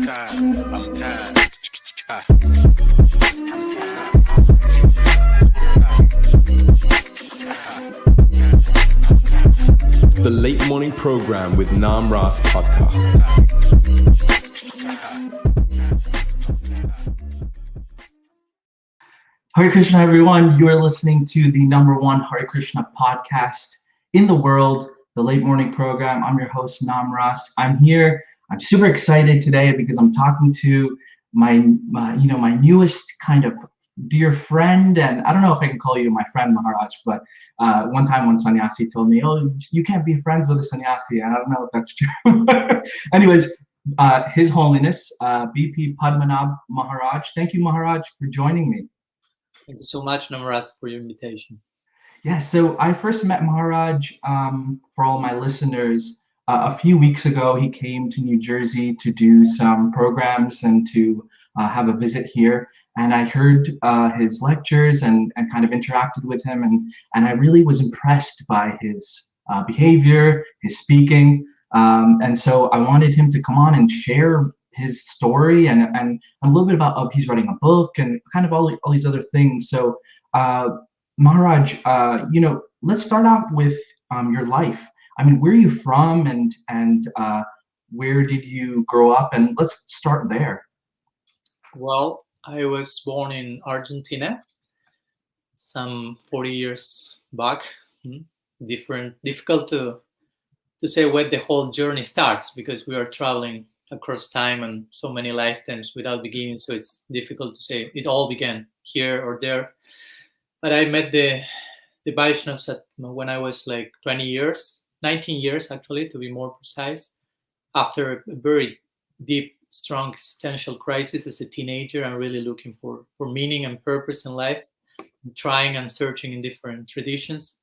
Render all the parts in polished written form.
The Late Morning Program with Nam Ras Podcast. Hare Krishna, everyone. You are listening to the #1 Hare Krishna podcast in the world, the Late Morning Program. I'm your host, Nam Ras. I'm here. I'm super excited today because I'm talking to my newest kind of dear friend, and I don't know if I can call you my friend, Maharaj, but one time one sannyasi told me, "Oh, you can't be friends with a sannyasi," and I don't know if that's true. Anyways, His Holiness B.P. Padmanabha Maharaj. Thank you, Maharaj, for joining me. Thank you so much, Namras, for your invitation. Yeah, so I first met Maharaj, for all my listeners, a few weeks ago. He came to New Jersey to do some programs and to have a visit here. And I heard his lectures and kind of interacted with him. And I really was impressed by his behavior, his speaking. And so I wanted him to come on and share his story and a little bit about, he's writing a book and kind of all these other things. So Maharaj, let's start out with your life. I mean, where are you from and where did you grow up? And let's start there. Well, I was born in Argentina some 40 years back. Difficult to say where the whole journey starts because we are traveling across time and so many lifetimes without beginning. So it's difficult to say it all began here or there. But I met the Vaishnavas when I was like 19 years actually, to be more precise, after a very deep, strong existential crisis as a teenager. I'm really looking for meaning and purpose in life, trying and searching in different traditions.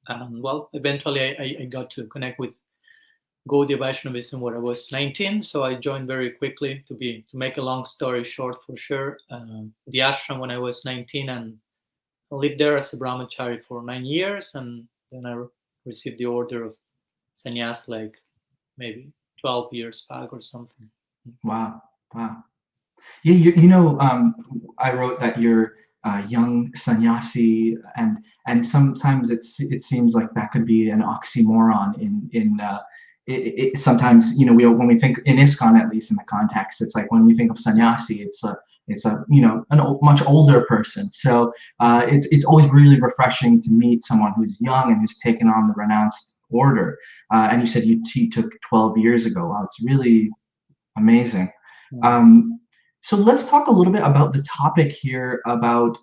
Well, eventually I got to connect with Gaudiya Vaishnavism when I was 19, so I joined very quickly. To make a long story short, for sure, the ashram when I was 19, and I lived there as a brahmachari for 9 years, and then I received the order of sannyas like maybe 12 years back or something. Wow. Yeah, I wrote that you're a young sannyasi, and sometimes it seems like that could be an oxymoron it sometimes, when we think in ISKCON, at least in the context, it's like when we think of sannyasi, it's a much older person. So it's always really refreshing to meet someone who's young and who's taken on the renounced order. And you said you took 12 years ago. Wow, it's really amazing. So let's talk a little bit about the topic here, about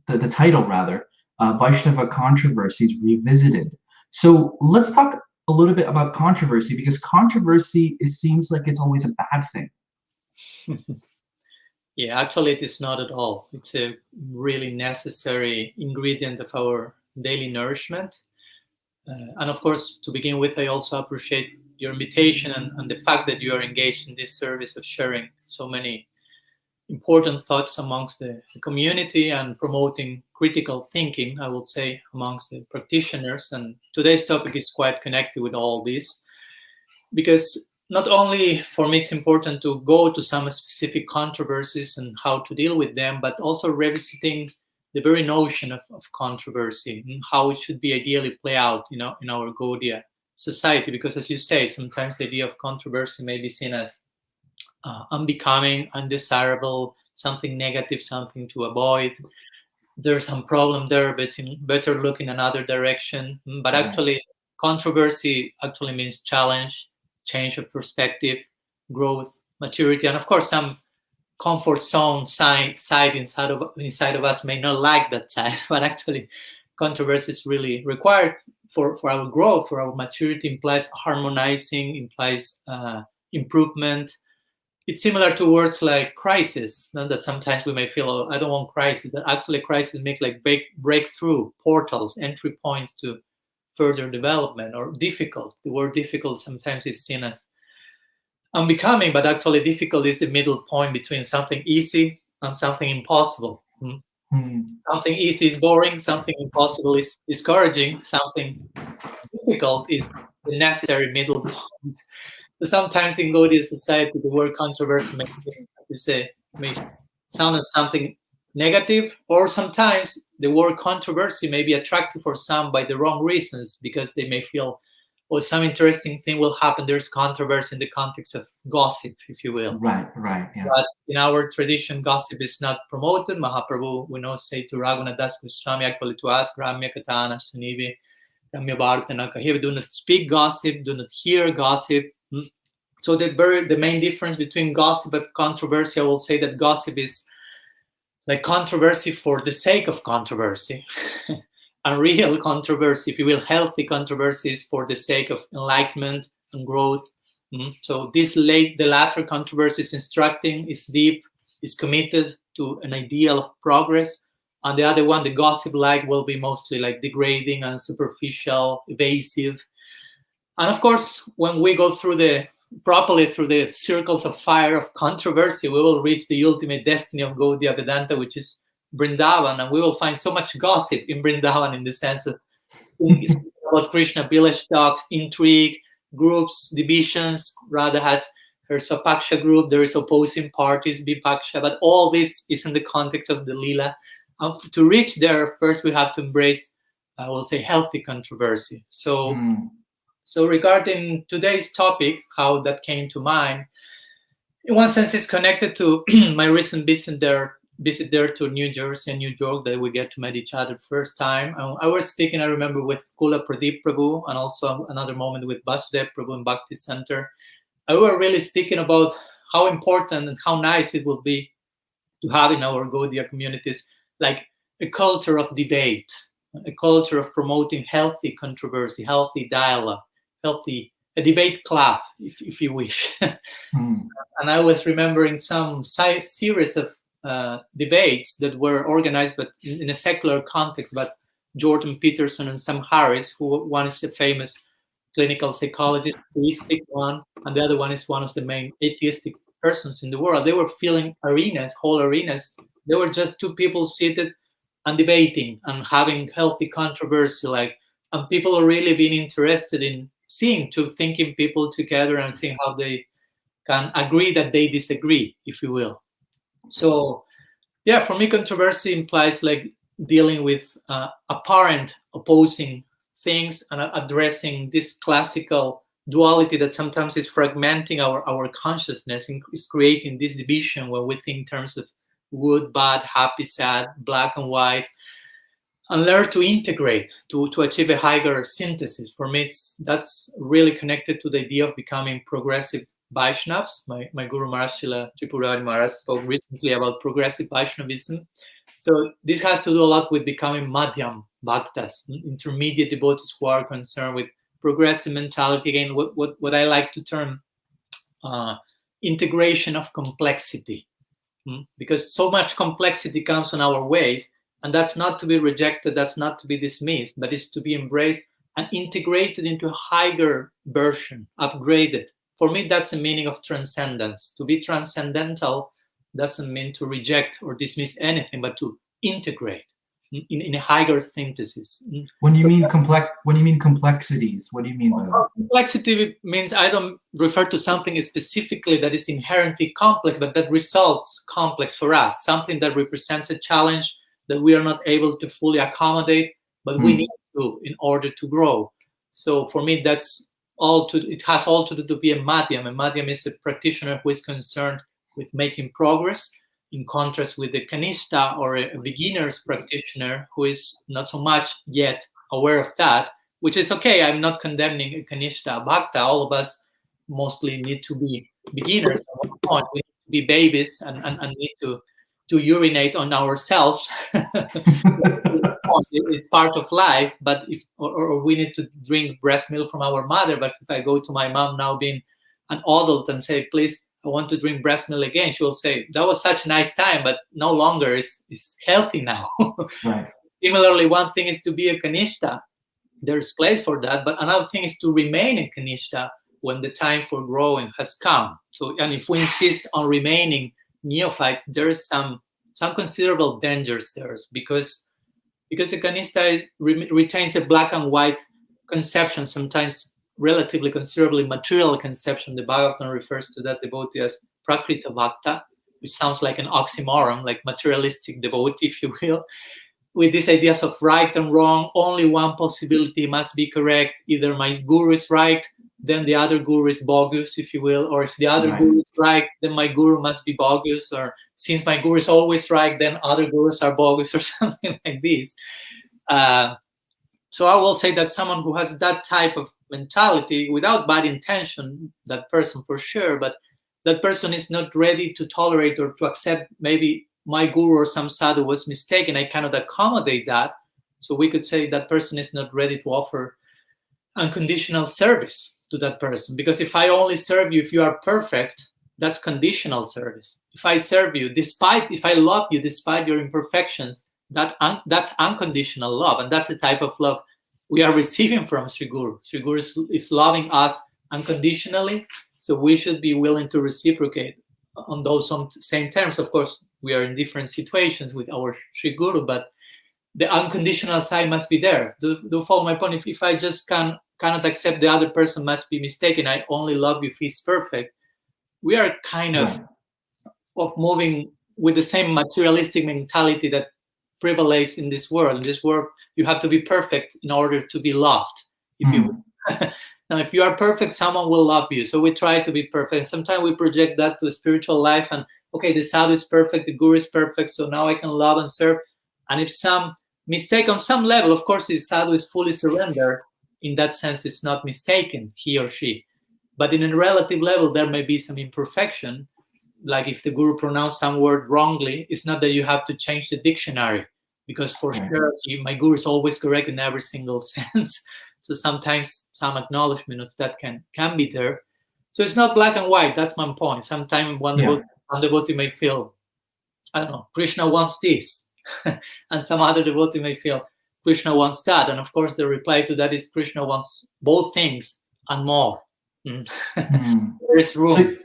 the title rather, Vaishnava Controversies Revisited. So let's talk a little bit about controversy, because controversy, it seems like it's always a bad thing. Yeah, actually it is not at all. It's a really necessary ingredient of our daily nourishment. And of course, to begin with, I also appreciate your invitation and the fact that you are engaged in this service of sharing so many important thoughts amongst the community and promoting critical thinking, I would say, amongst the practitioners. And today's topic is quite connected with all this, because not only for me it's important to go to some specific controversies and how to deal with them, but also revisiting the very notion of controversy and how it should be ideally play out, in our Gaudiya society. Because as you say, sometimes the idea of controversy may be seen as unbecoming, undesirable, something negative, something to avoid. There's some problem there, but better look in another direction. But actually, controversy actually means challenge, change of perspective, growth, maturity, and of course, some comfort zone side inside of us may not like that side, but actually, controversy is really required for our growth, for our maturity. Implies harmonizing, implies improvement. It's similar to words like crisis, that sometimes we may feel, oh, I don't want crisis. That actually crisis make like breakthrough portals, entry points to further development. Or difficult. The word difficult sometimes is seen as unbecoming, but actually difficult is the middle point between something easy and something impossible. Something easy is boring, something impossible is discouraging, something difficult is the necessary middle point So sometimes in Gaudiya society, the word controversy may sound as something negative, or sometimes the word controversy may be attractive for some by the wrong reasons, because they may feel, oh, some interesting thing will happen. There's controversy in the context of gossip, if you will. Right, yeah. But in our tradition, gossip is not promoted. Mahaprabhu, we know, say to Raghunath Das Goswami, actually to us, Gramya Katana Sunivi, Gramya Bhartana Kahiva, do not speak gossip, do not hear gossip. So the main difference between gossip and controversy, I will say that gossip is like controversy for the sake of controversy. And real controversy, if you will, healthy controversy, is for the sake of enlightenment and growth. So the latter controversy is instructing, is deep, is committed to an ideal of progress. And the other one, the gossip-like, will be mostly like degrading and superficial, evasive. And of course, when we go properly through the circles of fire of controversy, we will reach the ultimate destiny of Gaudiya Vedanta, which is Vrindavan, and we will find so much gossip in Vrindavan, in the sense of about Krishna, village talks, intrigue, groups, divisions. Radha has her Swapaksha group, there is opposing parties, Vipaksha, but all this is in the context of the Leela. To reach there, first we have to embrace, I will say, healthy controversy. So regarding today's topic, how that came to mind, in one sense, it's connected to my recent visit there to New Jersey and New York, that we get to meet each other first time. I was speaking, I remember, with Kula Pradeep Prabhu, and also another moment with Vasudev Prabhu in Bhakti Center. I were really speaking about how important and how nice it would be to have in our Gaudiya communities like a culture of debate, a culture of promoting healthy controversy, healthy dialogue, a debate club, if you wish. And I was remembering some series of debates that were organized, but in a secular context, but Jordan Peterson and Sam Harris, who one is a famous clinical psychologist, theistic one, and the other one is one of the main atheistic persons in the world. They were filling whole arenas. They were just two people seated and debating and having healthy controversy, and people are really being interested in seeing two thinking people together and seeing how they can agree that they disagree, if you will. So, yeah, for me, controversy implies like dealing with apparent opposing things and addressing this classical duality that sometimes is fragmenting our consciousness and is creating this division where we think in terms of good, bad, happy, sad, black and white, and learn to integrate, to achieve a higher synthesis. For me, that's really connected to the idea of becoming progressive Vaishnavas. My Guru Maharaj Srila Tripurari Maharaj spoke recently about progressive Vaishnavism. So this has to do a lot with becoming Madhyam Bhaktas, intermediate devotees who are concerned with progressive mentality. Again, what I like to term integration of complexity, because so much complexity comes on our way, and that's not to be rejected, that's not to be dismissed, but it's to be embraced and integrated into a higher version, upgraded. For me, that's the meaning of transcendence. To be transcendental doesn't mean to reject or dismiss anything, but to integrate in a higher synthesis. When you mean complexities, what do you mean by that? Complexity means I don't refer to something specifically that is inherently complex, but that results complex for us, something that represents a challenge that we are not able to fully accommodate, but we need to in order to grow. So for me, that's it has all to do to be a madhyam. A madhyam is a practitioner who is concerned with making progress, in contrast with a kanishta or a beginner's practitioner who is not so much yet aware of that, which is okay. I'm not condemning a kanishta bhakta. All of us mostly need to be beginners at one point. We need to be babies and need to urinate on ourselves. It's part of life, but or we need to drink breast milk from our mother. But if I go to my mom now being an adult and say, please, I want to drink breast milk again, she will say, that was such a nice time, but no longer is healthy now. Right. Similarly, one thing is to be a kanishta. There's place for that, but another thing is to remain a kanishta when the time for growing has come. So, and if we insist on remaining neophytes, there's some considerable dangers there, because a kanishta retains a black and white conception, sometimes relatively considerably material conception. The Bhagavatam refers to that devotee as prakrita bhakta, which sounds like an oxymoron, like materialistic devotee, if you will, with these ideas of right and wrong. Only one possibility must be correct. Either my guru is right, then the other guru is bogus, if you will, or if the other guru is right, then my guru must be bogus, or since my guru is always right, then other gurus are bogus, or something like this. So I will say that someone who has that type of mentality, without bad intention, that person for sure, but that person is not ready to tolerate or to accept maybe my guru or some sadhu was mistaken, I cannot accommodate that. So we could say that person is not ready to offer unconditional service to that person. Because if I only serve you if you are perfect, that's conditional service. If I serve you if I love you despite your imperfections, that's unconditional love. And that's the type of love we are receiving from Sri Guru. Sri Guru is loving us unconditionally. So we should be willing to reciprocate on those same terms. Of course, we are in different situations with our Sri Guru, but the unconditional side must be there. Do follow my point? If I just cannot accept the other person must be mistaken, I only love you if he's perfect, we are kind of moving with the same materialistic mentality that prevails in this world. In this world, you have to be perfect in order to be loved. Now, if you are perfect, someone will love you. So we try to be perfect. Sometimes we project that to a spiritual life, and okay, the sadhu is perfect, the guru is perfect, so now I can love and serve. And if some mistake on some level, of course, the sadhu is fully surrendered. In that sense, it's not mistaken, he or she. But in a relative level, there may be some imperfection. Like if the guru pronounced some word wrongly, it's not that you have to change the dictionary, because for sure, my guru is always correct in every single sense. So sometimes some acknowledgement of that can be there. So it's not black and white. That's my point. Sometimes one devotee may feel, I don't know, Krishna wants this. And some other devotee may feel Krishna wants that. And of course, the reply to that is Krishna wants both things and more. There is room.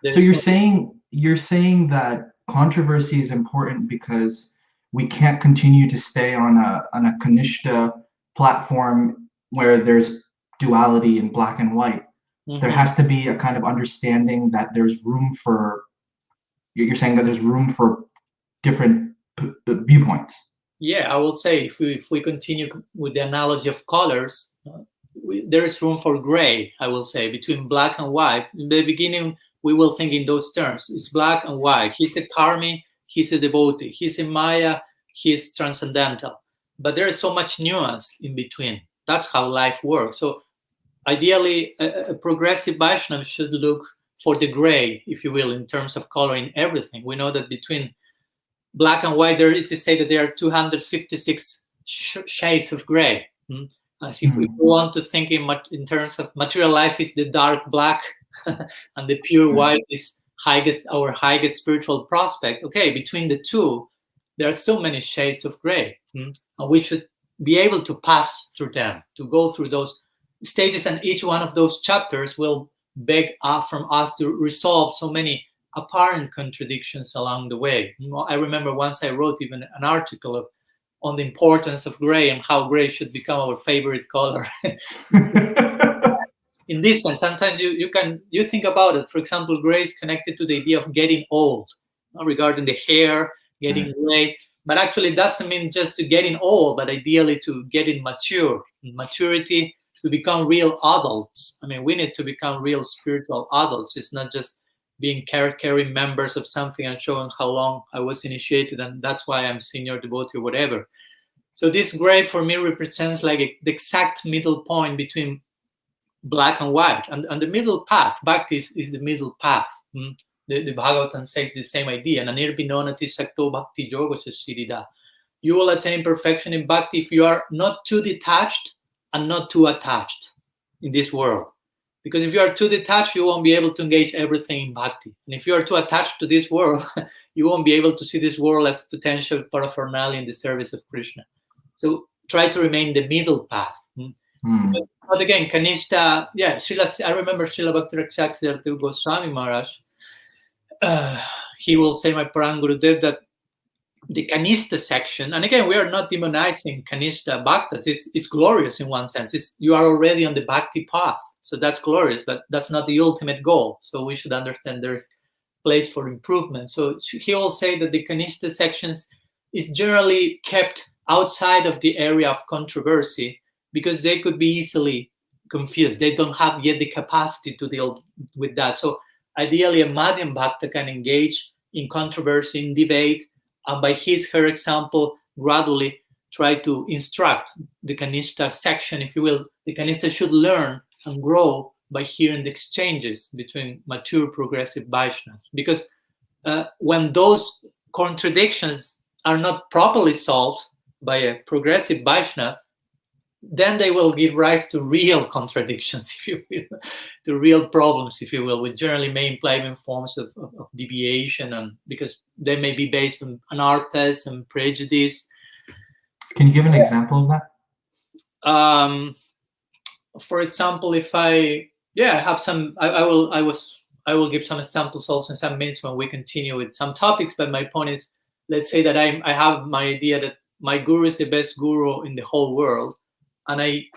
So you're saying that controversy is important because we can't continue to stay on a Kanishta platform where there's duality in black and white. There has to be a kind of understanding that there's room for, you're saying that there's room for different viewpoints. Yeah, I will say if we continue with the analogy of colors, there is room for gray, I will say, between black and white. In the beginning, we will think in those terms. It's black and white. He's a karmi, he's a devotee. He's a maya, he's transcendental. But there is so much nuance in between. That's how life works. So ideally, a progressive Vaishnava should look for the gray, if you will, in terms of color in everything. We know that between black and white, it is said that there are 256 shades of gray. As if we want to think in terms of material life is the dark black and the pure white is our highest spiritual prospect. Okay, between the two, there are so many shades of gray. And we should be able to pass through them, to go through those stages, and each one of those chapters will beg from us to resolve so many apparent contradictions along the way. I remember once I wrote even an article on the importance of gray and how gray should become our favorite color. In this sense, sometimes you think about it. For example, gray is connected to the idea of getting old, regarding the hair, getting gray. But actually, it doesn't mean just to getting old, but ideally to getting mature. Maturity, to become real adults. I mean, we need to become real spiritual adults. It's not just being card-carrying members of something and showing how long I was initiated, and that's why I'm senior devotee or whatever. So this gray for me represents like the exact middle point between black and white. And the middle path, bhakti is the middle path. The Bhagavatam says the same idea. Nanirbhinonati sakto bhakti yoga siddhida. You will attain perfection in bhakti if you are not too detached and not too attached in this world. Because if you are too detached, you won't be able to engage everything in bhakti. And if you are too attached to this world, you won't be able to see this world as potential paraphernalia in the service of Krishna. So try to remain the middle path. Because, but again, Kanishta, I remember Srila Bhakti-Rakshak Goswami Maharaj, he will say, my Param Gurudev, that the Kanishta section, and again, we are not demonizing Kanishta Bhaktas, it's glorious in one sense. You are already on the bhakti path. So that's glorious, but that's not the ultimate goal. So we should understand there's place for improvement. So he will say that the Kanishta sections is generally kept outside of the area of controversy because they could be easily confused. They don't have yet the capacity to deal with that. So ideally, a Madhyam Bhakta can engage in controversy, in debate, and by her example, gradually try to instruct the Kanishta section, if you will. The Kanishta should learn and grow by hearing the exchanges between mature progressive Vaishnavas. Because when those contradictions are not properly solved by a progressive Vaishnava, then they will give rise to real contradictions, if you will, to real problems, if you will, which generally may imply even forms of deviation, and because they may be based on anarthas and prejudice. Can you give an example of that? For example, if I have some, I will give some examples also in some minutes when we continue with some topics. But my point is, let's say that I have my idea that my guru is the best guru in the whole world, and I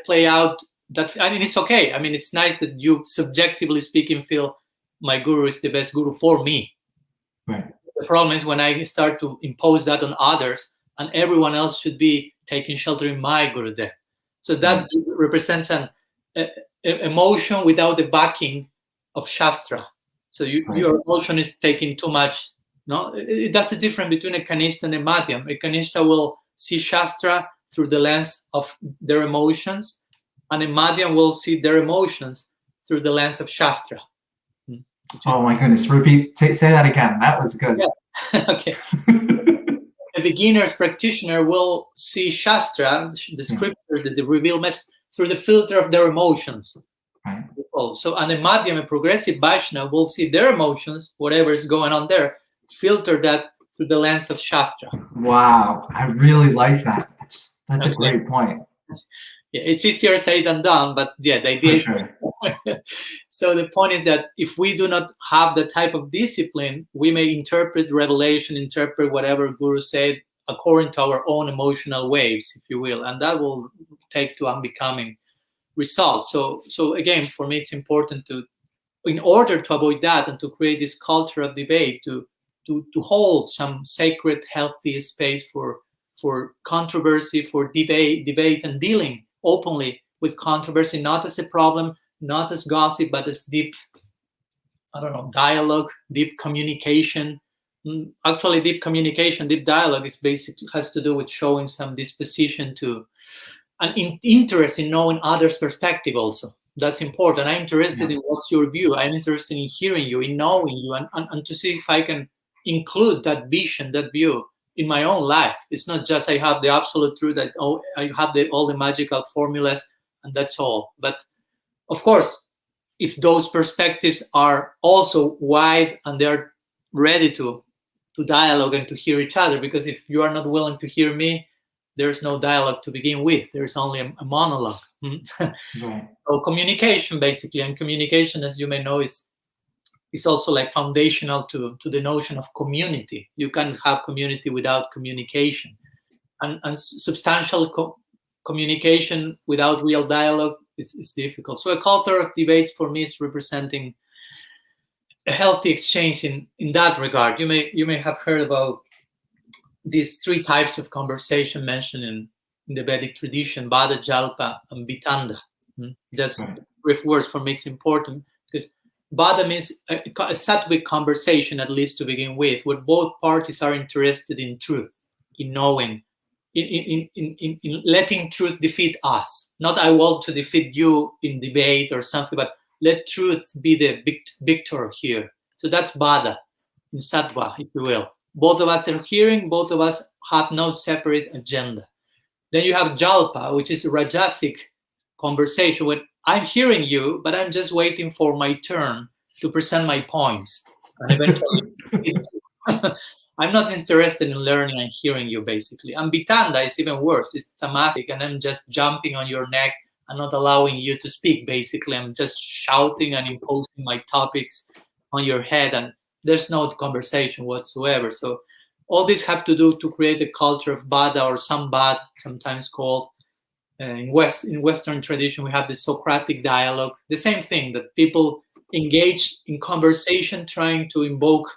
play out that. I mean, it's okay. I mean, it's nice that you, subjectively speaking, feel my guru is the best guru for me. Right. The problem is when I start to impose that on others, and everyone else should be taking shelter in my Gurudev. So that represents an emotion without the backing of shastra. So your emotion is taking too much. No, that's the difference between a Kanishta and a Madhyam. A Kanishta will see shastra through the lens of their emotions, and a Madhyam will see their emotions through the lens of shastra. Oh my goodness! Repeat. Say that again. That was good. Yeah. Okay. A beginner's practitioner will see shastra, the scripture, the revealed message, through the filter of their emotions. Right. So, and a Madhyam, a progressive Vaishnava, will see their emotions, whatever is going on there, filter that through the lens of shastra. Wow, I really like that. That's a great point. Yeah, it's easier said than done, but yeah, the idea is. Sure. So the point is that if we do not have the type of discipline, we may interpret revelation, interpret whatever Guru said according to our own emotional waves, if you will, and that will take to unbecoming results. So again, for me, it's important to, in order to avoid that and to create this culture of debate, to hold some sacred, healthy space for controversy, for debate and dealing openly with controversy, not as a problem, not as gossip, but as deep, dialogue, deep communication. Actually, deep communication, deep dialogue is basically has to do with showing some disposition to an interest in knowing others' perspective also. That's important. I'm interested in what's your view. I'm interested in hearing you, in knowing you, and to see if I can include that vision, that view in my own life. It's not just I have the absolute truth, that I have all the magical formulas and that's all. But of course, if those perspectives are also wide and they're ready to dialogue and to hear each other, because if you are not willing to hear me, there's no dialogue to begin with. There's only a monologue. Right. So communication, basically, and communication, as you may know, is also like foundational to the notion of community. You can't have community without communication, and substantial communication without real dialogue is difficult. So a culture of debates for me is representing a healthy exchange in that regard. You may have heard about these three types of conversation mentioned in the Vedic tradition: Vada, Jalpa, and Vitanda. That's brief words. For me, it's important because Vada means a sattvic conversation, at least to begin with, where both parties are interested in truth, in knowing, in letting truth defeat us. Not I want to defeat you in debate or something, but let truth be the victor here. So that's Vada in Sattva, if you will. Both of us are hearing, both of us have no separate agenda. Then you have Jalpa, which is a Rajasic conversation where I'm hearing you, but I'm just waiting for my turn to present my points. And eventually, I'm not interested in learning and hearing you, basically. And Vitanda is even worse. It's tamasic, and I'm just jumping on your neck and not allowing you to speak, basically. I'm just shouting and imposing my topics on your head, and there's no conversation whatsoever. So all this have to do to create a culture of Vada, or Sambad, sometimes called, In Western tradition, we have the Socratic Dialogue, the same thing, that people engage in conversation trying to invoke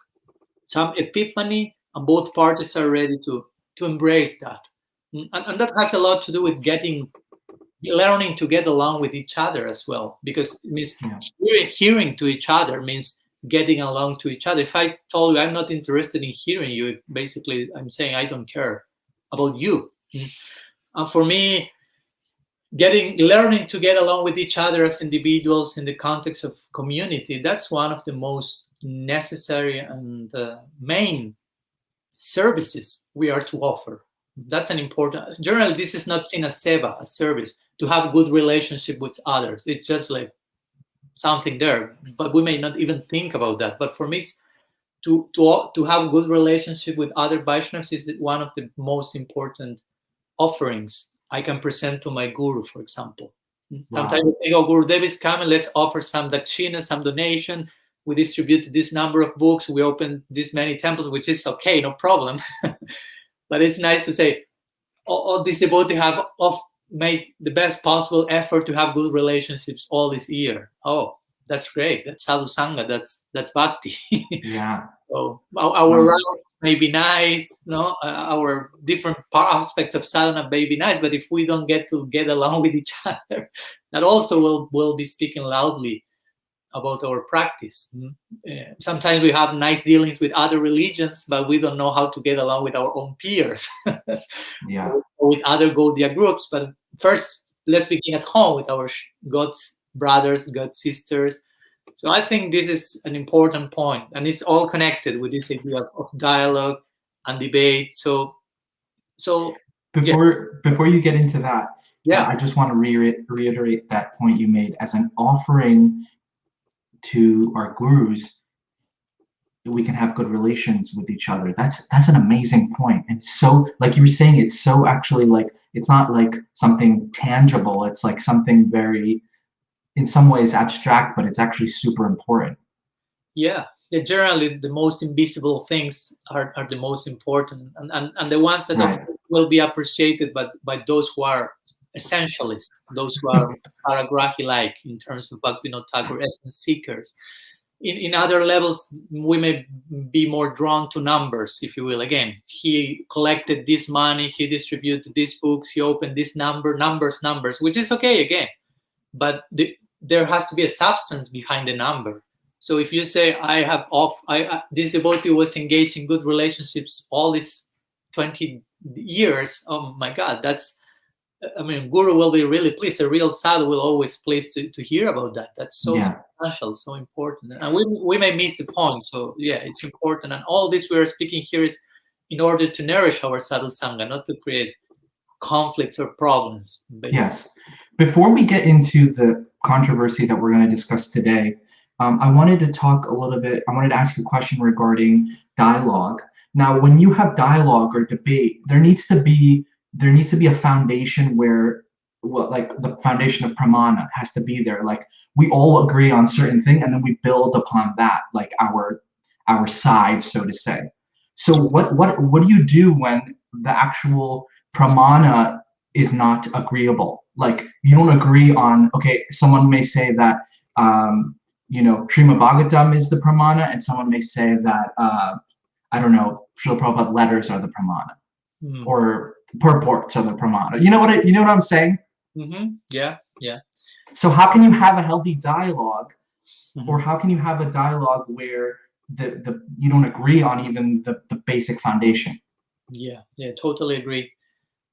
some epiphany, and both parties are ready to embrace that. And that has a lot to do with learning to get along with each other as well, because it means hearing to each other means getting along to each other. If I told you I'm not interested in hearing you, basically I'm saying I don't care about you. And for me, learning to get along with each other as individuals in the context of community, that's one of the most necessary and main services we are to offer. That's an important. Generally, this is not seen as seva, a service, to have good relationship with others. It's just like something there, but we may not even think about that. But for me, to have good relationship with other Vaishnavas is one of the most important offerings I can present to my guru, for example. Wow. Sometimes we think, oh, Guru Dev is coming, let's offer some dakshina, some donation. We distribute this number of books, we open this many temples, which is okay, no problem. But it's nice to say, all these devotees have made the best possible effort to have good relationships all this year. Oh, that's great. That's sadhu sangha. That's bhakti. Yeah. So our routes may be nice, no? Our different aspects of sadhana may be nice, but if we don't get along with each other, that also will be speaking loudly about our practice. Sometimes we have nice dealings with other religions, but we don't know how to get along with our own peers. Yeah. Or with other Gaudiya groups. But first, let's begin at home with our God's brothers, God's sisters. So I think this is an important point, and it's all connected with this idea of dialogue and debate. So before you get into that, I just want to reiterate that point you made. As an offering to our gurus, we can have good relations with each other. That's an amazing point. And so, like you were saying, it's so actually like, it's not like something tangible. It's like something very, in some ways, abstract, but it's actually super important. Yeah. Generally, the most invisible things are the most important, and the ones that will be appreciated by those who are essentialists, those who are paragrahi-like in terms of Bhaktivinoda Thakur, essence seekers. In other levels, we may be more drawn to numbers, if you will. Again, he collected this money, he distributed these books, he opened this numbers, which is okay again. But there has to be a substance behind the number. So if you say, this devotee was engaged in good relationships all these 20 years, oh my God, Guru will be really pleased. A real sadhu will always pleased to hear about that. That's so substantial, so important. And we may miss the point. So yeah, it's important. And all this we are speaking here is in order to nourish our sadhu sangha, not to create conflicts or problems. Basically. Yes. Before we get into the controversy that we're going to discuss today, I wanted to ask you a question regarding dialogue. Now, when you have dialogue or debate, there needs to be a foundation where, like the foundation of Pramana has to be there. Like we all agree on certain thing, and then we build upon that, like our side, so to say. So what do you do when the actual Pramana is not agreeable? Like you don't agree on, okay, someone may say that, Srimad Bhagavatam is the Pramana, and someone may say that, I don't know, Srila Prabhupada letters are the Pramana, or purports are the Pramana. You know what I'm saying? Mm-hmm. Yeah. So how can you have a healthy dialogue, or how can you have a dialogue where you don't agree on even the basic foundation? Yeah, totally agree.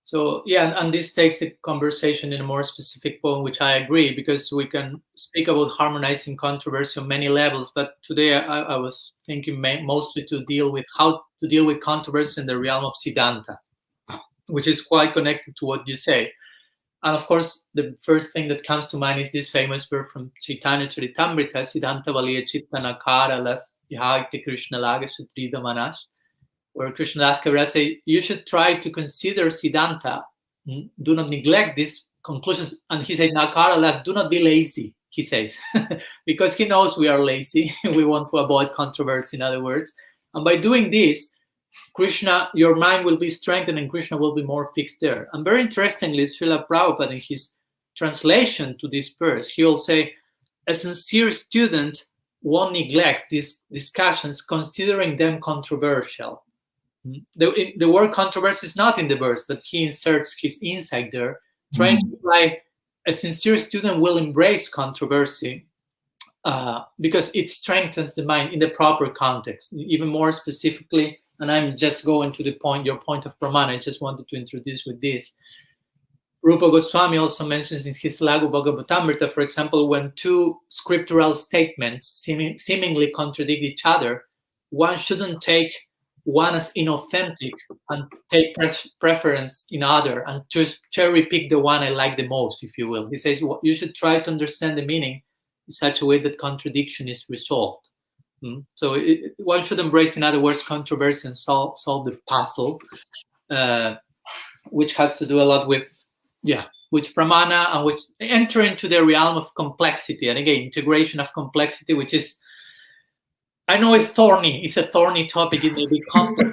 So yeah, and this takes the conversation in a more specific point, which I agree, because we can speak about harmonizing controversy on many levels. But today I was thinking mostly to deal with how to deal with controversy in the realm of siddhanta, which is quite connected to what you say. And of course, the first thing that comes to mind is this famous verse from Chaitanya Charitamrita, siddhanta valiya chitta nakara las yahagti Krishna laga sutrida manash, where Krishnadas Kaviraj says, you should try to consider siddhanta. Do not neglect these conclusions. And he said, nakara las, do not be lazy, he says, because he knows we are lazy. We want to avoid controversy, in other words. And by doing this, Krishna, your mind will be strengthened and Krishna will be more fixed there. And very interestingly, Srila Prabhupada, in his translation to this verse, he will say, a sincere student won't neglect these discussions, considering them controversial. The word controversy is not in the verse, but he inserts his insight there, trying to imply a sincere student will embrace controversy because it strengthens the mind in the proper context. Even more specifically, and I'm just going to the point, your point of Pramana, I just wanted to introduce with this. Rupa Goswami also mentions in his Lagu Bhagavatamrita, for example, when two scriptural statements seemingly contradict each other, one shouldn't take one as inauthentic and take preference in other and just cherry pick the one I like the most, if you will. He says you should try to understand the meaning in such a way that contradiction is resolved. So one should embrace, in other words, controversy and solve the puzzle, which has to do a lot with which Pramana and which enter into the realm of complexity. And again, integration of complexity, which is, I know it's a thorny topic, it may be complex.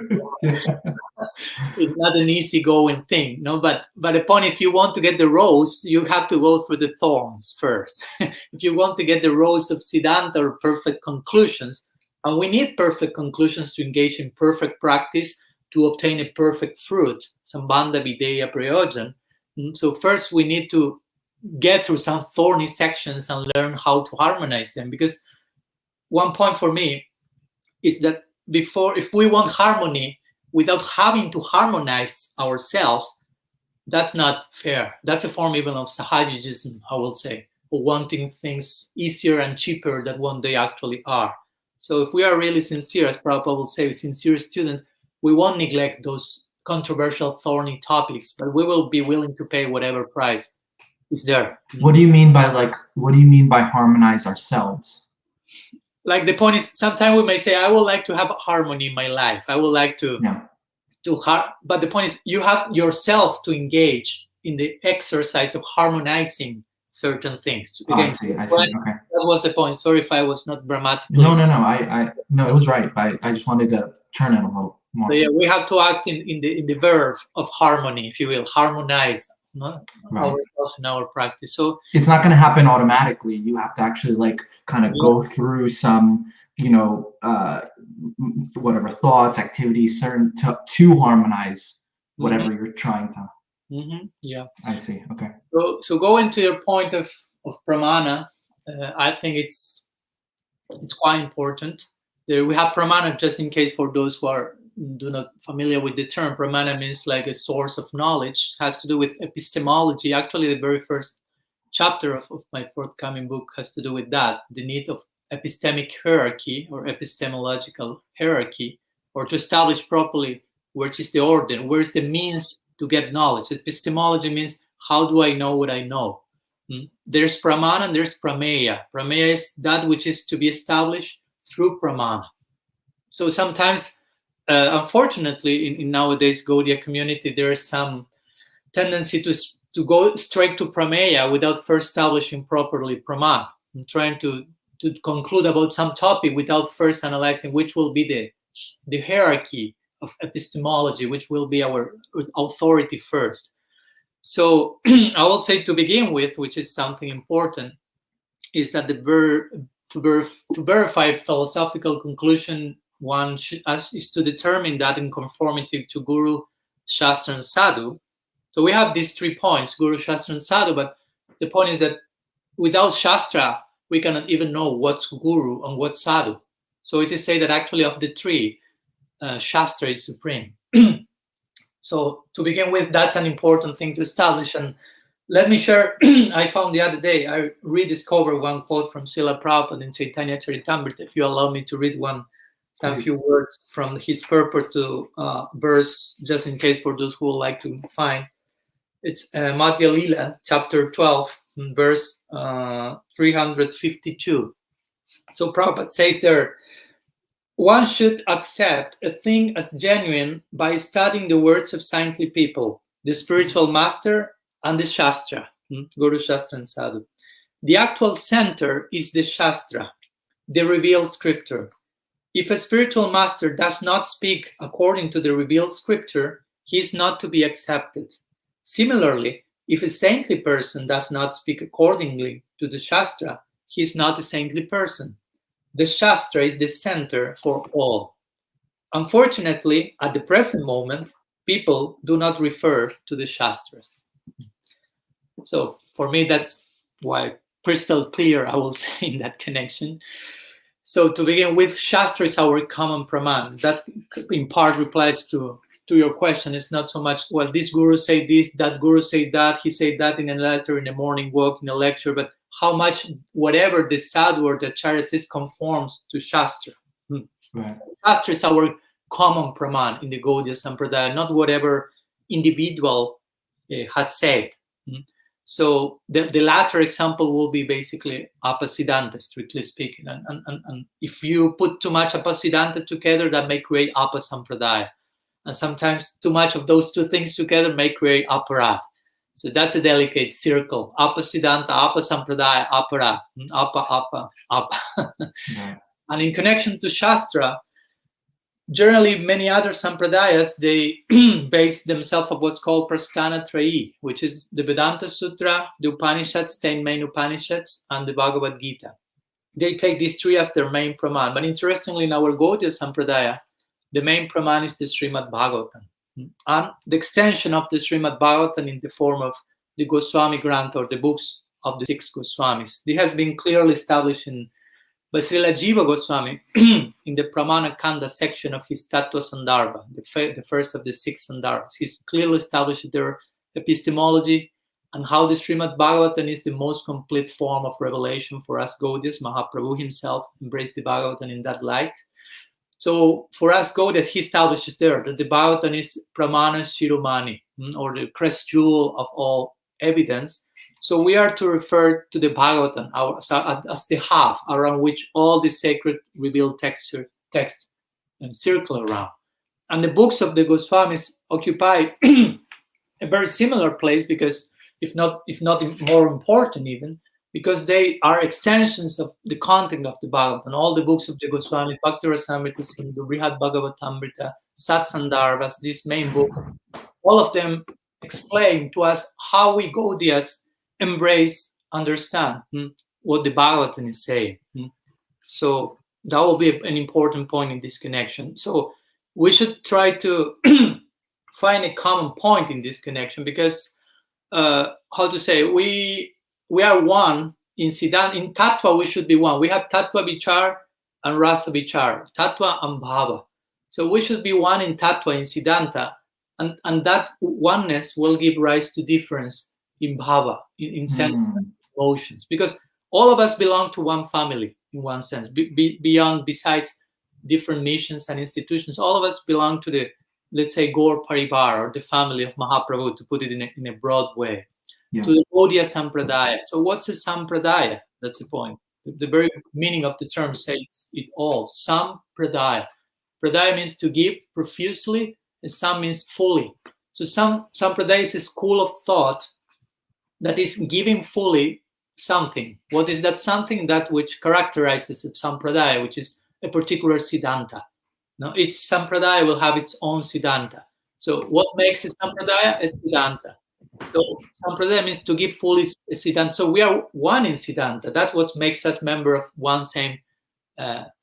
It's not an easygoing thing, no. But the point, if you want to get the rose, you have to go through the thorns first. If you want to get the rose of siddhanta or perfect conclusions, and we need perfect conclusions to engage in perfect practice to obtain a perfect fruit, sambandha videya prayojan. So first we need to get through some thorny sections and learn how to harmonize them. Because one point for me is that if we want harmony without having to harmonize ourselves, that's not fair. That's a form even of sahajicism, I will say, or wanting things easier and cheaper than what they actually are. So if we are really sincere, as Prabhupada will say, a sincere student, we won't neglect those controversial, thorny topics, but we will be willing to pay whatever price is there. What do you mean by harmonize ourselves? Like the point is, sometimes we may say, I would like to have harmony in my life. I would like to, but the point is, you have yourself to engage in the exercise of harmonizing certain things. Again, I see. Okay. That was the point. Sorry if I was not grammatically. No. It was right. I just wanted to turn it a little more. So yeah, we have to act in the verb of harmony, if you will, harmonize ourselves in our practice. So it's not going to happen automatically. You have to actually kind of go through some, whatever thoughts, activities, certain to harmonize whatever you're trying to. Yeah, I see. Okay. So going to your point of Pramana, I think it's quite important. There we have Pramana, just in case for those who do not familiar with the term. Pramana means like a source of knowledge. It has to do with epistemology. Actually, the very first chapter of my forthcoming book has to do with that, the need of epistemic hierarchy or epistemological hierarchy, or to establish properly which is the order, where is the means to get knowledge. Epistemology means, how do I know what I know? There's Pramana and there's Prameya. Prameya is that which is to be established through Pramana. So sometimes, unfortunately, in nowadays Gaudiya community, there is some tendency to go straight to Prameya without first establishing properly Pramana, and trying to conclude about some topic without first analyzing which will be the hierarchy of epistemology, which will be our authority first. So I will say, to begin with, which is something important, is that to verify philosophical conclusion, one is to determine that in conformity to Guru, Shastra, and Sadhu. So we have these 3 points, Guru, Shastra, and Sadhu, but the point is that without Shastra, we cannot even know what's Guru and what's Sadhu. So it is said that actually of the 3, Shastra is supreme. So to begin with, that's an important thing to establish. And let me share, I found the other day, I rediscovered one quote from Srila Prabhupada in Chaitanya Charitamrita. If you allow me to read some few words from his purport to verse, just in case for those who would like to find. It's Madhya Lila, chapter 12, verse 352. So Prabhupada says there, one should accept a thing as genuine by studying the words of saintly people, the spiritual master, and the Shastra, Guru, Shastra, and Sadhu. The actual center is the Shastra, the revealed scripture. If a spiritual master does not speak according to the revealed scripture, he is not to be accepted. Similarly, if a saintly person does not speak accordingly to the shastra, he is not a saintly person. The shastra is the center for all. Unfortunately, at the present moment, people do not refer to the shastras. So for me, that's why crystal clear, I will say, in that connection. So to begin with, shastra is our common praman. That in part replies to your question. It's not so much, well, this guru said this, that guru said that, he said that in a letter, in a morning walk, in a lecture, but how much whatever the sadhu or the acharya says conforms to shastra. Right. Shastra is our common praman in the Gaudiya Sampradaya, not whatever individual has said. So the latter example will be basically apasiddhanta, strictly speaking. And if you put too much apasiddhanta together, that may create apasampradaya. And sometimes too much of those two things together may create aparat. So that's a delicate circle. Apasiddhanta, apasampradaya, aparat. Apa. Right. And in connection to Shastra, generally many other sampradayas, they base themselves on what's called Prasthana Trayi, which is the Vedanta Sutra, the Upanishads, 10 main Upanishads, and the Bhagavad Gita. They take these three as their main praman. But interestingly, in our Gaudiya Sampradaya, the main praman is the Srimad Bhagavatam. And the extension of the Srimad Bhagavatam in the form of the Goswami Grantha, or the books of the 6 Goswamis. This has been clearly established by Srila Jiva Goswami in the Pramana Kanda section of his Tattva Sandarbha, the first of the 6 Sandarbhas. He's clearly established their epistemology and how the Srimad Bhagavatam is the most complete form of revelation for us Gaudiyas. Mahaprabhu himself embraced the Bhagavatam in that light. So for us Gaudiyas, he establishes there that the Bhagavatam is Pramana Shiromani, or the crest jewel of all evidence. So we are to refer to the Bhagavatam as the hub around which all the sacred revealed text circle around. And the books of the Goswamis occupy a very similar place, because if not more important even, because they are extensions of the content of the Bhagavatam. All the books of the Goswami, Bhakti Rasamrita Sindhu, Brihad Bhagavatamrita, Sat Sandarbhas, these main books, all of them explain to us how we Gaudiyas embrace, understand what the Bhagavatam is saying. So that will be an important point in this connection. So we should try to find a common point in this connection, because we are one in Siddhanta. In Tattva, we should be one. We have Tattva Vichar and Rasa Vichar, Tattva and Bhava. So we should be one in Tattva, in Siddhanta, and that oneness will give rise to difference in Bhava, in sentiments, emotions, because all of us belong to one family in one sense. Besides different missions and institutions, all of us belong to the, let's say, Gaur Parivar, or the family of Mahaprabhu, to put it in a broad way. To the Gaudiya Sampradaya. So what's a Sampradaya? That's the point. The very meaning of the term says it all. Sampradaya. Pradaya means to give profusely, and Sam means fully. So Sampradaya is a school of thought that is giving fully something. What is that something? That which characterizes a Sampradaya, which is a particular siddhanta. Now, each Sampradaya will have its own siddhanta. So what makes a Sampradaya? A siddhanta. So Sampradaya means to give fully a siddhanta. So we are one in siddhanta. That's what makes us member of one same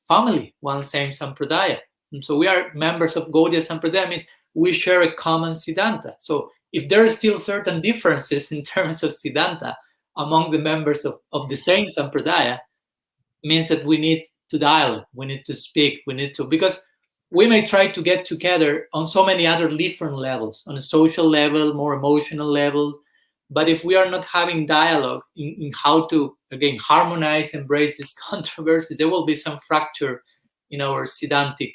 family, one same Sampradaya. And so we are members of Gaudiya Sampradaya, means we share a common siddhanta. So if there are still certain differences in terms of siddhanta among the members of the same Sampradaya, means that we need to dialogue, we need to speak, because we may try to get together on so many other different levels, on a social level, more emotional level. But if we are not having dialogue in how to, again, harmonize, embrace this controversy, there will be some fracture in our Siddhantic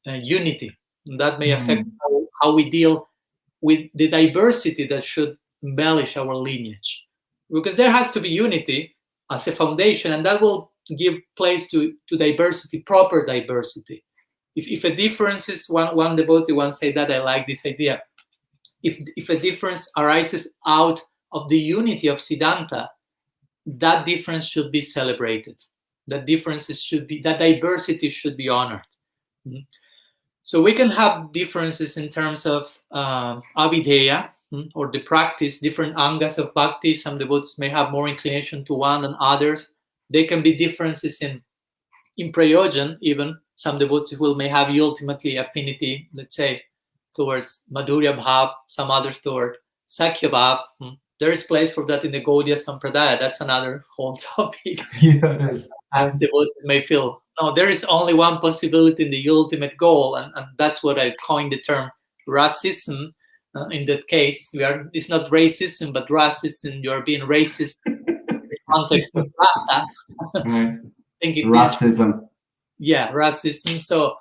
unity. And that may affect how we deal with the diversity that should embellish our lineage. Because there has to be unity as a foundation, and that will give place to diversity, proper diversity. If a difference is, one devotee once said that, I like this idea. If a difference arises out of the unity of Siddhanta, that difference should be celebrated. That diversity should be honored. Mhm. So we can have differences in terms of avideya, or the practice, different angas of bhakti. Some devotees may have more inclination to one than others. There can be differences in prayojan, even. Some devotees may have ultimately affinity, let's say, towards Madhurya Bhav, some others toward Sakhya Bhav. There is place for that in the Gaudiya Sampradaya. That's another whole topic. Yeah, it is. As devotees may feel, no, there is only one possibility in the ultimate goal, and that's what I coined the term racism. In that case, it's not racism, but racism. You're being racist in the context of rasa. Right. Thinking Racism. Yeah, racism. So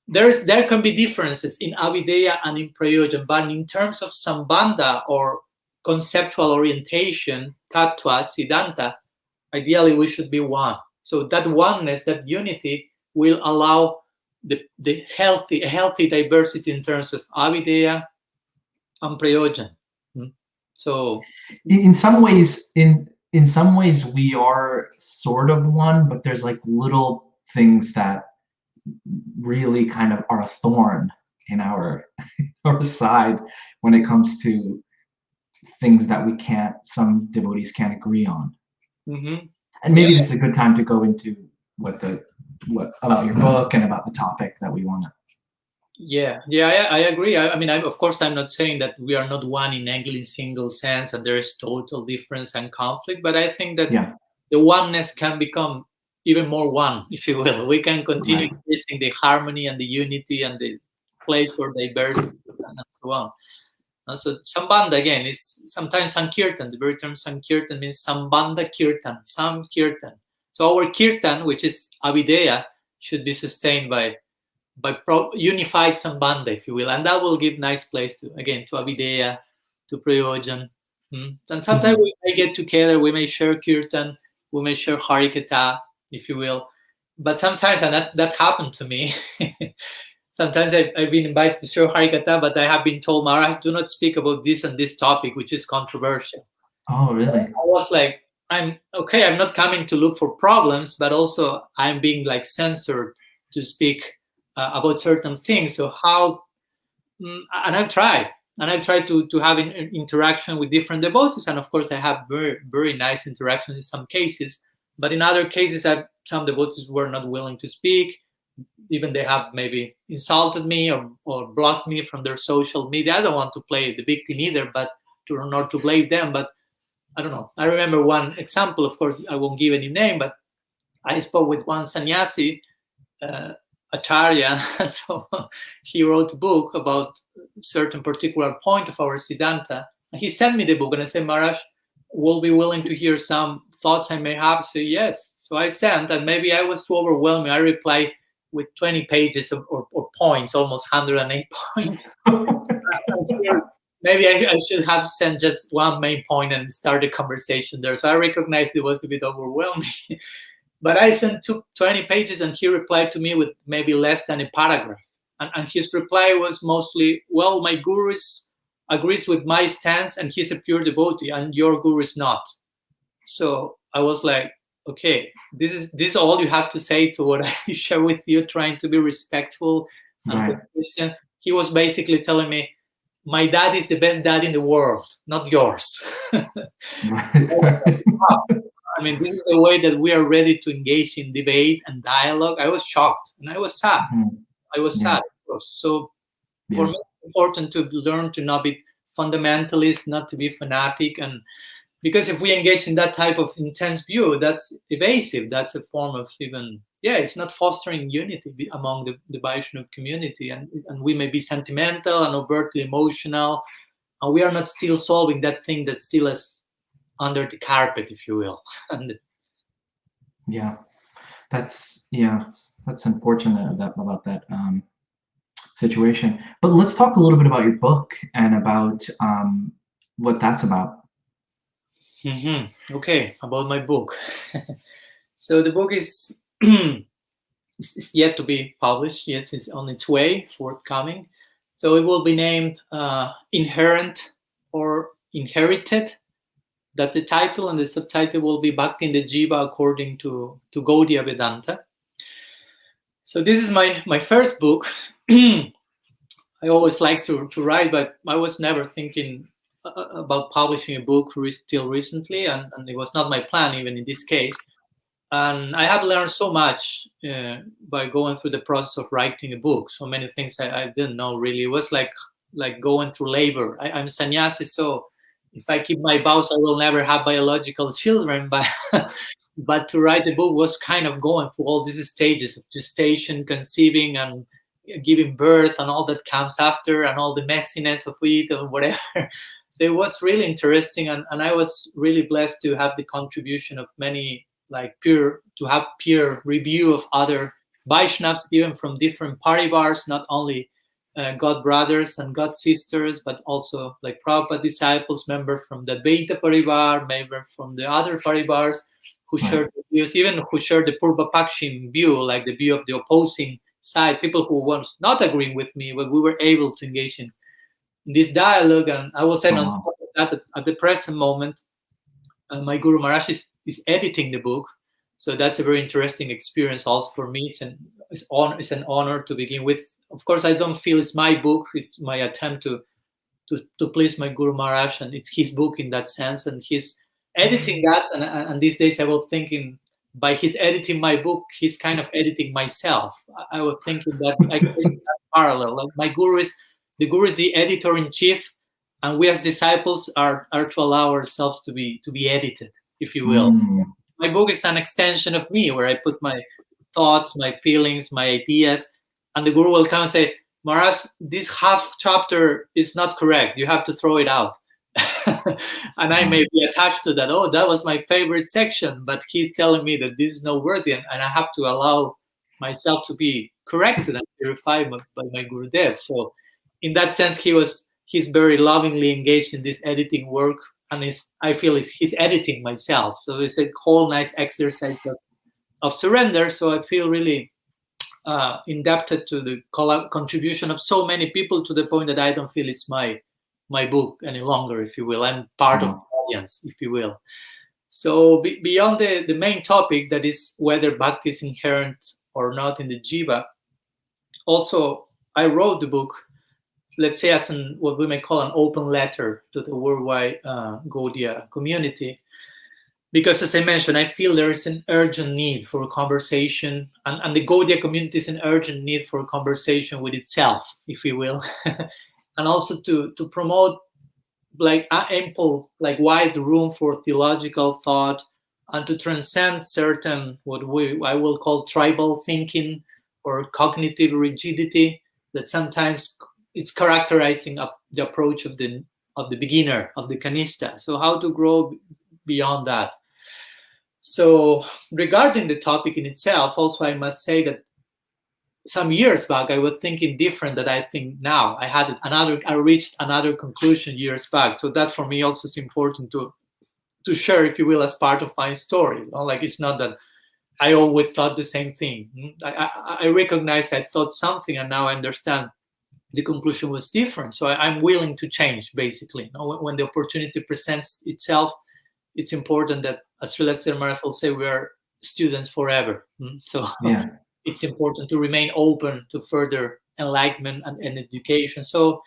there can be differences in avideya and in prayojan, but in terms of sambandha or conceptual orientation, tattva, siddhanta, ideally we should be one. So that oneness, that unity, will allow a healthy diversity in terms of avideya and prayojan. So in some ways, we are sort of one, but there's like little things that really kind of are a thorn in our side when it comes to things that some devotees can't agree on. Mm-hmm. And maybe this is a good time to go into what about your book and about the topic that we want to. Yeah, I agree. I mean, of course, I'm not saying that we are not one in any single sense and there is total difference and conflict, but I think that the oneness can become even more one, if you will. We can continue increasing the harmony and the unity and the place for diversity and so on. So sambandha, again, is sometimes sankirtan. The very term sankirtan means sambandha kirtan, samkirtan. So our kirtan, which is avideya, should be sustained by unified sambandha, if you will, and that will give nice place to avideya, to prayojan. And sometimes we may get together, we may share kirtan, we may share hari-kirtana, if you will, but sometimes, and that happened to me, sometimes I've been invited to share hari-kirtana, but I have been told, Maharaj, do not speak about this and this topic, which is controversial. Oh, really? I was like, I'm not coming to look for problems, but also I'm being like censored to speak about certain things. So how, and I've tried to have an interaction with different devotees, and of course I have very, very nice interaction in some cases, but in other cases some devotees were not willing to speak. Even they have maybe insulted me or blocked me from their social media. I don't want to play the victim either, but not to blame them, but I don't know. I remember one example, of course I won't give any name, but I spoke with one sannyasi, Acharya, so he wrote a book about a certain particular point of our siddhanta. And he sent me the book and I said, Maharaj, will be willing to hear some thoughts I may have? So yes. So I sent, and maybe I was too overwhelming. I replied with 20 pages or points, almost 108 points. Maybe I should have sent just one main point and start a conversation there. So I recognized it was a bit overwhelming. But I sent 20 pages and he replied to me with maybe less than a paragraph. And his reply was mostly, well, my guru agrees with my stance and he's a pure devotee and your guru is not. So I was like, okay, this is all you have to say to what I share with you, trying to be respectful and consistent. He was basically telling me, my dad is the best dad in the world, not yours. I mean, this is the way that we are ready to engage in debate and dialogue. I was shocked and I was sad. I was sad, of course. So for me, it's important to learn to not be fundamentalist, not to be fanatic. And because if we engage in that type of intense view, that's evasive. That's a form of it's not fostering unity among the Vaishnava community. And we may be sentimental and overtly emotional. And we are not still solving that thing that still is under the carpet, if you will. That's unfortunate about that situation. But let's talk a little bit about your book and about what that's about. Okay, about my book. So the book is yet to be published. Yet it's on its way, forthcoming. So it will be named Inherent or Inherited. That's the title, and the subtitle will be Bhakti in the Jiva according to Gaudiya Vedanta. So this is my first book. I always like to write, but I was never thinking about publishing a book till recently, and it was not my plan even in this case. And I have learned so much by going through the process of writing a book. So many things I didn't know really. It was like going through labor. I'm sannyasi, so if I keep my vows, I will never have biological children. But but to write the book was kind of going through all these stages of gestation, conceiving, and giving birth, and all that comes after, and all the messiness of it and whatever. So it was really interesting, and I was really blessed to have the contribution of many, like peer review of other Vaishnavas, even from different paribars, not only God brothers and God sisters, but also like Prabhupada disciples, member from the Advaita paribar, member from the other paribars, who shared the views, even who shared the Purva Pakshim view, like the view of the opposing side, people who was not agreeing with me, but we were able to engage in this dialogue. And I will say on top of that, at the present moment, my Guru Maharaj is editing the book. So that's a very interesting experience also for me. It's an honor to begin with. Of course, I don't feel it's my book. It's my attempt to please my Guru Maharaj, and it's his book in that sense. And he's editing that. And these days I was thinking, by his editing my book, he's kind of editing myself. I was thinking that I create that parallel. Like the Guru is the editor-in-chief, and we as disciples are to allow ourselves to be edited, if you will. My book is an extension of me, where I put my thoughts, my feelings, my ideas, and the Guru will come and say, Maharaj, this half chapter is not correct. You have to throw it out. And I may be attached to that. Oh, that was my favorite section, but he's telling me that this is not worthy, and I have to allow myself to be corrected and purified by my Gurudev. So in that sense, he's very lovingly engaged in this editing work, and I feel he's editing myself. So it's a whole nice exercise of surrender. So I feel really indebted to the contribution of so many people, to the point that I don't feel it's my book any longer, if you will. I'm part of the audience, if you will. So beyond the main topic, that is whether bhakti is inherent or not in the jiva, also I wrote the book, let's say, as what we may call an open letter to the worldwide Gaudiya community. Because as I mentioned, I feel there is an urgent need for a conversation, and the Gaudiya community is an urgent need for a conversation with itself, if you will. And also to promote like ample, like wide room for theological thought, and to transcend certain what I will call tribal thinking or cognitive rigidity that sometimes it's characterizing the approach of the beginner, of the Kanista. So how to grow beyond that. So regarding the topic in itself, also I must say that some years back, I was thinking different than I think now. I reached another conclusion years back. So that for me also is important to share, if you will, as part of my story. You know? Like, it's not that I always thought the same thing. I recognize I thought something, and now I understand the conclusion was different. So I'm willing to change, basically. You know, when the opportunity presents itself, it's important that, as Srila Sri Maharaj will say, we are students forever. So yeah. It's important to remain open to further enlightenment and education. So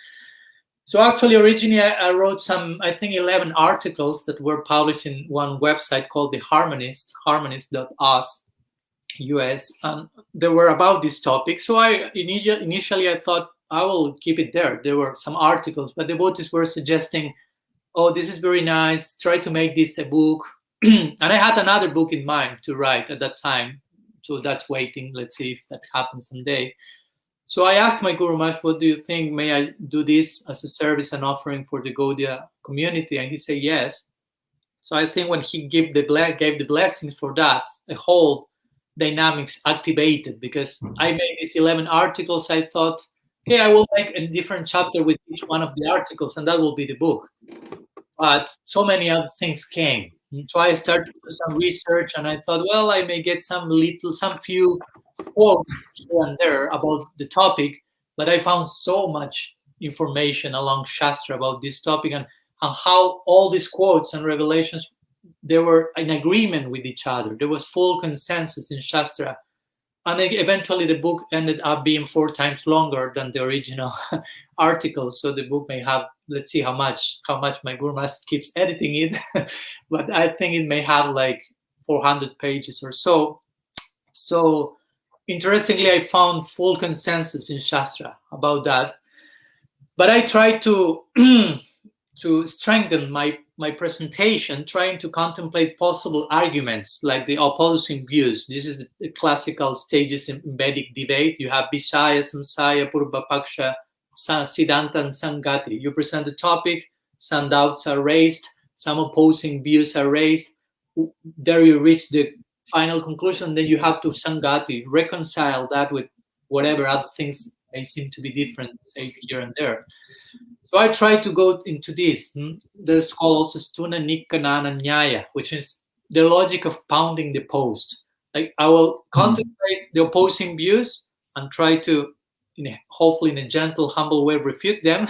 actually, originally I wrote I think 11 articles that were published in one website called The Harmonist, harmonist.us, US. And they were about this topic. So initially I thought I will keep it there. There were some articles, but the devotees were suggesting, oh, this is very nice, try to make this a book. And I had another book in mind to write at that time. So that's waiting. Let's see if that happens someday. So I asked my Guru Maharaj, what do you think? May I do this as a service and offering for the Gaudiya community? And he said yes. So I think when he gave the blessing for that, the whole dynamics activated, because I made these 11 articles. I thought, okay, I will make a different chapter with each one of the articles, and that will be the book. But so many other things came. So I started to do some research, and I thought, well, I may get some few quotes here and there about the topic, but I found so much information along shastra about this topic, and how all these quotes and revelations, they were in agreement with each other. There was full consensus in shastra. And eventually the book ended up being 4 times longer than the original article. So the book may have, let's see how much my Guru Master keeps editing it, but I think it may have like 400 pages or so. So interestingly, I found full consensus in Shastra about that. But I tried to to strengthen my presentation, trying to contemplate possible arguments like the opposing views. This is the classical stages in Vedic debate. You have Vishaya, Samsaya, Purvapaksha, Siddhanta, and Sangati. You present the topic, some doubts are raised, some opposing views are raised. There you reach the final conclusion, then you have to Sangati, reconcile that with whatever other things may seem to be different, say here and there. So I try to go into this. There's called also Stuna Nikkanana Nyaya, which is the logic of pounding the post. Like I will contemplate the opposing views and try to, hopefully in a gentle, humble way, refute them.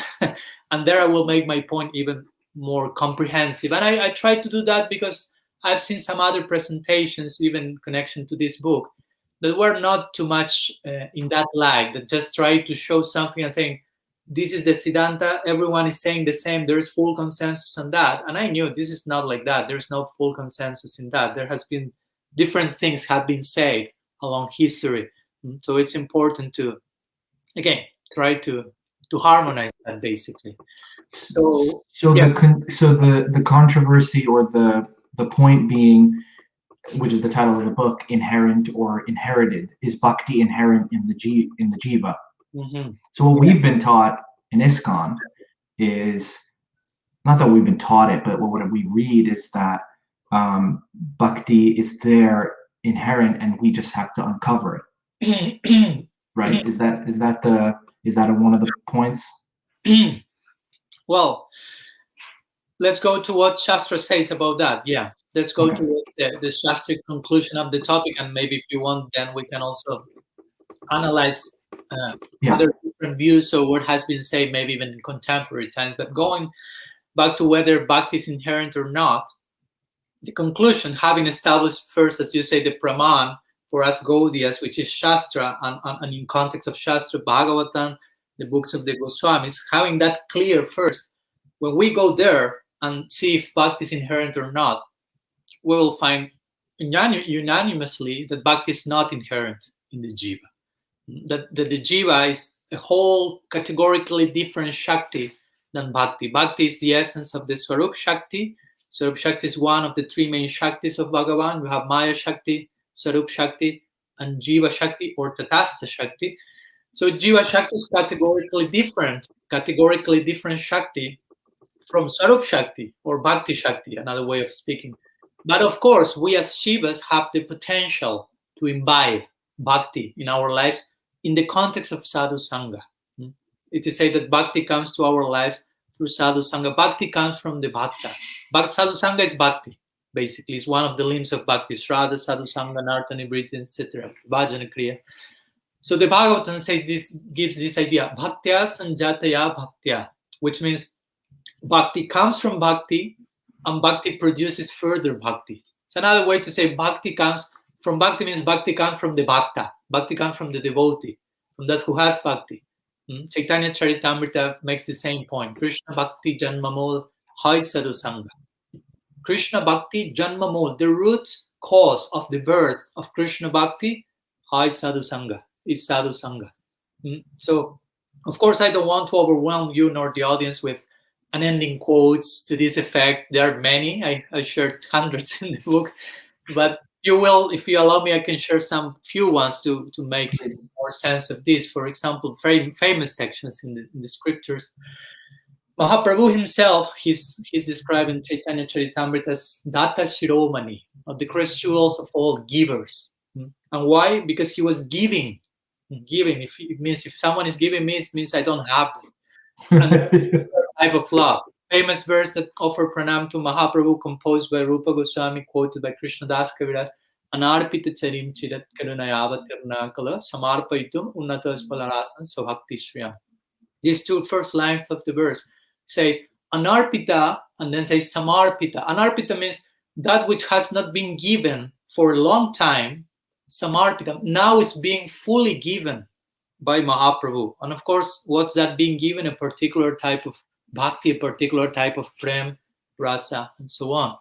And there I will make my point even more comprehensive. And I try to do that because I've seen some other presentations, even in connection to this book, that were not too much in that light, that just try to show something and saying, this is the siddhanta, everyone is saying the same, there's full consensus on that. And I knew this is not like that. There's no full consensus in that. There has been different things have been said along history. So it's important to, again, try to harmonize that basically. So yeah. The controversy or the point being, which is the title of the book, inherent or inherited, is bhakti inherent in the jiva? Mm-hmm. So what we've been taught in ISKCON is, not that we've been taught it, but what we read is that bhakti is there inherent and we just have to uncover it. Right? Is that one of the points? Well, let's go to what Shastra says about that. Yeah, let's go to the Shastric conclusion of the topic, and maybe if you want, then we can also analyze other different views or what has been said, maybe even in contemporary times. But going back to whether bhakti is inherent or not, the conclusion, having established first, as you say, the Pramana for us Gaudiyas, which is Shastra, and in context of Shastra, Bhagavatam, the books of the Goswamis, having that clear first, when we go there and see if bhakti is inherent or not, we will find unanimously that bhakti is not inherent in the jiva. That the jiva is a whole categorically different Shakti than Bhakti. Bhakti is the essence of the Swarup Shakti. Swarup Shakti is one of the 3 main Shaktis of Bhagavan. We have Maya Shakti, Swarup Shakti, and Jiva Shakti or Tatastha Shakti. So Jiva Shakti is categorically different Shakti from Swarup Shakti or Bhakti Shakti, another way of speaking. But of course, we as Shivas have the potential to imbibe Bhakti in our lives in the context of Sadhu Sangha. It is said that Bhakti comes to our lives through Sadhu Sangha. Bhakti comes from the Bhakta. Sadhu Sangha is Bhakti, basically. It's one of the limbs of Bhakti. Shraddha, Sadhu Sangha, Nartani, Briti, etc. Bhajana Kriya. So the Bhagavatam says this, gives this idea, Bhaktya Sanjataya Bhaktya, which means Bhakti comes from Bhakti and Bhakti produces further Bhakti. It's another way to say Bhakti comes from Bhakti, means Bhakti comes from the Bhakta. Bhakti comes from the devotee, from that who has Bhakti. Chaitanya Charitamrita makes the same point. Krishna Bhakti Janmamol Hai Sadhu Sangha. Krishna Bhakti Janmamol, the root cause of the birth of Krishna Bhakti, Hai Sadhu Sangha, is Sadhu Sangha. So, of course, I don't want to overwhelm you nor the audience with unending quotes to this effect. There are many. I shared hundreds in the book, but you will, if you allow me, I can share some few ones to make more sense of this. For example, very famous sections in the scriptures. Mahaprabhu himself, he's described in Chaitanya Charitamrita as Data Shiromani, of the crest jewels of all givers. And why? Because he was giving. Giving, it means if someone is giving me, it means I don't have them. And type of love. Famous verse that offer pranam to Mahaprabhu, composed by Rupa Goswami, quoted by Krishna Das Kaviraj, Anarpita charim chirat karunayavatirnakala samarpaitum unnatas balarasan sobhakti shriyam. These 2 first lines of the verse say anarpita and then say samarpita. Anarpita means that which has not been given for a long time, samarpitam, now is being fully given by Mahaprabhu. And of course, what's that being given? A particular type of bhakti, a particular type of prem, rasa, and so on.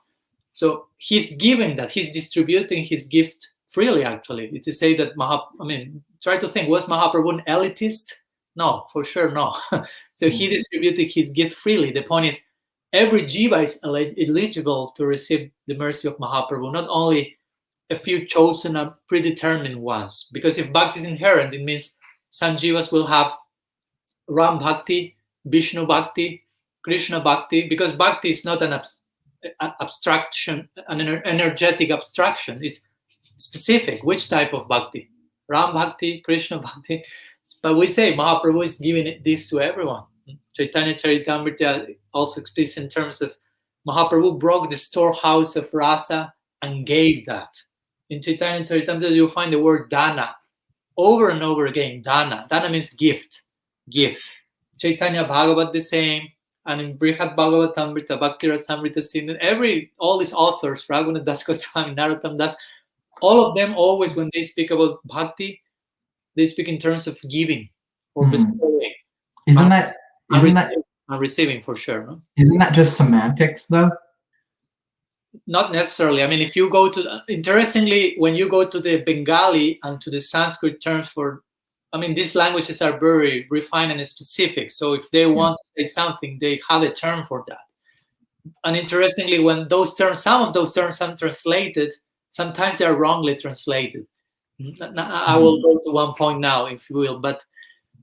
So he's giving that, he's distributing his gift freely, actually. It is say that try to think, was Mahaprabhu an elitist? No, for sure, no. So he distributed his gift freely. The point is, every jiva is eligible to receive the mercy of Mahaprabhu, not only a few chosen and predetermined ones. Because if bhakti is inherent, it means some jivas will have Ram Bhakti, Vishnu Bhakti, Krishna Bhakti, because bhakti is not an abstraction, an energetic abstraction. It's specific. Which type of bhakti? Ram Bhakti, Krishna Bhakti. But we say Mahaprabhu is giving this to everyone. Chaitanya Charitamrita also speaks in terms of Mahaprabhu broke the storehouse of rasa and gave that. In Chaitanya Charitamrita, you'll find the word dana over and over again. Dana. Dana means gift. Gift. Chaitanya Bhagavat the same. And in Brihad Bhagavatamrita, Bhakti Rasamrita Sindhu, all these authors, Raghunath Das Goswami, Narottam Das, all of them always, when they speak about bhakti, they speak in terms of giving or bestowing. Isn't that receiving for sure? No? Isn't that just semantics, though? Not necessarily. I mean, if you go to, interestingly, when you go to the Bengali and to the Sanskrit terms for, these languages are very refined and specific. So if they want to say something, they have a term for that. And interestingly, when those terms, some of those terms are translated, sometimes they are wrongly translated. I will go to one point now, if you will. But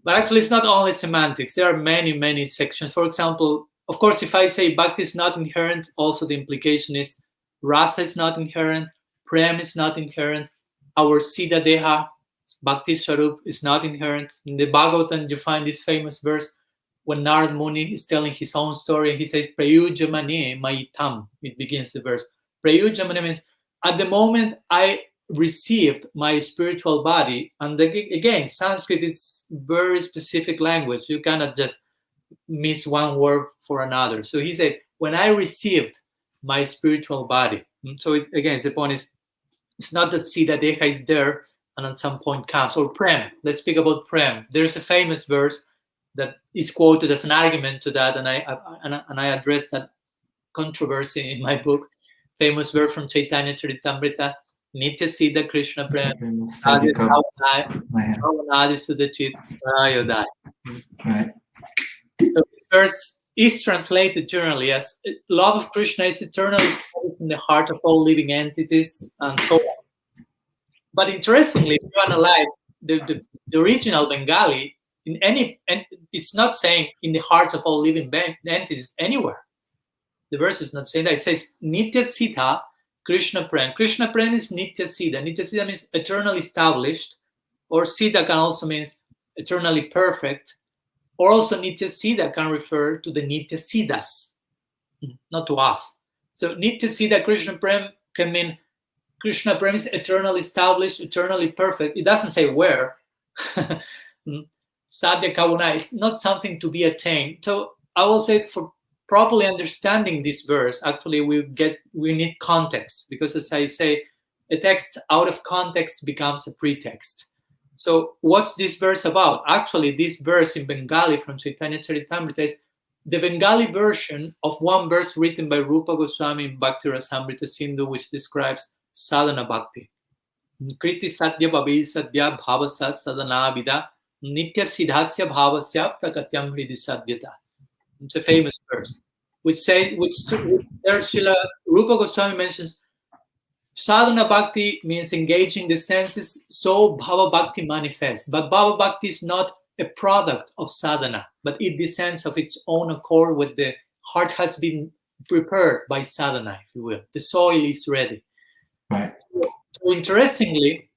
actually, it's not only semantics. There are many, many sections. For example, of course, if I say bhakti is not inherent, also the implication is rasa is not inherent, prem is not inherent, our siddha deha, bhakti swarup, is not inherent. In the Bhagavatam, you find this famous verse when Narad Muni is telling his own story, and he says, Prayujamane mayitam. It begins the verse. Prayujamane means, at the moment I received my spiritual body, and again, Sanskrit is very specific language. You cannot just miss one word for another. So he said, when I received my spiritual body. So again, the point is, it's not that siddha deha is there and at some point comes. Or prem. Let's speak about prem. There's a famous verse that is quoted as an argument to that, and I addressed that controversy in my book. Famous verse from Chaitanya Charitamrita, Nitya Siddha Krishna Prem, Adi Sudachit Ayodai. Right. So this verse is translated generally as love of Krishna is eternally in the heart of all living entities, and so on. But interestingly, if you analyze the original Bengali, it's not saying in the heart of all living entities anywhere. The verse is not saying that. It says Nitya Siddha Krishna Prem. Krishna Prem is Nitya Siddha. Nitya Siddha means eternally established, or Siddha can also mean eternally perfect, or also Nitya Siddha can refer to the Nitya Siddhas, not to us. So Nitya Siddha Krishna Prem can mean Krishna Prem is eternally established, eternally perfect. It doesn't say where. Sadhya Kavuna is not something to be attained. So I will say, for properly understanding this verse, actually we need context, because as I say, a text out of context becomes a pretext. So what's this verse about? Actually, this verse in Bengali from Chaitanya Charitamrita is the Bengali version of one verse written by Rupa Goswami in Bhakti Rasamrita Sindhu, which describes sadhana bhakti. Kriti sadhya bhavi sadhya bhavasa sadhana vida nitya siddhasya bhavasya prakatyam hridi sadhyata. It's a famous verse, which there Srila Rupa Goswami mentions sadhana bhakti means engaging the senses, so bhava bhakti manifests. But bhava bhakti is not a product of sadhana, but it descends of its own accord when the heart has been prepared by sadhana, if you will. The soil is ready. Right. So interestingly,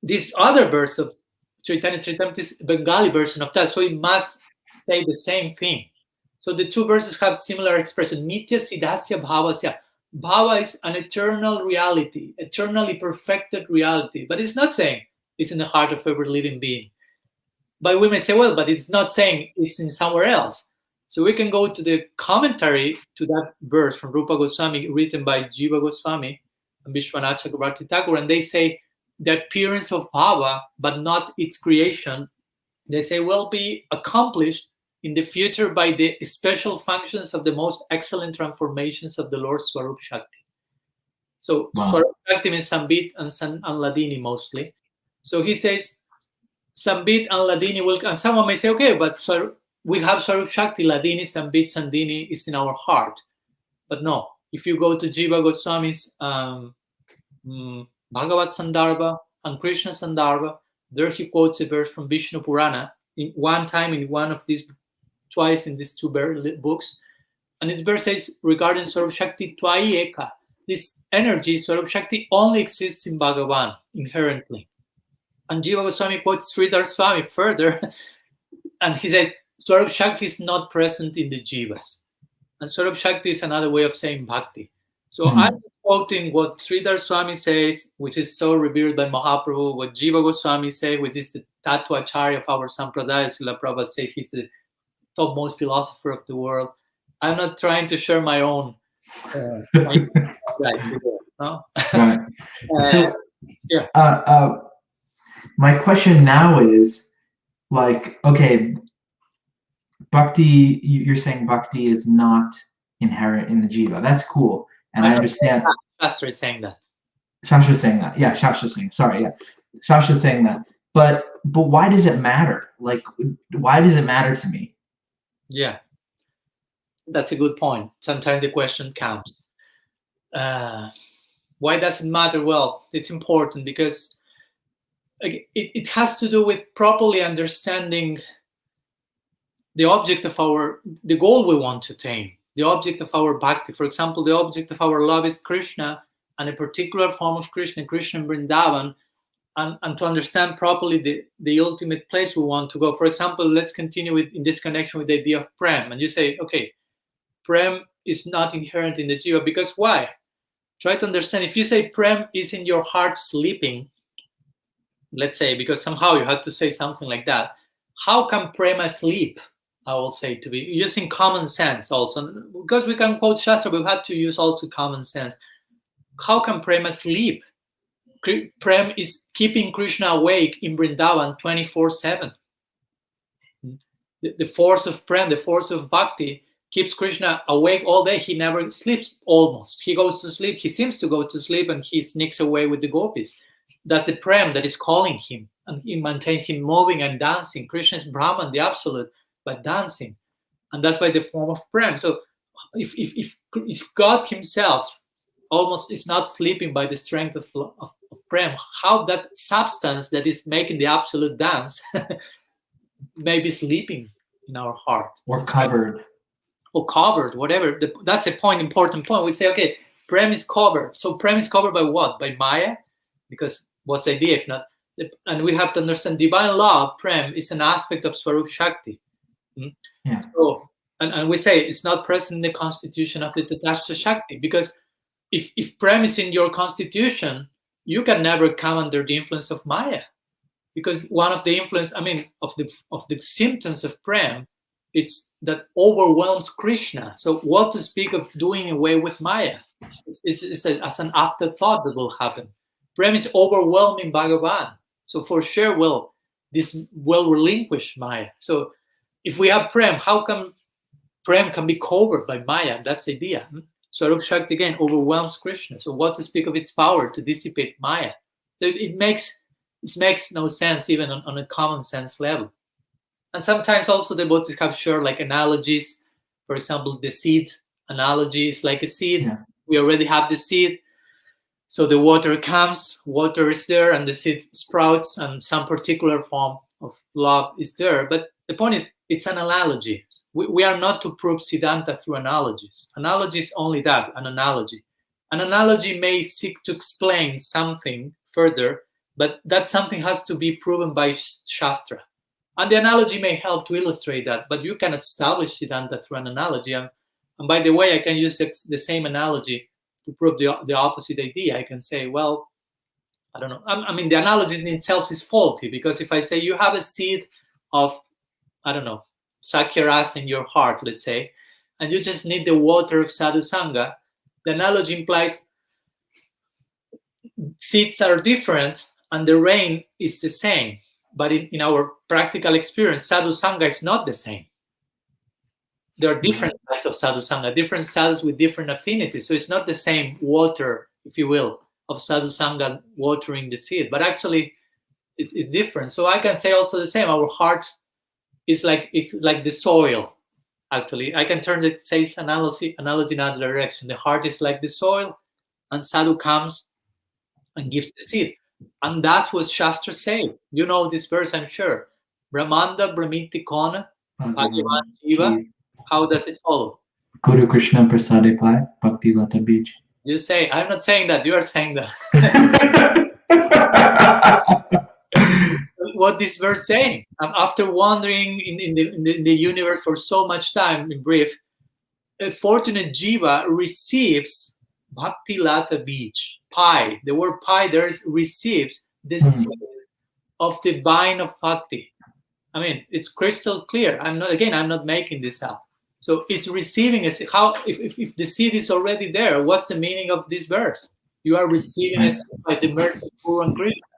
this other verse of Chaitanya Charitamrita is a Bengali version of that, so it must say the same thing. So the two verses have similar expression. Nitya siddhasya bhavasya. Bhava is an eternal reality, eternally perfected reality. But it's not saying it's in the heart of every living being. But we may say, well, but it's not saying it's in somewhere else. So we can go to the commentary to that verse from Rupa Goswami, written by Jiva Goswami and Vishwanath Chakrabarti Thakur, and they say the appearance of bhava, but not its creation, they say will be accomplished in the future by the special functions of the most excellent transformations of the Lord Swarup Shakti. So Swarup Shakti means Sambit and Ladini mostly. So he says Sambit and Ladini will, and someone may say, okay, but we have Swarup Shakti, Ladini, Sambit, Sandini is in our heart. But no, if you go to Jiva Goswami's Bhagavat Sandarbha and Krishna Sandarbha, there he quotes a verse from Vishnu Purana in one time in one of these, twice in these two books. And it verse says regarding Swarup Shakti, Tvai Eka, this energy, Swarup Shakti, only exists in Bhagavan inherently. And Jiva Goswami quotes Sridhar Swami further, and he says, Swarup Shakti is not present in the Jivas. And Swarup Shakti is another way of saying bhakti. So I'm quoting what Sridhar Swami says, which is so revered by Mahaprabhu, what Jiva Goswami says, which is the Tattva-acharya of our Sampradaya. Srila Prabhupada says he's the topmost philosopher of the world. I'm not trying to share my own right. No? Right. So, yeah. My question now is, like, okay, bhakti, you're saying bhakti is not inherent in the jiva. That's cool. And I understand. Shastra is saying that. Shastra's saying that. Yeah, Shastra's saying, sorry, yeah. Shastra's saying that. But why does it matter? Like, why does it matter to me? Yeah, that's a good point. Sometimes the question comes. Why does it matter? Well, it's important because it has to do with properly understanding the object of the goal we want to attain, the object of our bhakti. For example, the object of our love is Krishna and a particular form of Krishna, Krishna in Vrindavan, and to understand properly the ultimate place we want to go. For example, let's continue in this connection with the idea of prem. And you say, okay, prem is not inherent in the jiva, because why? Try to understand. If you say prem is in your heart sleeping, let's say, because somehow you have to say something like that, how can prema sleep? I will say, to be using common sense also. Because we can quote Shastra, we've had to use also common sense. How can prema sleep? Prem is keeping Krishna awake in Vrindavan 24/7. The force of prem, the force of bhakti, keeps Krishna awake all day. He never sleeps almost. He goes to sleep. He seems to go to sleep and he sneaks away with the gopis. That's the prem that is calling him, and it maintains him moving and dancing. Krishna is Brahman, the absolute, but dancing. And that's why the form of prem. So if God himself almost is not sleeping by the strength of prem, how that substance that is making the absolute dance may be sleeping in our heart. Or covered. Or covered, whatever. That's a important point. We say, okay, prem is covered. So prem is covered by what? By Maya? Because what's the idea if not? And we have to understand divine love, prem, is an aspect of Swarup Shakti. Yeah. So, and we say it's not present in the constitution of the Tatastha Shakti, because if prem is in your constitution, you can never come under the influence of Maya, because one of the influence, of the symptoms of prem, it's that overwhelms Krishna. So what to speak of doing away with Maya? It's as an afterthought that will happen. Prem is overwhelming Bhagavan. So for sure, this will relinquish Maya. So if we have prem, how come prem can be covered by Maya? That's the idea. Swarup Shakti again overwhelms Krishna. So what to speak of its power to dissipate Maya? It makes no sense even on a common sense level. And sometimes also the devotees have shared like analogies. For example, the seed analogy is like a seed. Yeah. We already have the seed. So the water comes, water is there, and the seed sprouts, and some particular form of love is there. But the point is, it's an analogy. We are not to prove siddhanta through analogies. Analogy is only that, an analogy. An analogy may seek to explain something further, but that something has to be proven by Shastra. And the analogy may help to illustrate that, but you can establish siddhanta through an analogy. And by the way, I can use the same analogy to prove the opposite idea. I can say, well, I don't know. The analogy in itself is faulty, because if I say you have a seed of, I don't know, Sakya-rasa in your heart, let's say, and you just need the water of sadhu sangha, the analogy implies seeds are different and the rain is the same. But in our practical experience, sadhu sangha is not the same. There are different types of sadhu sangha, different sadhus with different affinities. So it's not the same water, if you will, of sadhu sangha watering the seed, but actually it's different. So I can say also the same. Our heart is like the soil. Actually, I can turn the same analogy in other direction. The heart is like the soil, and sadhu comes and gives the seed. And that's what shastra say. You know this verse, I'm sure. Brahmanda Brahmiti Kona Bhagavan Jiva. How does it follow? Guru Krishna Prasade Pai Bhakti Lata Bij. You say, I'm not saying that, you are saying that. What this verse saying? After wandering in the universe for so much time, in brief, a fortunate jiva receives Bhakti Lata Bij. Pi. The word pi there is receives the seed of the vine of bhakti. I mean, it's crystal clear. I'm not making this up. So it's receiving a seed. How if the seed is already there, what's the meaning of this verse? You are receiving a seed by the mercy of Guru and Krishna.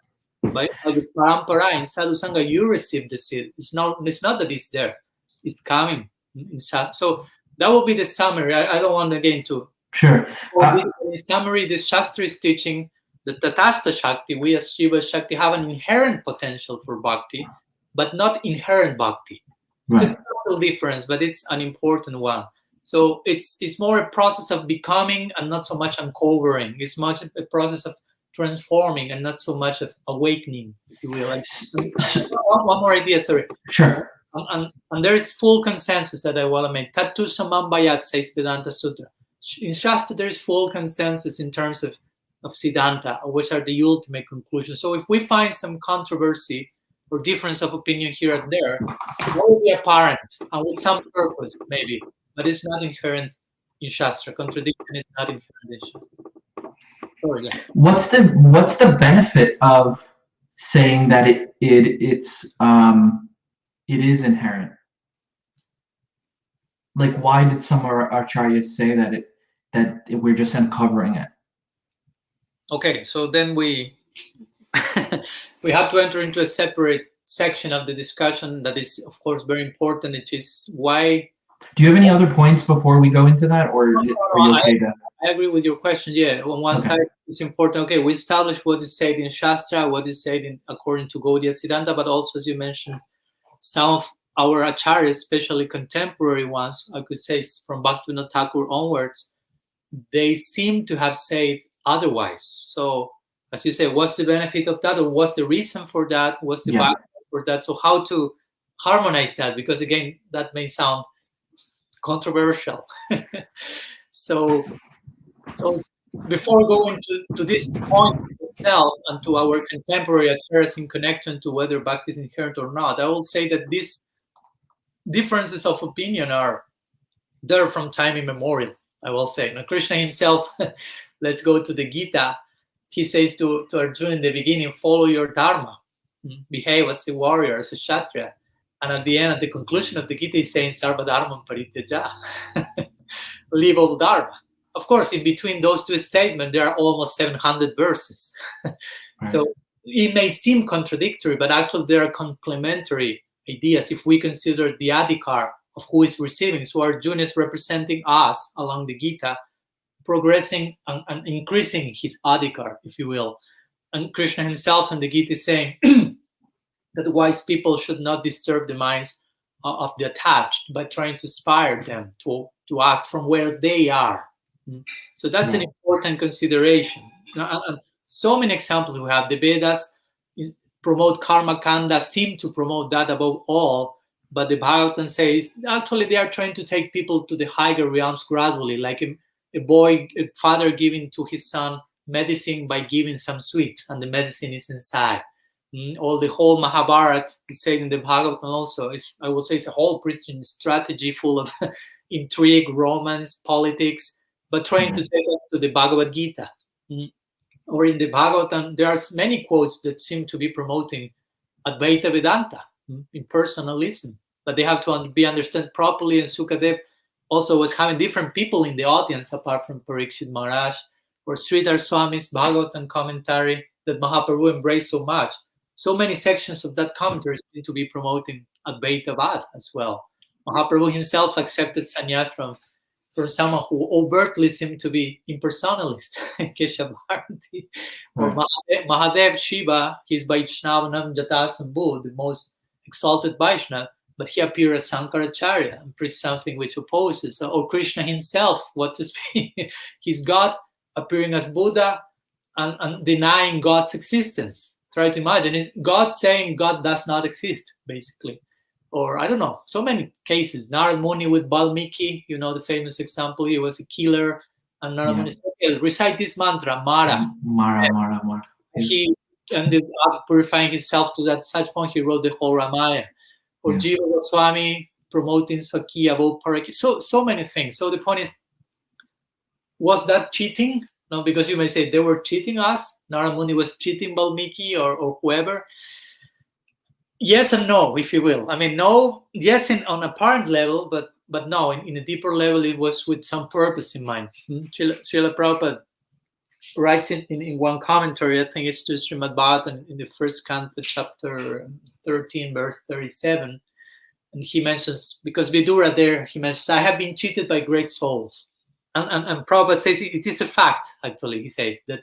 By the parampara in sadhu sangha, you receive the seed. It's not that it's there. It's coming. So that will be the summary. I don't want again to. Sure. In summary, this shastra is teaching that Tatastha Shakti, we as Shiva Shakti have an inherent potential for bhakti, but not inherent bhakti. Right. It's a subtle difference, but it's an important one. So it's more a process of becoming and not so much uncovering. It's much a process of transforming and not so much of awakening, if you will. One more idea, sorry. Sure. And there is full consensus that I want to make. Tatu Samambayat says Vedanta Sutra. In Shastra, there is full consensus in terms of siddhanta, which are the ultimate conclusions. So if we find some controversy or difference of opinion here and there, that will be apparent and with some purpose, maybe, but it's not inherent in Shastra. Contradiction is not inherent in Shastra. Sorry, yeah. What's the benefit of saying that it is inherent? Like, why did some acharyas say that we're just uncovering it? Okay, so then we we have to enter into a separate section of the discussion that is, of course, very important. It is why. Do you have any other points before we go into that, or are you okay? I agree with your question. Yeah, on one side, it's important. Okay, we established what is said in Shastra, what is said according to Gaudiya Siddhanta, but also, as you mentioned, some of our acharyas, especially contemporary ones, I could say from Bhaktivinoda Thakur onwards, they seem to have said otherwise. So, as you say, what's the benefit of that, or what's the reason for that? What's the background for that? So, how to harmonize that? Because again, that may sound controversial. So before going to this point itself and to our contemporary acharyas in connection to whether bhakti is inherent or not, I will say that these differences of opinion are there from time immemorial, I will say. Now, Krishna himself, let's go to the Gita. He says to Arjuna in the beginning, follow your dharma, behave as a warrior, as a kshatriya. And at the end, at the conclusion of the Gita, he's saying, sarva dharmam parityaja, leave all dharma. Of course, in between those two statements, there are almost 700 verses. Right. So it may seem contradictory, but actually there are complementary ideas if we consider the adhikar of who is receiving. So Arjuna is representing us along the Gita, progressing and increasing his adhikar, if you will. And Krishna himself in the Gita is saying that wise people should not disturb the minds of the attached by trying to inspire them to act from where they are. So that's an important consideration. And so many examples we have. The Vedas promote karma kanda, seem to promote that above all, but the Bhagavatam says actually they are trying to take people to the higher realms gradually, like a father giving to his son medicine by giving some sweet, and the medicine is inside. All the whole Mahabharata is said in the Bhagavatam also. I will say it's a whole Christian strategy full of intrigue, romance, politics, but trying to take it to the Bhagavad Gita. Or in the Bhagavatam, there are many quotes that seem to be promoting Advaita Vedanta, impersonalism, but they have to be understood properly. And Sukadev also was having different people in the audience apart from Parikshit Maharaj, or Sridhar Swami's Bhagavatam commentary that Mahaprabhu embraced so much. So many sections of that commentary seem to be promoting Advaitavad as well. Mahaprabhu himself accepted sannyas from someone who overtly seemed to be impersonalist, Keshav Bharati. Or Mahadev Shiva, he's Vaishnavanam Jatasambhu, the most exalted Vaishnava, but he appeared as Sankaracharya and preached something which opposes. Or Krishna himself, what to speak, he's God appearing as Buddha and denying God's existence. Try to imagine, is God saying God does not exist, basically. Or I don't know, so many cases. Narad Muni with Valmiki, you know, the famous example, he was a killer, and Narad Muni said, okay, recite this mantra, Mara. Mara. He ended up purifying himself to that such point he wrote the whole Ramayana. Or Jiva Goswami promoting Swaki above Paraki. So many things. So the point is, was that cheating? No, because you may say they were cheating us. Narad Muni was cheating Valmiki or whoever. Yes and no, if you will. I mean, no, yes, on a apparent level, but no, in a deeper level, it was with some purpose in mind. Srila Prabhupada writes in one commentary, I think it's to Srimad Bhagavatam, in the first canto, chapter 13, verse 37, and he mentions, because Vidura there, he mentions, I have been cheated by great souls. And Prabhupada says it is a fact, actually, he says, that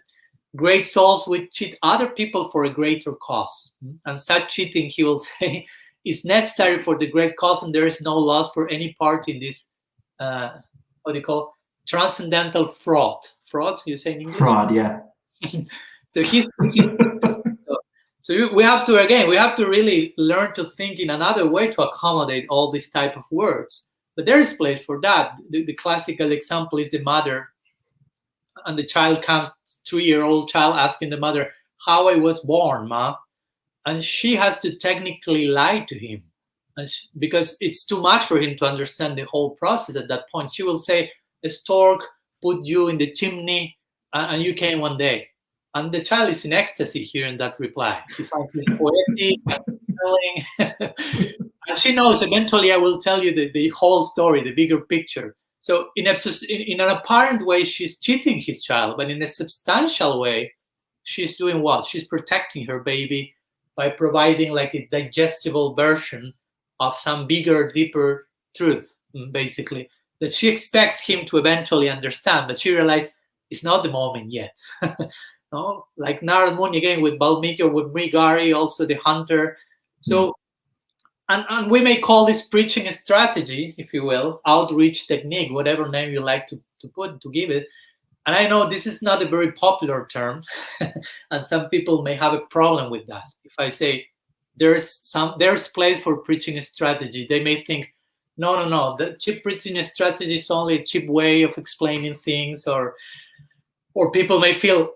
great souls would cheat other people for a greater cause. And such cheating, he will say, is necessary for the great cause, and there is no loss for any part in this, what do you call, transcendental fraud. Fraud, you say in English? Fraud, yeah. So so we have to really learn to think in another way to accommodate all these type of words. But there is place for that. The classical example is the mother, and the child comes, 3-year-old child, asking the mother, how I was born, ma? And she has to technically lie to him, because it's too much for him to understand the whole process at that point. She will say, a stork put you in the chimney, and you came one day. And the child is in ecstasy hearing that reply. He finds it poetic and compelling. And she knows eventually I will tell you the whole story, the bigger picture. So in an apparent way, she's cheating his child, but in a substantial way, she's doing what? She's protecting her baby by providing like a digestible version of some bigger, deeper truth, basically, that she expects him to eventually understand, but she realized it's not the moment yet. No? Like Narad Muni again with Valmiki, or with Mrigari, also the hunter. So, and we may call this preaching a strategy, if you will, outreach technique, whatever name you like to give it. And I know this is not a very popular term, and some people may have a problem with that. If I say there's place for preaching a strategy, they may think, no, the cheap preaching strategy is only a cheap way of explaining things, or people may feel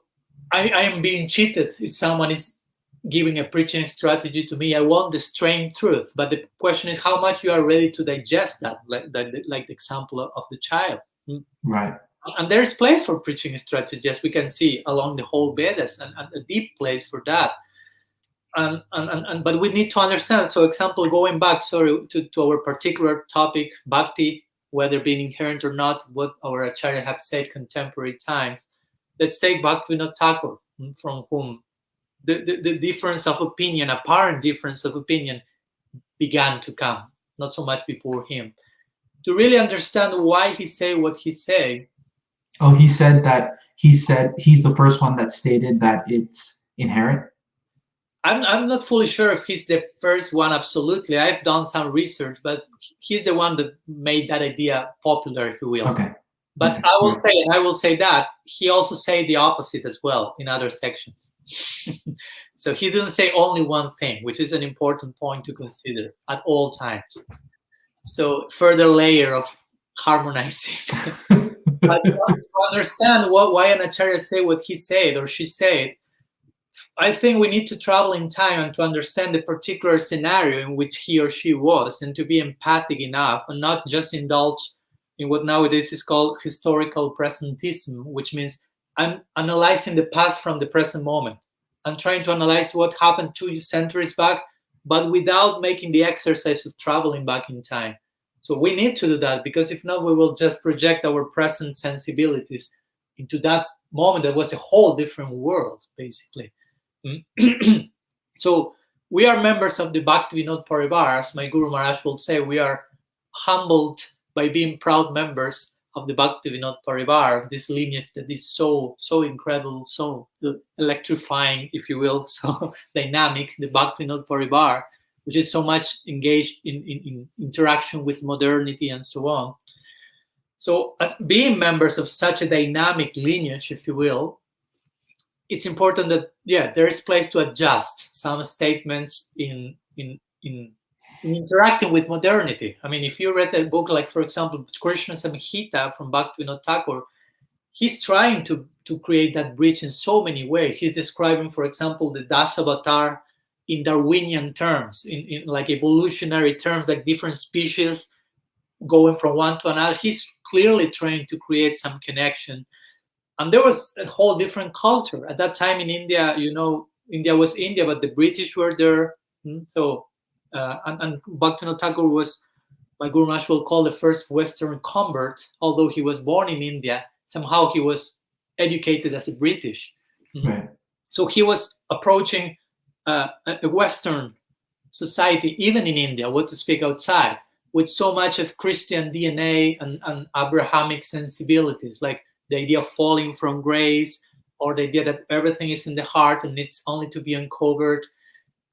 I am being cheated if someone is giving a preaching strategy to me. I want the strange truth, but the question is how much you are ready to digest that, like the example of the child. Right. And there's place for preaching strategy, as we can see along the whole Vedas, and a deep place for that. But we need to understand. So, example, going back, to our particular topic, bhakti, whether being inherent or not, what our acharya have said contemporary times. Let's take Bhaktivinoda Thakur, from whom the difference of opinion, apparent difference of opinion, began to come, not so much before him. To really understand why he said what he said. Oh, he said he's the first one that stated that it's inherent. I'm not fully sure if he's the first one, absolutely. I've done some research, but he's the one that made that idea popular, if you will. Okay. But okay. I will say that he also said the opposite as well in other sections. So he didn't say only one thing, which is an important point to consider at all times. So further layer of harmonizing. But to understand why an acharya say what he said or she said, I think we need to travel in time and to understand the particular scenario in which he or she was, and to be empathic enough and not just indulge in what nowadays is called historical presentism, which means I'm analyzing the past from the present moment. I'm trying to analyze what happened 2 centuries back, but without making the exercise of traveling back in time. So we need to do that, because if not, we will just project our present sensibilities into that moment that was a whole different world, basically. So we are members of the Bhakti-Vinod Parivar. As my Guru Maharaj will say, we are humbled by being proud members of the Bhakti-Vinod Parivar, this lineage that is so incredible, so electrifying, if you will, so dynamic, the Bhakti-Vinod Parivar, which is so much engaged in interaction with modernity and so on. So as being members of such a dynamic lineage, if you will, it's important that, there is place to adjust some statements in interacting with modernity. I mean, if you read a book like, for example, Krishna Samhita from Bhaktivinoda Thakur, he's trying to create that bridge in so many ways. He's describing, for example, the Dasavatar in Darwinian terms, in like evolutionary terms, like different species going from one to another. He's clearly trying to create some connection. And there was a whole different culture. At that time in India, India was India, but the British were there. So, and Bhaktivinoda Thakur was, my Guru Maharaj will call, the first Western convert, although he was born in India. Somehow he was educated as a British. Right. So he was approaching a Western society, even in India, what to speak outside, with so much of Christian DNA and Abrahamic sensibilities, like the idea of falling from grace, or the idea that everything is in the heart and it's only to be uncovered.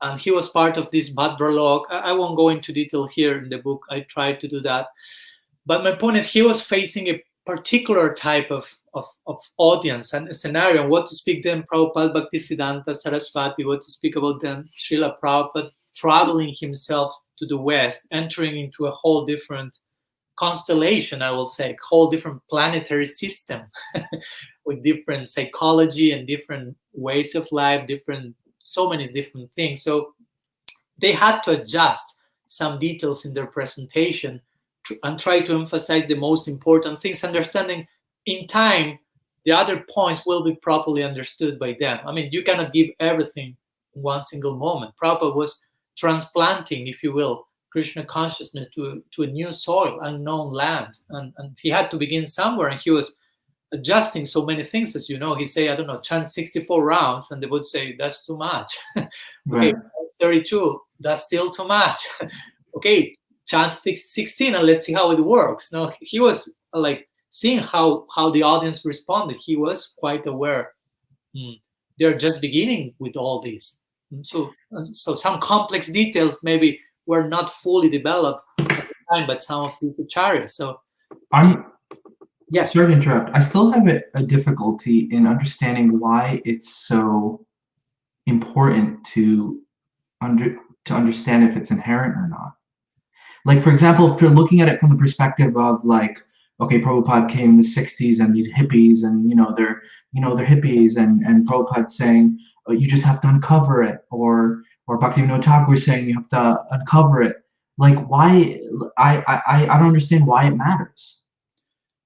And he was part of this Bhadralok. I won't go into detail here in the book. I tried to do that. But my point is, he was facing a particular type of audience and a scenario. And what to speak then, Prabhupada, Bhaktisiddhanta, Saraswati, what to speak about them, Srila Prabhupada, traveling himself to the West, entering into a whole different constellation, I will say, whole different planetary system with different psychology and different ways of life, so many different things. So they had to adjust some details in their presentation and try to emphasize the most important things, understanding in time the other points will be properly understood by them. I mean, you cannot give everything in one single moment. Prabhupada was transplanting, if you will, Krishna consciousness to a new soil, unknown land. And he had to begin somewhere, and he was adjusting so many things. As you know, he say, I don't know, chant 64 rounds, and they would say, that's too much. Right. Okay, 32, that's still too much. Okay, chant 16, and let's see how it works. No, he was like seeing how the audience responded. He was quite aware. They're just beginning with all this. So some complex details maybe were not fully developed at the time, but some of these acharyas. So sorry to interrupt. I still have a difficulty in understanding why it's so important to understand if it's inherent or not. Like, for example, if you're looking at it from the perspective of like, okay, Prabhupada came in the 60s and these hippies, and they're hippies, and Prabhupada saying, oh, you just have to uncover it, or Bhaktivinoda Thakur saying you have to uncover it. Like, why? I don't understand why it matters.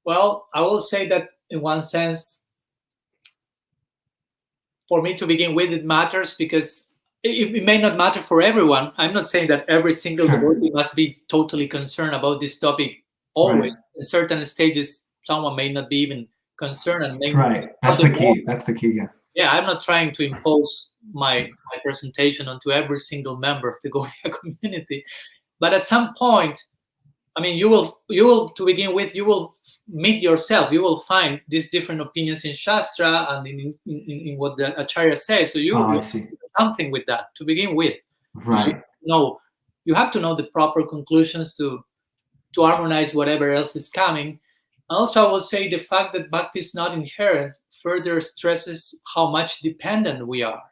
Well, I will say that in one sense, for me to begin with, it matters because it may not matter for everyone. I'm not saying that every single devotee must be totally concerned about this topic always. Right. In certain stages, someone may not be even concerned. And right. That's the key. That's the key, yeah. Yeah, I'm not trying to impose my presentation onto every single member of the Gaudiya community. But at some point, I mean, you will to begin with, you will meet yourself. You will find these different opinions in shastra and in what the acharya says. So you will do something with that to begin with. Right. You have to know the proper conclusions to harmonize whatever else is coming. Also, I will say the fact that bhakti is not inherent further stresses how much dependent we are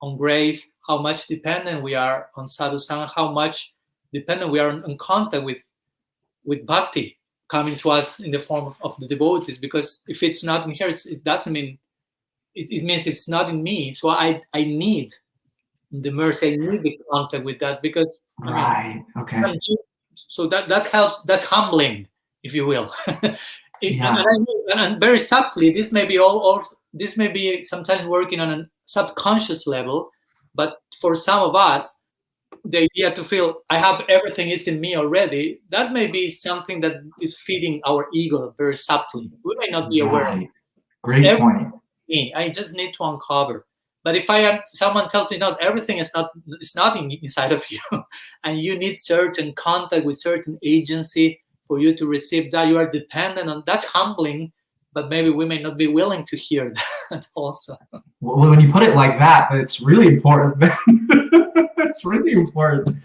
on grace, how much dependent we are on sadhusanga, how much dependent we are on contact with bhakti coming to us in the form of the devotees. Because if it's not in here, it doesn't mean, it means it's not in me. So I need the mercy, I need the contact with that, because okay. So that helps, that's humbling, if you will. And very subtly, this may be this may be sometimes working on a subconscious level, but for some of us, the idea to feel I have everything is in me already, that may be something that is feeding our ego very subtly. We may not be aware of it. Great point. Me, I just need to uncover. But if someone tells me, no, everything is not inside of you, and you need certain contact with certain agency for you to receive that, you are dependent on, that's humbling, but maybe we may not be willing to hear that also. Well, when you put it like that, it's really important. It's really important.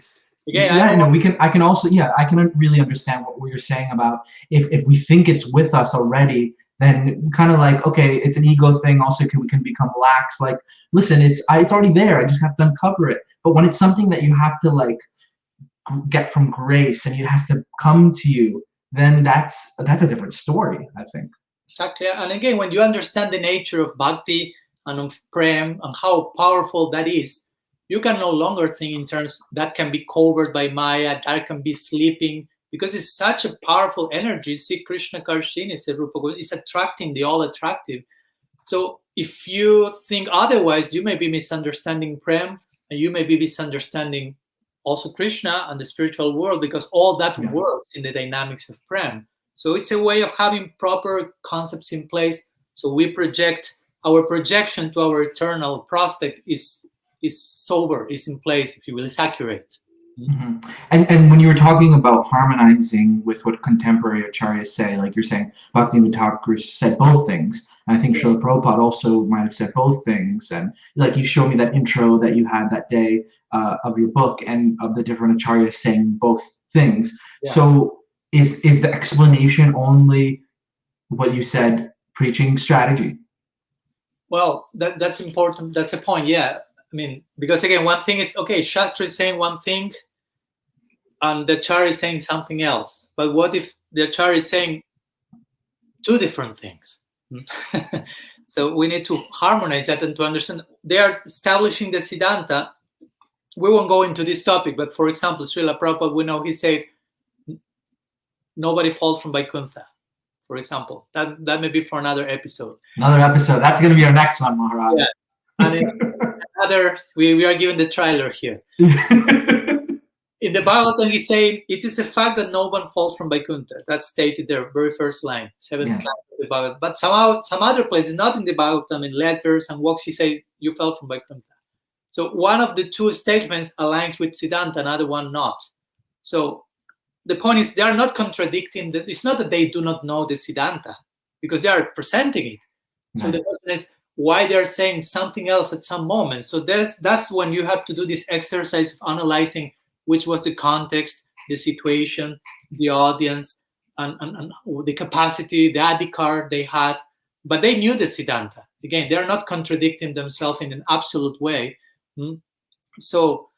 Again, I can really understand what you're saying about if we think it's with us already, then kind of like, okay, it's an ego thing. Also, we can become lax. Like, listen, it's already there. I just have to uncover it. But when it's something that you have to like get from grace and it has to come to you, then that's a different story, I think. Exactly. And again, when you understand the nature of bhakti and of prem and how powerful that is, you can no longer think in terms that can be covered by Maya, that can be sleeping, because it's such a powerful energy. See, Krishna Karshini, said Rupa, is attracting the all attractive. So if you think otherwise, you may be misunderstanding Prem, and you may be misunderstanding also Krishna and the spiritual world, because all that works in the dynamics of Prem. So it's a way of having proper concepts in place. So we project, our projection to our eternal prospect is sober, is in place, if you will, is accurate. Mm-hmm. And when you were talking about harmonizing with what contemporary acharyas say, like you're saying, Bhaktivinoda Thakur said both things. And I think Srila Prabhupada also might have said both things. And like you showed me that intro that you had that day of your book and of the different acharyas saying both things. Yeah. So is the explanation only what you said, preaching strategy? Well, that's important. That's a point. Yeah. I mean, because again, one thing is, okay, Shastra is saying one thing and the Acharya is saying something else. But what if the Acharya is saying two different things? So we need to harmonize that and to understand. They are establishing the siddhanta. We won't go into this topic, but for example, Srila Prabhupada, we know he said, nobody falls from Vaikuntha, for example. That may be for another episode. Another episode. That's going to be our next one, Maharaj. Yeah. And we are given the trailer here. In the Bhagavatam, he's saying it is a fact that no one falls from Vaikuntha. That's stated there, very first line, 7th line of the Bhagavatam. But somehow, some other places, not in the Bhagavatam, in letters and walks, he say you fell from Vaikuntha. So one of the two statements aligns with Siddhanta, another one not. So the point is, they are not contradicting. It's not that they do not know the Siddhanta, because they are presenting it. So the question is, why they're saying something else at some moment. So that's when you have to do this exercise of analyzing which was the context, the situation, the audience, and the capacity, the adhikar they had. But they knew the Siddhanta. Again, they're not contradicting themselves in an absolute way. So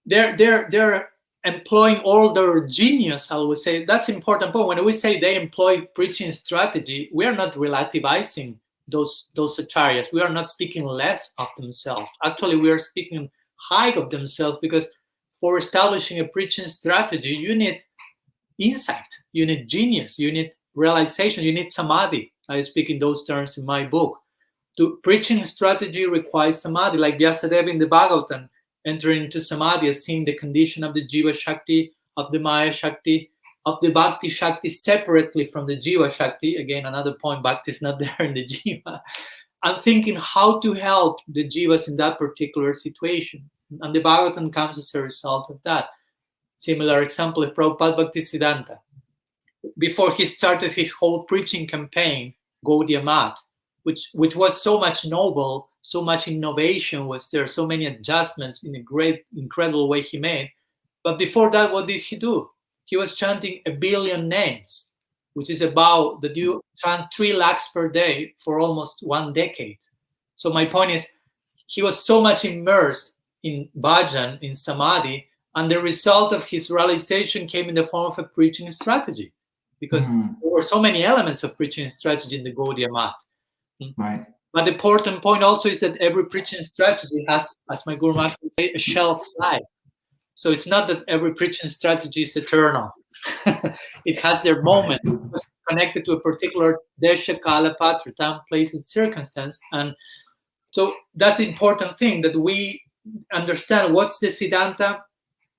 they're employing all their genius, I would say. That's important point. When we say they employ preaching strategy, we are not relativizing those acharyas. We are not speaking less of themselves. Actually, we are speaking high of themselves, because for establishing a preaching strategy, you need insight, you need genius, you need realization, you need samadhi. I speak in those terms in my book. Preaching strategy requires samadhi, like Vyasadeva in the Bhagavatam, entering into samadhi as seeing the condition of the Jiva Shakti, of the Maya Shakti, of the Bhakti Shakti separately from the Jiva Shakti. Again, another point, Bhakti is not there in the Jiva. I'm thinking how to help the Jivas in that particular situation. And the Bhagavatam comes as a result of that. Similar example of Prabhupada Bhaktisiddhanta. Before he started his whole preaching campaign, Gaudiya Mat, which was so much noble, so much innovation was there, so many adjustments in a great, incredible way he made. But before that, what did he do? He was chanting 1 billion names, which is about that you chant 3 lakhs per day for almost 1 decade. So my point is, he was so much immersed in bhajan, in samadhi, and the result of his realization came in the form of a preaching strategy, because there were so many elements of preaching strategy in the Gaudiya Mat. Right. But the important point also is that every preaching strategy has, as my Guru Maharaj would say, a shelf life. So it's not that every preaching strategy is eternal. It has their moment. It's connected to a particular desha, kala, patra, time, place, and circumstance. And so that's the important thing, that we understand what's the Siddhanta,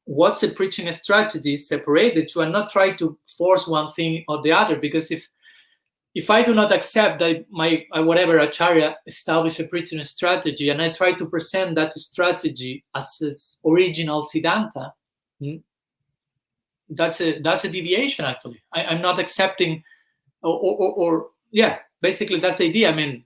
what's the preaching strategy, separate the two, and not try to force one thing or the other. Because if if I do not accept that my whatever acharya established a preaching strategy, and I try to present that strategy as its original siddhanta, that's a deviation. Actually, I'm not accepting, or yeah, basically that's the idea. I mean,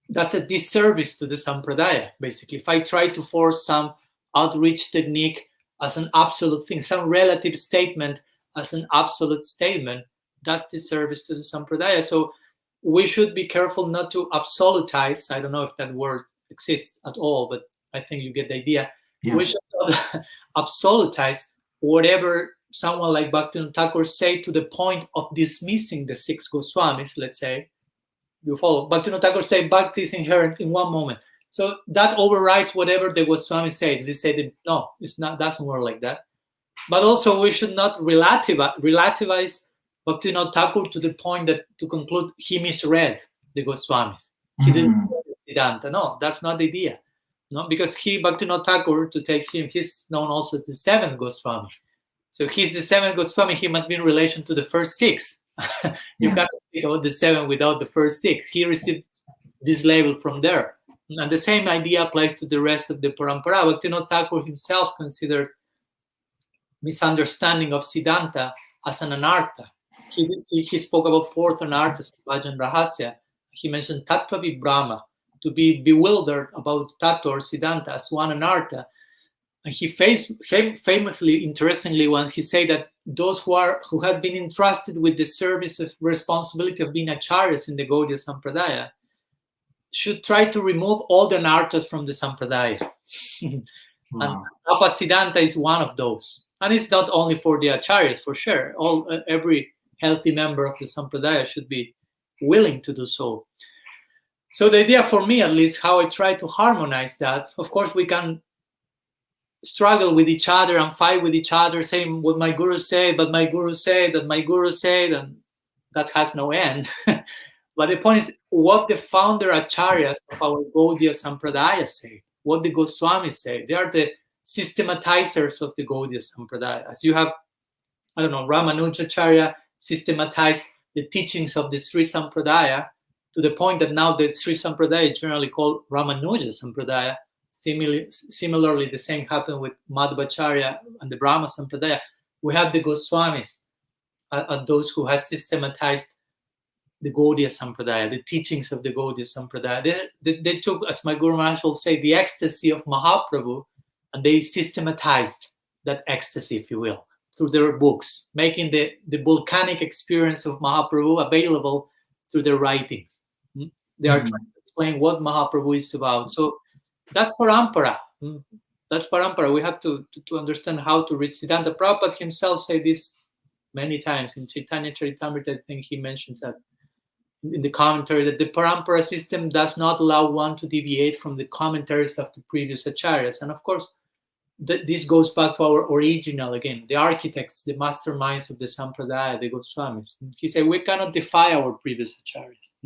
that's a disservice to the sampradaya. Basically, if I try to force some outreach technique as an absolute thing, some relative statement as an absolute statement, that's disservice to the sampradaya. So we should be careful not to absolutize. I don't know if that word exists at all, but I think you get the idea. Yeah. We should not absolutize whatever someone like Bhaktivinoda Thakur say to the point of dismissing the 6 Goswamis, let's say. You follow? Bhaktivinoda Thakur say Bhakti is inherent in one moment. So that overrides whatever the Goswami said. They said, no, it's not, doesn't work like that. But also we should not relativize Bhaktivinoda Thakur to the point that to conclude he misread the Goswamis. He didn't read Siddhanta. No, that's not the idea. No, because Bhaktivinoda Thakur, to take him, he's known also as the 7th Goswami. So he's the 7th Goswami, he must be in relation to the first 6. You cannot speak about the 7 without the first 6. He received this label from there. And the same idea applies to the rest of the parampara. Bhaktivinoda Thakur himself considered misunderstanding of Siddhanta as an anartha. He spoke about 4th anarthas, Bhajan Rahasya. He mentioned Tattva Vibhrama, to be bewildered about Tattva or Siddhanta as one anartha. And he famously, interestingly, once he said that those who had been entrusted with the service of responsibility of being acharyas in the Gaudiya Sampradaya should try to remove all the anarthas from the Sampradaya. Wow. And Apasiddhanta is one of those. And it's not only for the acharyas, for sure. Every healthy member of the Sampradaya should be willing to do so. So the idea for me, at least, how I try to harmonize that, of course, we can struggle with each other and fight with each other, saying what my guru said, but my guru said, that my guru said, and that has no end. But the point is what the founder acharyas of our Gaudiya Sampradaya say, what the Goswamis say. They are the systematizers of the Gaudiya Sampradaya. As you have, I don't know, Ramanujacharya systematized the teachings of the Sri Sampradaya to the point that now the Sri Sampradaya is generally called Ramanuja Sampradaya. Similarly, the same happened with Madhvacharya and the Brahma Sampradaya. We have the Goswamis, those who have systematized the Gaudiya Sampradaya, the teachings of the Gaudiya Sampradaya. They took, as my Guru Maharaj will say, the ecstasy of Mahaprabhu, and they systematized that ecstasy, if you will, through their books, making the volcanic experience of Mahaprabhu available through their writings. They are trying to explain what Mahaprabhu is about. So that's parampara. That's parampara. We have to understand how to reach Siddhanta. Prabhupada himself said this many times in Chaitanya Charitamrita. I think he mentions that in the commentary, that the parampara system does not allow one to deviate from the commentaries of the previous acharyas. And of course, this goes back to our original, again, the architects, the masterminds of the Sampradaya, the Goswamis. He said, we cannot defy our previous acharyas.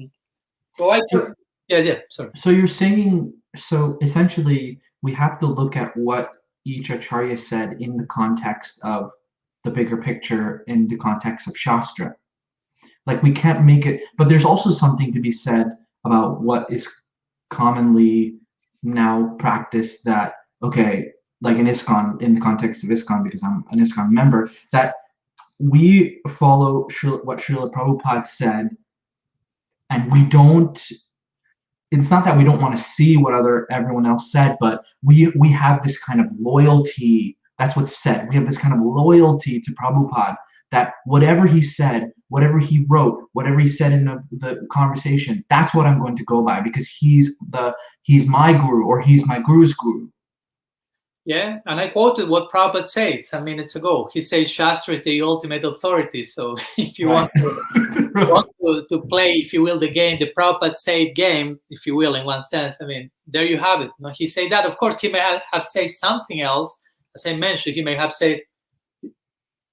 Sorry. So you're saying, so essentially, we have to look at what each acharya said in the context of the bigger picture, in the context of shastra. Like we can't make it, but there's also something to be said about what is commonly now practiced that, okay, like in ISKCON, in the context of ISKCON, because I'm an ISKCON member, that we follow what Srila Prabhupada said, and we don't, it's not that we don't want to see what everyone else said, but we have this kind of loyalty. That's what's said. We have this kind of loyalty to Prabhupada, that whatever he said, whatever he wrote, whatever he said in the conversation, that's what I'm going to go by, because he's my guru, or he's my guru's guru. Yeah, and I quoted what Prabhupada said some minutes ago. He says Shastra is the ultimate authority. So if you want to play, if you will, the game, the Prabhupada said game, if you will, in one sense, I mean, there you have it. Now, he said that. Of course, he may have said something else. As I mentioned, he may have said,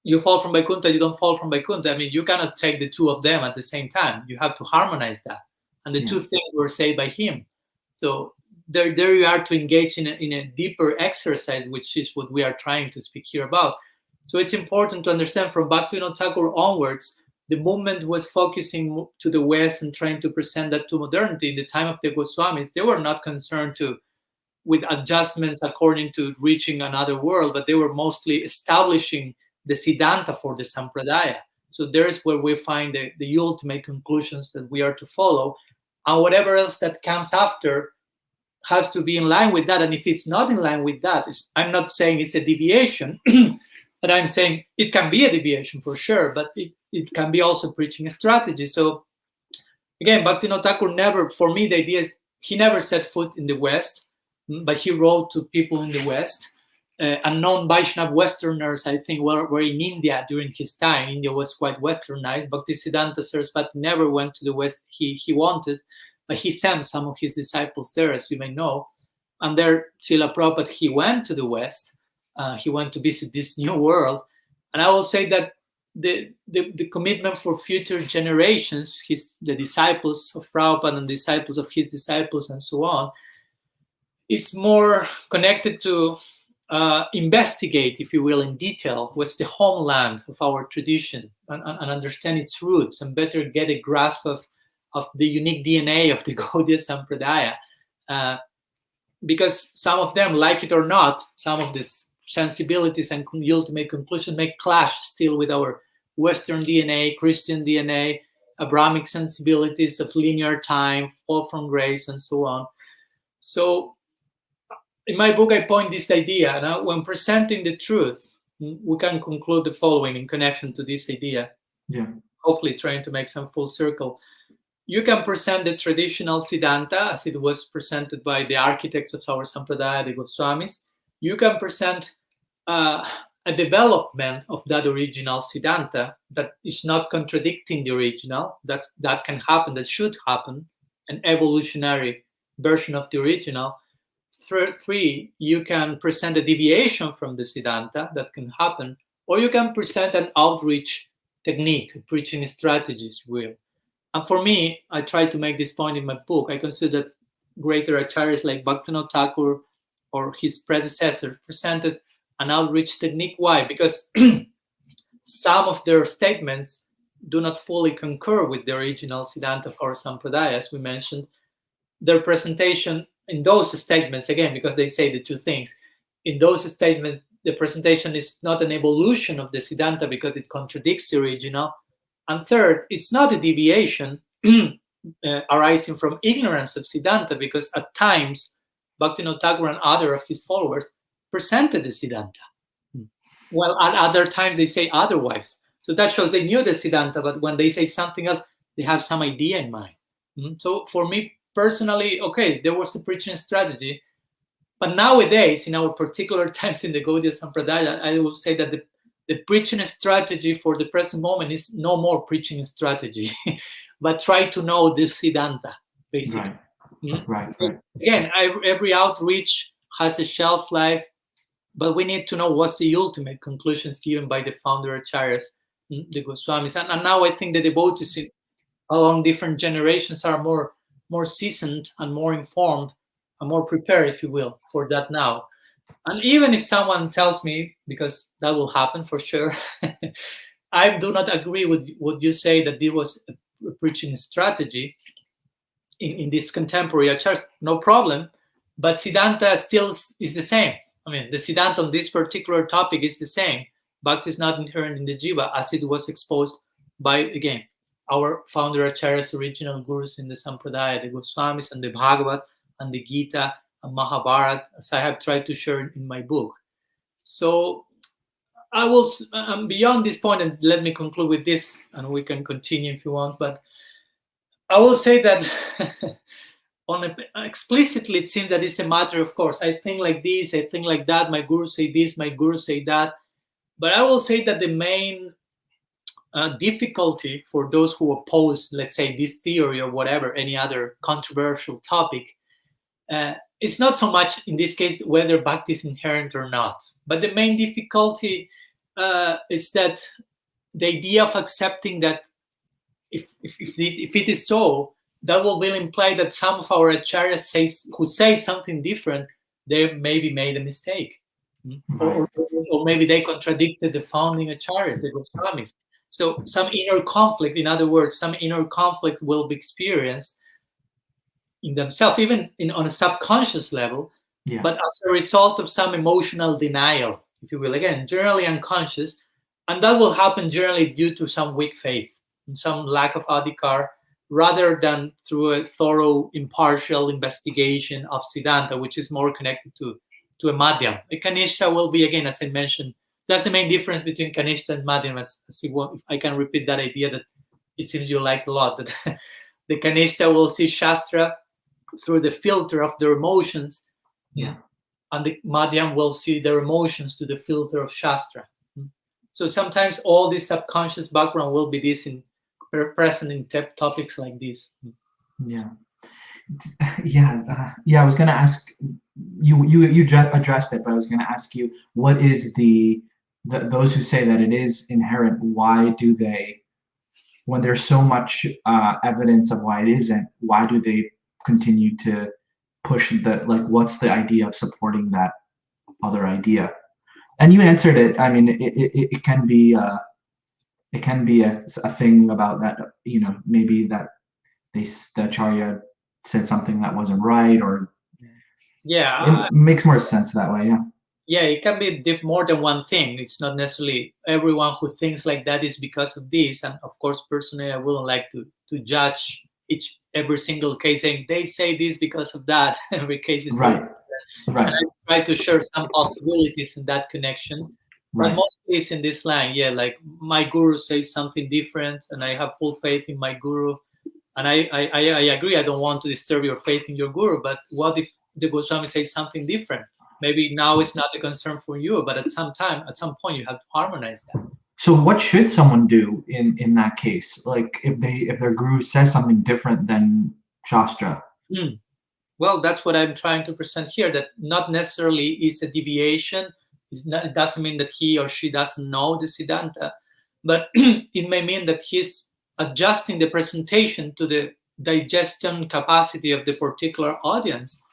you fall from Vaikuntha, you don't fall from Vaikuntha. I mean, you cannot take the two of them at the same time. You have to harmonize that. And the two things were said by him. So there you are to engage in a deeper exercise, which is what we are trying to speak here about. So it's important to understand from Bhaktivinoda Thakur onwards, the movement was focusing to the West and trying to present that to modernity. In the time of the Goswamis, they were not concerned with adjustments according to reaching another world, but they were mostly establishing the siddhanta for the sampradaya. So there's where we find the ultimate conclusions that we are to follow, and whatever else that comes after has to be in line with that. And if it's not in line with that, I'm not saying it's a deviation, but I'm saying it can be a deviation for sure, but it can be also preaching a strategy. So again, Bhaktivinoda Thakur never, for me, the idea is he never set foot in the West, but he wrote to people in the West. Unknown Vaishnava Westerners, I think, were in India during his time. India was quite westernized. Bhaktisiddhanta Saraswati never went to the West he wanted, but he sent some of his disciples there, as you may know. And there, Srila Prabhupada, he went to the West. He went to visit this new world. And I will say that the commitment for future generations, the disciples of Prabhupada and disciples of his disciples and so on, is more connected to investigate, if you will, in detail, what's the homeland of our tradition and understand its roots and better get a grasp of the unique DNA of the Gaudiya Sampradaya. Because some of them, like it or not, some of these sensibilities and ultimate conclusions may clash still with our Western DNA, Christian DNA, Abrahamic sensibilities of linear time, fall from grace, and so on. So in my book, I point this idea, and when presenting the truth, we can conclude the following in connection to this idea. Yeah. Hopefully trying to make some full circle. You can present the traditional siddhanta as it was presented by the architects of our Sampradaya, the Goswamis. You can present a development of that original siddhanta that is not contradicting the original. That can happen, that should happen, an evolutionary version of the original. Three, you can present a deviation from the siddhanta, that can happen, or you can present an outreach technique, a preaching strategies, will. And for me, I try to make this point in my book. I consider that greater acharyas like Bhaktivinoda Thakur or his predecessor presented an outreach technique. Why? Because some of their statements do not fully concur with the original siddhanta of our sampradaya, as we mentioned. Their presentation in those statements, again, because they say the two things, in those statements, the presentation is not an evolution of the siddhanta because it contradicts the original. And third, it's not a deviation arising from ignorance of siddhanta, because at times, Bhaktivinoda Thakur and other of his followers presented the siddhanta. Well, at other times they say otherwise. So that shows they knew the siddhanta, but when they say something else, they have some idea in mind. So for me personally, okay, there was a preaching strategy. But nowadays, in our particular times in the Gaudiya Sampradaya, I will say that the preaching strategy for the present moment is no more preaching strategy, but try to know the siddhanta, basically. Right. Again, every outreach has a shelf life, but we need to know what's the ultimate conclusions given by the founder acharyas, the Goswamis. And now I think the devotees along different generations are more seasoned and more informed and more prepared, if you will, for that now. And even if someone tells me, because that will happen for sure, I do not agree with what you say that it was a preaching strategy in this contemporary acharyas, no problem. But siddhanta still is the same. I mean, the siddhanta on this particular topic is the same. Bhakti is not inherent in the jiva as it was exposed by, again, our founder acharyas, original gurus in the Sampradaya, the Goswamis and the Bhagavad and the Gita and Mahabharata, as I have tried to share in my book. So I will, beyond this point, and let me conclude with this, and we can continue if you want, but I will say that explicitly it seems that it's a matter of course. I think like this, I think like that, my guru say this, my guru say that. But I will say that the main difficulty for those who oppose, let's say, this theory or whatever, any other controversial topic, it's not so much in this case whether bhakti is inherent or not. But the main difficulty is that the idea of accepting that if it is so, that will imply that some of our acharyas who say something different, they maybe made a mistake. Or maybe they contradicted the founding acharyas, the Goswamis. So some inner conflict, in other words, some inner conflict will be experienced in themselves, even on a subconscious level, but as a result of some emotional denial, if you will, again, generally unconscious, and that will happen generally due to some weak faith, some lack of adhikar, rather than through a thorough, impartial investigation of siddhanta, which is more connected to a madhyam. A kanishta will be, again, as I mentioned, that's the main difference between kanishta and madhyam. As if I can repeat that idea that it seems you like a lot, that the kanishta will see shastra through the filter of their emotions, and the madhyam will see their emotions through the filter of shastra. So sometimes all this subconscious background will be present in topics like this. I was going to ask you just addressed it, but I was going to ask you, what is those who say that it is inherent, why do they, when there's so much evidence of why it isn't, why do they continue to push what's the idea of supporting that other idea? And you answered it. I mean, it can be a thing about that, maybe that the acharya said something that wasn't right, or it makes more sense that way. It can be more than one thing. It's not necessarily everyone who thinks like that is because of this. And of course, personally, I wouldn't like to judge every single case saying they say this because of that. Every case is right. And I try to share some possibilities in that connection. But mostly it's in this line, like my guru says something different, and I have full faith in my guru. And I agree, I don't want to disturb your faith in your guru, but what if the Goswami says something different? Maybe now it's not a concern for you, but at some point, you have to harmonize that. So what should someone do in that case? Like if their guru says something different than Shastra? Well, that's what I'm trying to present here, that not necessarily is a deviation. It doesn't mean that he or she doesn't know the siddhanta, but it may mean that he's adjusting the presentation to the digestion capacity of the particular audience.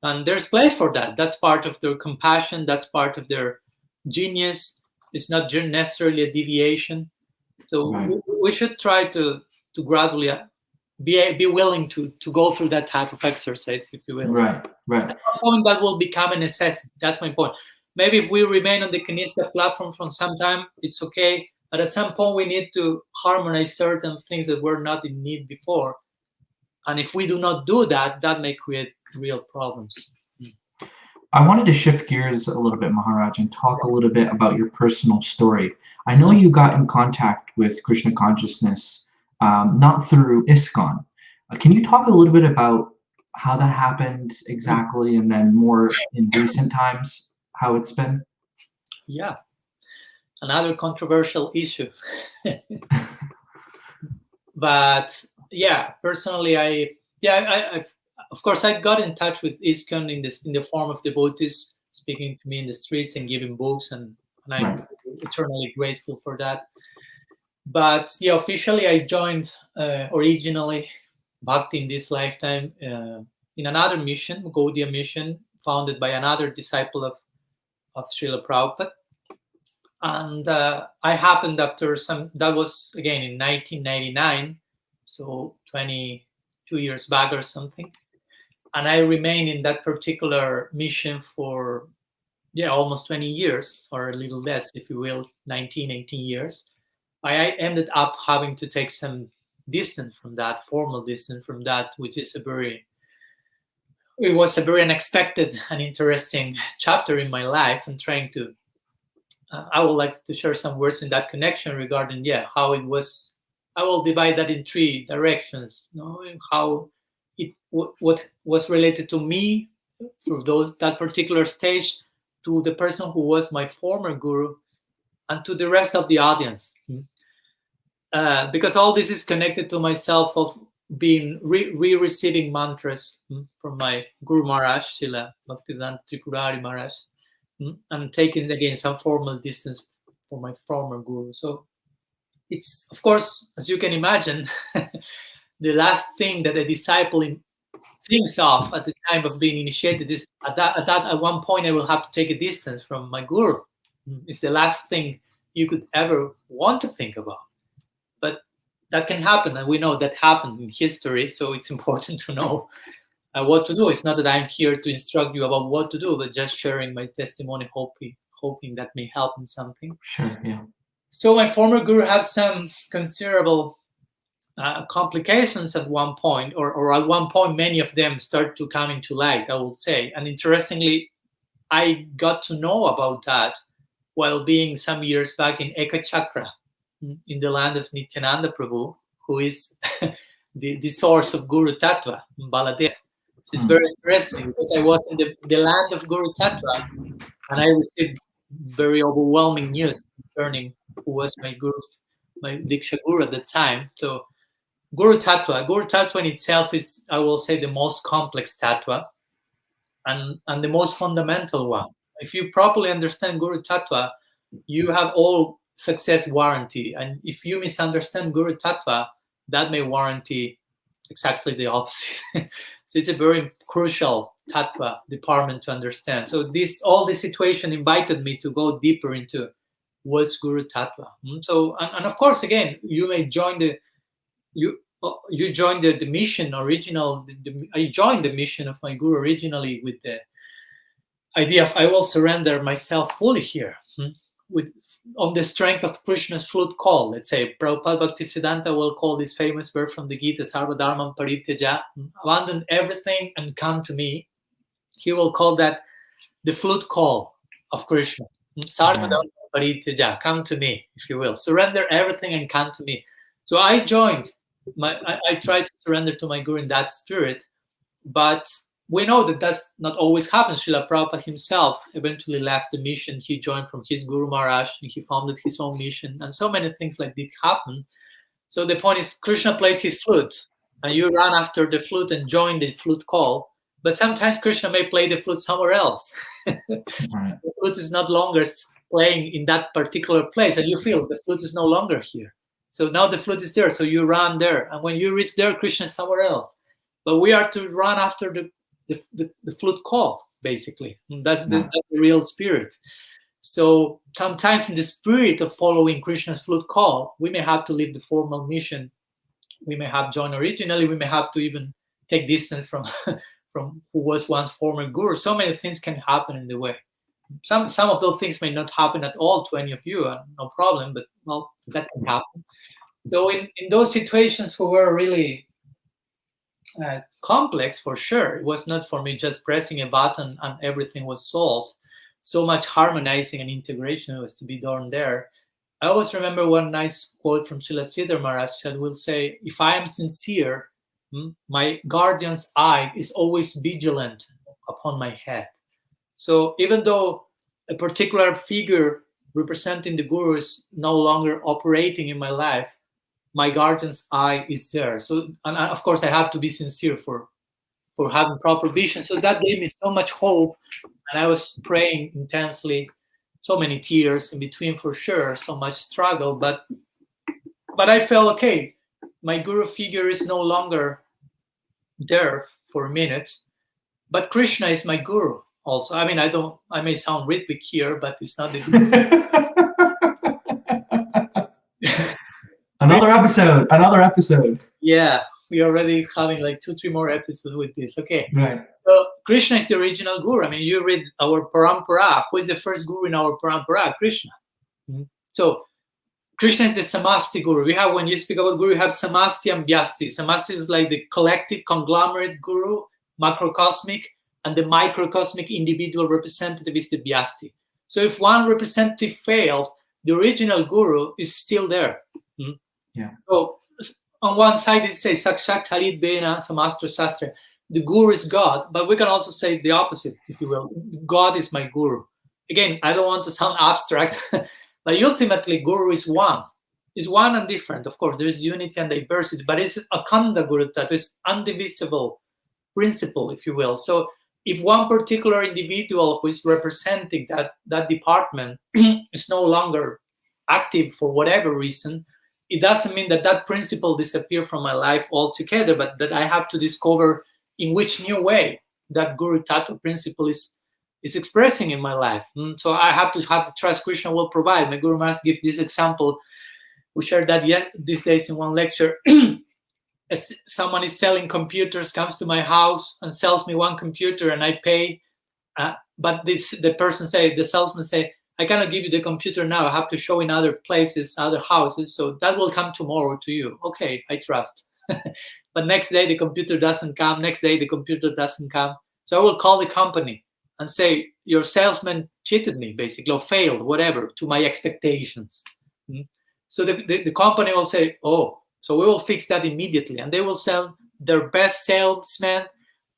And there's place for that. That's part of their compassion. That's part of their genius. It's not necessarily a deviation. So we should try to gradually be willing to go through that type of exercise, if you will. Right. At some point, that will become a necessity. That's my point. Maybe if we remain on the Kanishta platform for some time, it's okay. But at some point, we need to harmonize certain things that were not in need before. And if we do not do that, that may create real problems. I wanted to shift gears a little bit, Maharaj, and talk a little bit about your personal story. I know you got in contact with Krishna consciousness, not through ISKCON. Can you talk a little bit about how that happened exactly, and then more in recent times, how it's been? Yeah, another controversial issue. But yeah, personally, I of course I got in touch with ISKCON in the form of devotees speaking to me in the streets and giving books, and I'm eternally grateful for that. But yeah, officially I joined originally Bhakti in this lifetime in another mission, Gaudiya mission, founded by another disciple of Srila Prabhupada. And I happened after that was again in 1999, so 22 years back or something. And I remained in that particular mission for almost 20 years, or a little less, if you will, 18 years. I ended up having to take some distance from that, formal distance from that, which is it was a very unexpected and interesting chapter in my life, and trying to, I would like to share some words in that connection regarding, how it was. I will divide that in three directions, how what was related to me through that particular stage, to the person who was my former guru, and to the rest of the audience. Because all this is connected to myself of being receiving mantras from my Guru Maharaj, Srila Bhaktivedanta Tripurari Maharaj, and taking again some formal distance from my former guru. So it's, of course, as you can imagine, the last thing that a disciple thinks of at the time of being initiated is at one point I will have to take a distance from my guru. It's the last thing you could ever want to think about. that can happen, and we know that happened in history, so it's important to know what to do. It's not that I'm here to instruct you about what to do, but just sharing my testimony, hoping that may help in something. Sure, yeah. So my former guru had some considerable complications at one point, or at one point many of them start to come into light, I will say. And interestingly, I got to know about that while being some years back in Eka Chakra, in the land of Nityananda Prabhu, who is the source of Guru Tattva, Baladev. So it's very interesting because I was in the land of Guru Tattva, and I received very overwhelming news concerning who was my guru, my Diksha Guru at the time. So Guru Tattva in itself is, I will say, the most complex Tattva and the most fundamental one. If you properly understand Guru Tattva, you have all success warranty. And if you misunderstand Guru Tattva, that may warranty exactly the opposite. So it's a very crucial Tattva department to understand. So all this situation invited me to go deeper into what's Guru Tattva. So, and of course, again, you may join you joined the mission original. I joined the mission of my guru originally with the idea of I will surrender myself fully here, on the strength of Krishna's flute call. Let's say Prabhupada Bhaktisiddhanta will call this famous verse from the Gita, Sarva Dharmam Parityaja, abandon everything and come to me. He will call that the flute call of Krishna. Sarva Dharmam Parityaja, come to me, if you will. Surrender everything and come to me. So I joined. I tried to surrender to my guru in that spirit, but we know that that's not always happens. Srila Prabhupada himself eventually left the mission. He joined from his Guru Maharaj, and he founded his own mission, and so many things like that happen. So the point is, Krishna plays his flute, and you run after the flute and join the flute call. But sometimes Krishna may play the flute somewhere else. Right. The flute is not longer playing in that particular place, and you feel the flute is no longer here. So now the flute is there, so you run there, and when you reach there, Krishna is somewhere else. But we are to run after the flute call, basically. That's the real spirit. So sometimes in the spirit of following Krishna's flute call, we may have to leave the formal mission. We may have joined originally. We may have to even take distance from who was once former guru. So many things can happen in the way. Some of those things may not happen at all to any of you, no problem, but well, that can happen. So in those situations who were really complex, for sure, it was not for me just pressing a button and everything was solved. So much harmonizing and integration was to be done there. I always remember one nice quote from Srila Siddhar Maharaj that will say, if I am sincere, my guardian's eye is always vigilant upon my head. So even though a particular figure representing the guru is no longer operating in my life, my guardian's eye is there. So, and of course, I have to be sincere for having proper vision. So that gave me so much hope, and I was praying intensely, so many tears in between, for sure, so much struggle. But I felt okay. My guru figure is no longer there for a minute, but Krishna is my guru. Also, I mean, I may sound rhythmic here, but it's not the Another episode. Yeah, we're already having like 2-3 more episodes with this. Okay. Right. So Krishna is the original guru. I mean, you read our Parampara. Who is the first guru in our Parampara? Krishna. So Krishna is the Samasti guru. We have, when you speak about guru, you have Samasti and Vyasti. Samasti is like the collective conglomerate guru, macrocosmic, and the microcosmic individual representative is the Vyasti. So if one representative fails, the original guru is still there. Yeah. So on one side it says Sakshat Harit Bena Samastra Shastra. The guru is God, but we can also say the opposite, if you will. God is my guru. Again, I don't want to sound abstract, but ultimately guru is one. Is one and different. Of course, there is unity and diversity, but it's Akhanda Guru that is undivisible principle, if you will. So if one particular individual who is representing that department is no longer active for whatever reason, it doesn't mean that principle disappeared from my life altogether, but that I have to discover in which new way that Guru Tattva principle is expressing in my life. So I have to have the trust Krishna will provide. My Guru Maharaj gives this example. we shared that yet these days in one lecture. As someone is selling computers, comes to my house and sells me one computer, and I pay. But the salesman say, I cannot give you the computer now. I have to show in other places, other houses. So that will come tomorrow to you. Okay, I trust. But next day the computer doesn't come. Next day the computer doesn't come. So I will call the company and say, your salesman cheated me, basically, or failed, whatever, to my expectations. So the company will say, oh, so we will fix that immediately. And they will sell their best salesman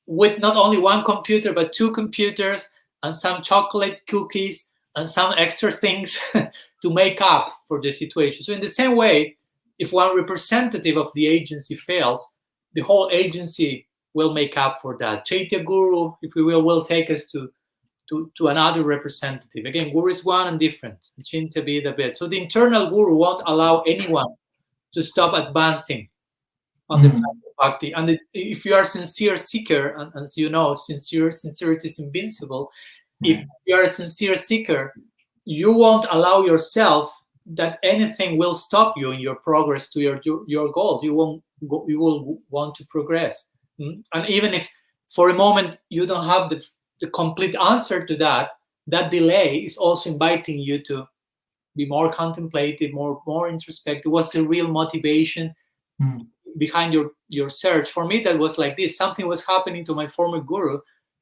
with not only one computer, but 2 computers and some chocolate cookies and some extra things to make up for the situation. So in the same way, if one representative of the agency fails, the whole agency will make up for that. Chaitya Guru, if we will take us to another representative. Again, Guru is one and different. Chinta be the bed. So the internal Guru won't allow anyone to stop advancing on the path of bhakti. And if you are a sincere seeker, and as you know, sincerity is invincible. If you are a sincere seeker, you won't allow yourself that anything will stop you in your progress to your goal. You will want to progress. And even if for a moment you don't have the complete answer to that delay is also inviting you to be more contemplative, more introspective. What's the real motivation behind your search? For me, that was like this. Something was happening to my former guru,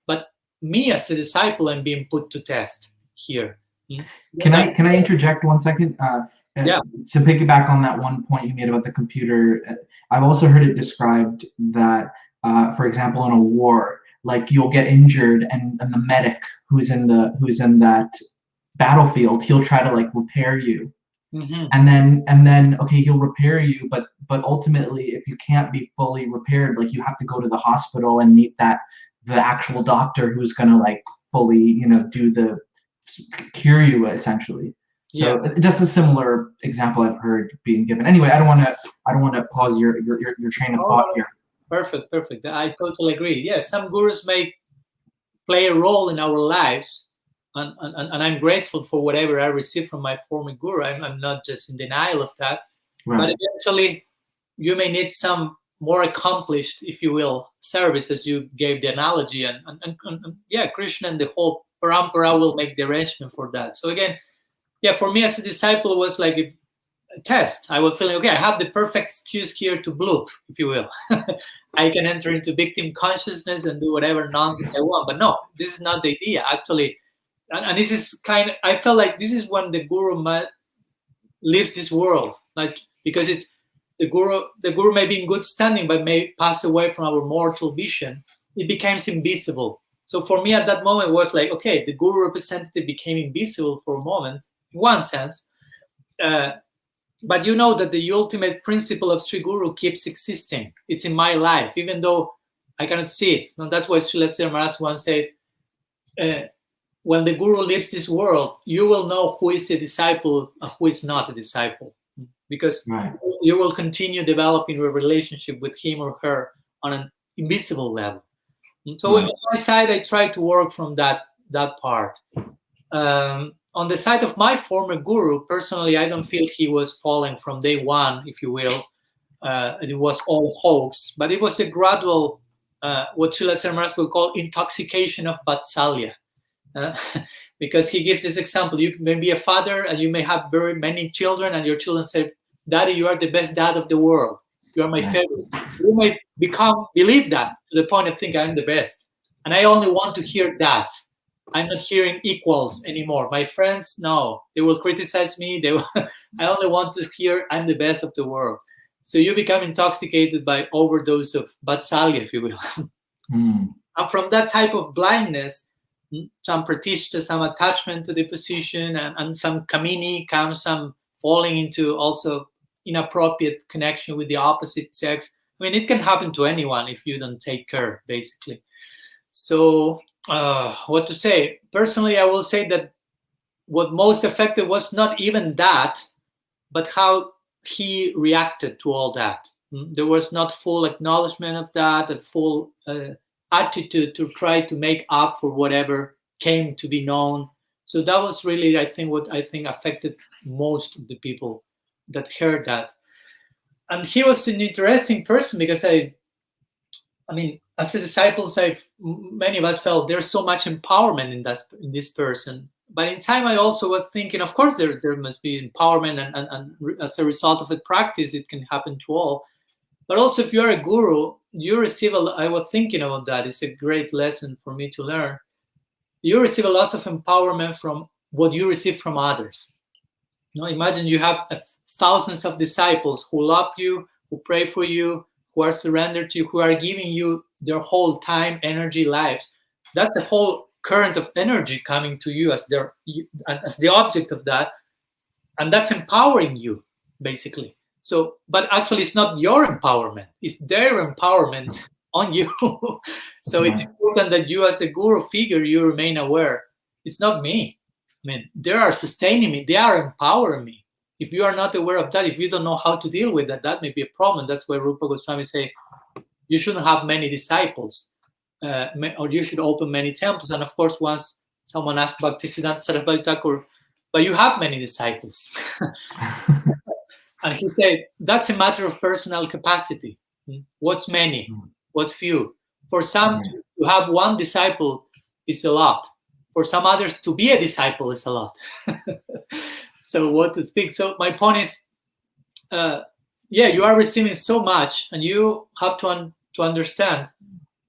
but me as a disciple, I'm being put to test here. Can I interject 1 second? Yeah. To piggyback on that one point you made about the computer, I've also heard it described that, for example, in a war, like you'll get injured, and the medic who's in that battlefield, he'll try to like repair you, and then okay, he'll repair you, but ultimately, if you can't be fully repaired, like you have to go to the hospital and meet the actual doctor who's gonna like fully, cure you essentially. So just a similar example I've heard being given. Anyway, I don't want to pause your train of thought here. Perfect. I totally agree. Yes, some gurus may play a role in our lives, and I'm grateful for whatever I received from my former guru. I'm not just in denial of that. Right. But eventually, you may need some more accomplished, if you will, service, as you gave the analogy, and Krishna and the whole parampara will make the arrangement for that. So again, for me as a disciple, it was like a test. I was feeling, okay, I have the perfect excuse here to bloop, if you will. I can enter into victim consciousness and do whatever nonsense I want. But no, this is not the idea, actually. And this is I felt like this is when the guru leaves this world, like, because it's the guru may be in good standing, but may pass away from our mortal vision. It becomes invisible. So for me at that moment, it was like, okay, the guru representative became invisible for a moment, in one sense. But you know that the ultimate principle of Sri Guru keeps existing. It's in my life, even though I cannot see it. And that's why Srila Sridhar Maharaj once said, when the Guru leaves this world, you will know who is a disciple and who is not a disciple. Because you will continue developing a relationship with him or her on an invisible level. And so on my side, I try to work from that part. On the side of my former guru, personally, I don't feel he was falling from day one, if you will. It was all hoax, but it was a gradual, what Srila Sridhar Maharaj would call intoxication of Vatsalya. Because he gives this example. You may be a father and you may have very many children, and your children say, Daddy, you are the best dad of the world. You are my favorite. You may believe that to the point of thinking I'm the best. And I only want to hear that. I'm not hearing equals anymore. My friends, no, they will criticize me. I only want to hear I'm the best of the world. So you become intoxicated by overdose of Vatsalya, if you will. And from that type of blindness, some pratishtha, some attachment to the position, and some kamini comes, some falling into also inappropriate connection with the opposite sex. I mean, it can happen to anyone if you don't take care, basically. So what to say? Personally, I will say that what most affected was not even that, but how he reacted to all that. There was not full acknowledgement of that, a full attitude to try to make up for whatever came to be known. So that was really, I think, what affected most of the people that heard that. And he was an interesting person because I mean, as a disciples, many of us felt there's so much empowerment in this person. But in time, I also was thinking, of course, there must be empowerment, and as a result of the practice, it can happen to all. But also, if you are a guru, you receive I was thinking about that. It's a great lesson for me to learn. You receive a lot of empowerment from what you receive from others. You know, imagine you have thousands of disciples who love you, who pray for you, who are surrendered to you, who are giving you their whole time, energy, lives. That's a whole current of energy coming to you as the object of that, and that's empowering you, basically. So, but actually, it's not your empowerment; it's their empowerment on you. So it's important that you, as a guru figure, you remain aware. It's not me. I mean, they are sustaining me. They are empowering me. If you are not aware of that, if you don't know how to deal with that, that may be a problem. That's why Rupa Goswami say you shouldn't have many disciples, or you should open many temples. And of course, once someone asked Bhaktisiddhanta Saraswati Thakur, but you have many disciples. And he said, that's a matter of personal capacity. What's many? What's few? For some, to have one disciple is a lot. For some others, to be a disciple is a lot. So what to speak? So my point is, you are receiving so much, and you have to understand,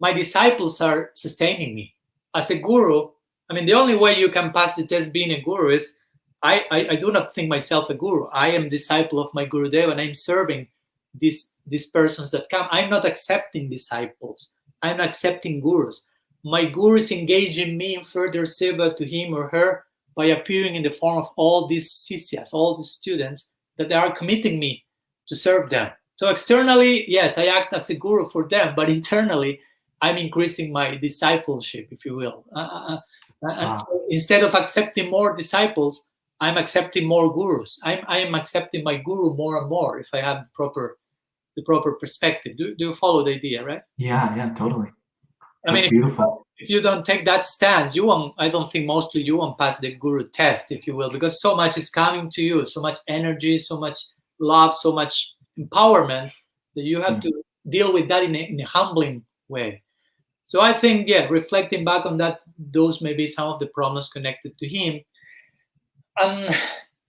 my disciples are sustaining me. As a guru, I mean, the only way you can pass the test being a guru is, I do not think myself a guru. I am disciple of my Gurudev, and I'm serving these persons that come. I'm not accepting disciples. I'm accepting gurus. My guru is engaging me in further seva to him or her by appearing in the form of all these sisyas, all the students that are committing me to serve them. So externally, yes, I act as a guru for them, but internally, I'm increasing my discipleship, if you will. So instead of accepting more disciples, I'm accepting more gurus. I am accepting my guru more and more if I have the proper perspective. Do you follow the idea, right? Yeah, totally. I mean, beautiful. If you don't take that stance, I don't think mostly you won't pass the guru test, if you will, because so much is coming to you, so much energy, so much love, so much empowerment that you have to deal with that in a humbling way. So I think, reflecting back on that, those may be some of the problems connected to him. And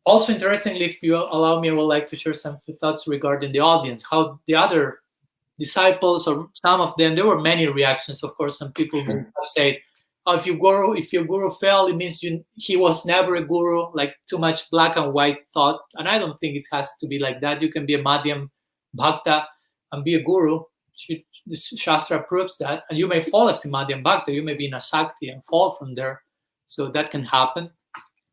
also, interestingly, if you allow me, I would like to share some thoughts regarding the audience, how the other disciples, or some of them, there were many reactions, of course. Some people will say, oh, if your guru fell, it means he was never a guru, like too much black and white thought. And I don't think it has to be like that. You can be a Madhyam Bhakta and be a guru. The shastra proves that. And you may fall as a Madhyam Bhakta. You may be in a Shakti and fall from there. So that can happen.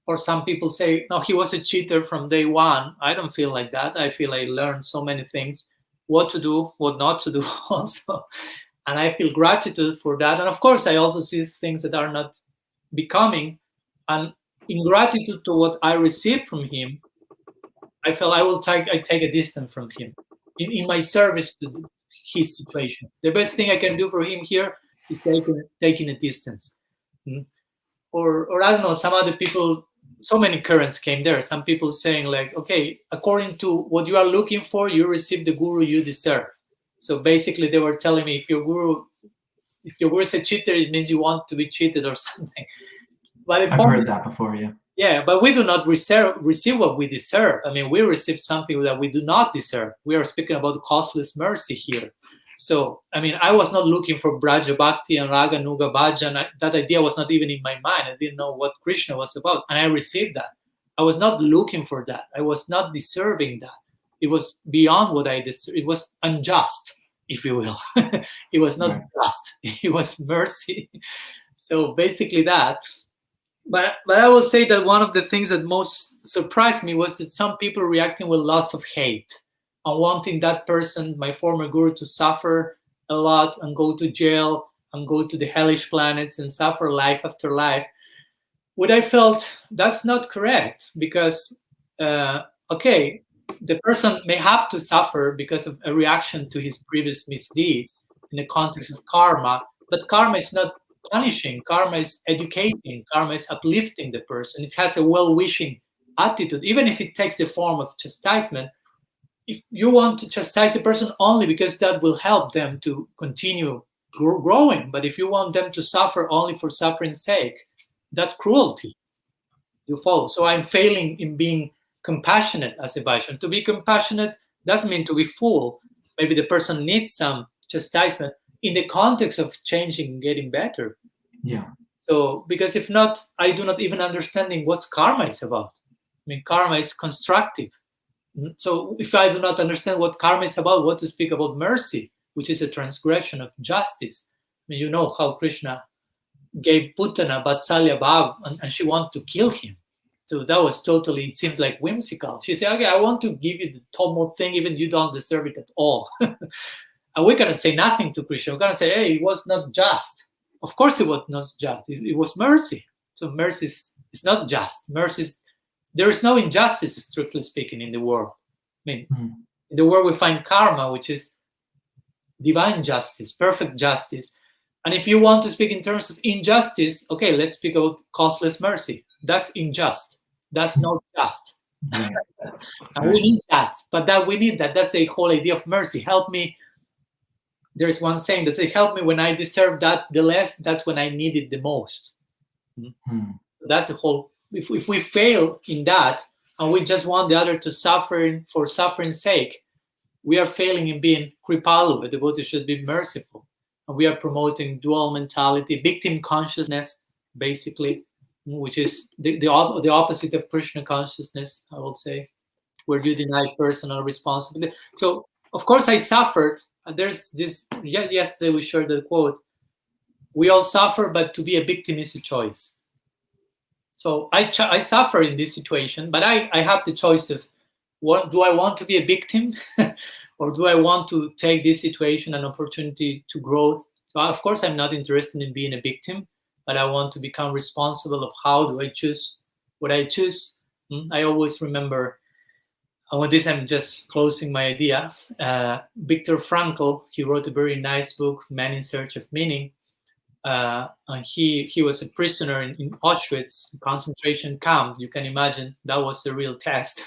Or some people say, no, he was a cheater from day one. I don't feel like that. I feel I learned so many things, what to do, what not to do also. And I feel gratitude for that. And of course, I also see things that are not becoming. And in gratitude to what I received from him, I felt I take a distance from him in my service to his situation. The best thing I can do for him here is taking a distance. Or I don't know, some other people, so many currents came there. Some people saying like, okay, according to what you are looking for, you receive the guru you deserve. So basically they were telling me, if your guru is a cheater, it means you want to be cheated or something. But I've heard that before, yeah. Yeah, but we do not receive what we deserve. I mean, we receive something that we do not deserve. We are speaking about costless mercy here. So, I mean, I was not looking for Braja Bhakti and Raga Nuga Bhajan. That idea was not even in my mind. I didn't know what Krishna was about. And I received that. I was not looking for that. I was not deserving that. It was beyond what I deserved. It was unjust, if you will. It was not just. It was mercy. So basically that. But I will say that one of the things that most surprised me was that some people reacting with lots of hate and wanting that person, my former guru, to suffer a lot and go to jail and go to the hellish planets and suffer life after life. What I felt, that's not correct, because, okay, the person may have to suffer because of a reaction to his previous misdeeds in the context of karma, but karma is not punishing. Karma is educating. Karma is uplifting the person. It has a well-wishing attitude, even if it takes the form of chastisement. If you want to chastise a person only because that will help them to continue growing, but if you want them to suffer only for suffering's sake, that's cruelty. You follow? So I'm failing in being compassionate as a Vaishnava. To be compassionate doesn't mean to be full. Maybe the person needs some chastisement in the context of changing, getting better. Yeah. So, because if not, I do not even understanding what karma is about. I mean, karma is constructive. So if I do not understand what karma is about, what to speak about mercy, which is a transgression of justice. I mean, you know how Krishna gave Putana Vatsalya Bhav, and she wanted to kill him. So that was totally, it seems like whimsical. She said, okay, I want to give you the topmost thing, even you don't deserve it at all. And we're going to say nothing to Krishna. We're going to say, hey, it was not just. Of course it was not just. It was mercy. So mercy is not just. Mercy is, there is no injustice, strictly speaking, in the world. I mean, in the world we find karma, which is divine justice, perfect justice. And if you want to speak in terms of injustice, okay, let's speak about causeless mercy. That's unjust. That's not just. And we need that. But that we need that. That's the whole idea of mercy. Help me. There's one saying that says, help me when I deserve that the less, that's when I need it the most. So that's the whole, if we fail in that, and we just want the other to suffer for suffering's sake, we are failing in being kripalu. A devotee should be merciful. And we are promoting dual mentality, victim consciousness, basically, which is the opposite of Krishna consciousness, I will say, where you deny personal responsibility. So, of course, I suffered. There's this, yesterday we shared the quote, we all suffer, but to be a victim is a choice. So I suffer in this situation, but I have the choice of, what do I want to be a victim or do I want to take this situation an opportunity to growth? So of course, I'm not interested in being a victim, but I want to become responsible of how do I choose what I choose. I always remember, and with this I'm just closing my idea, Viktor Frankl, he wrote a very nice book, Man in Search of Meaning. And he was a prisoner in Auschwitz concentration camp. You can imagine that was the real test.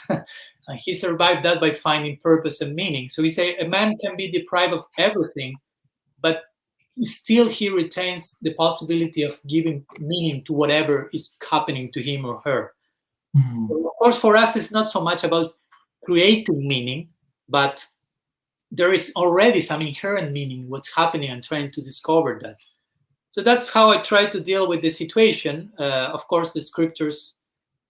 And he survived that by finding purpose and meaning. So he said a man can be deprived of everything, but still he retains the possibility of giving meaning to whatever is happening to him or her. So of course, for us, it's not so much about creating meaning, but there is already some inherent meaning, what's happening, and trying to discover that. So that's how I try to deal with the situation. Of course, the scriptures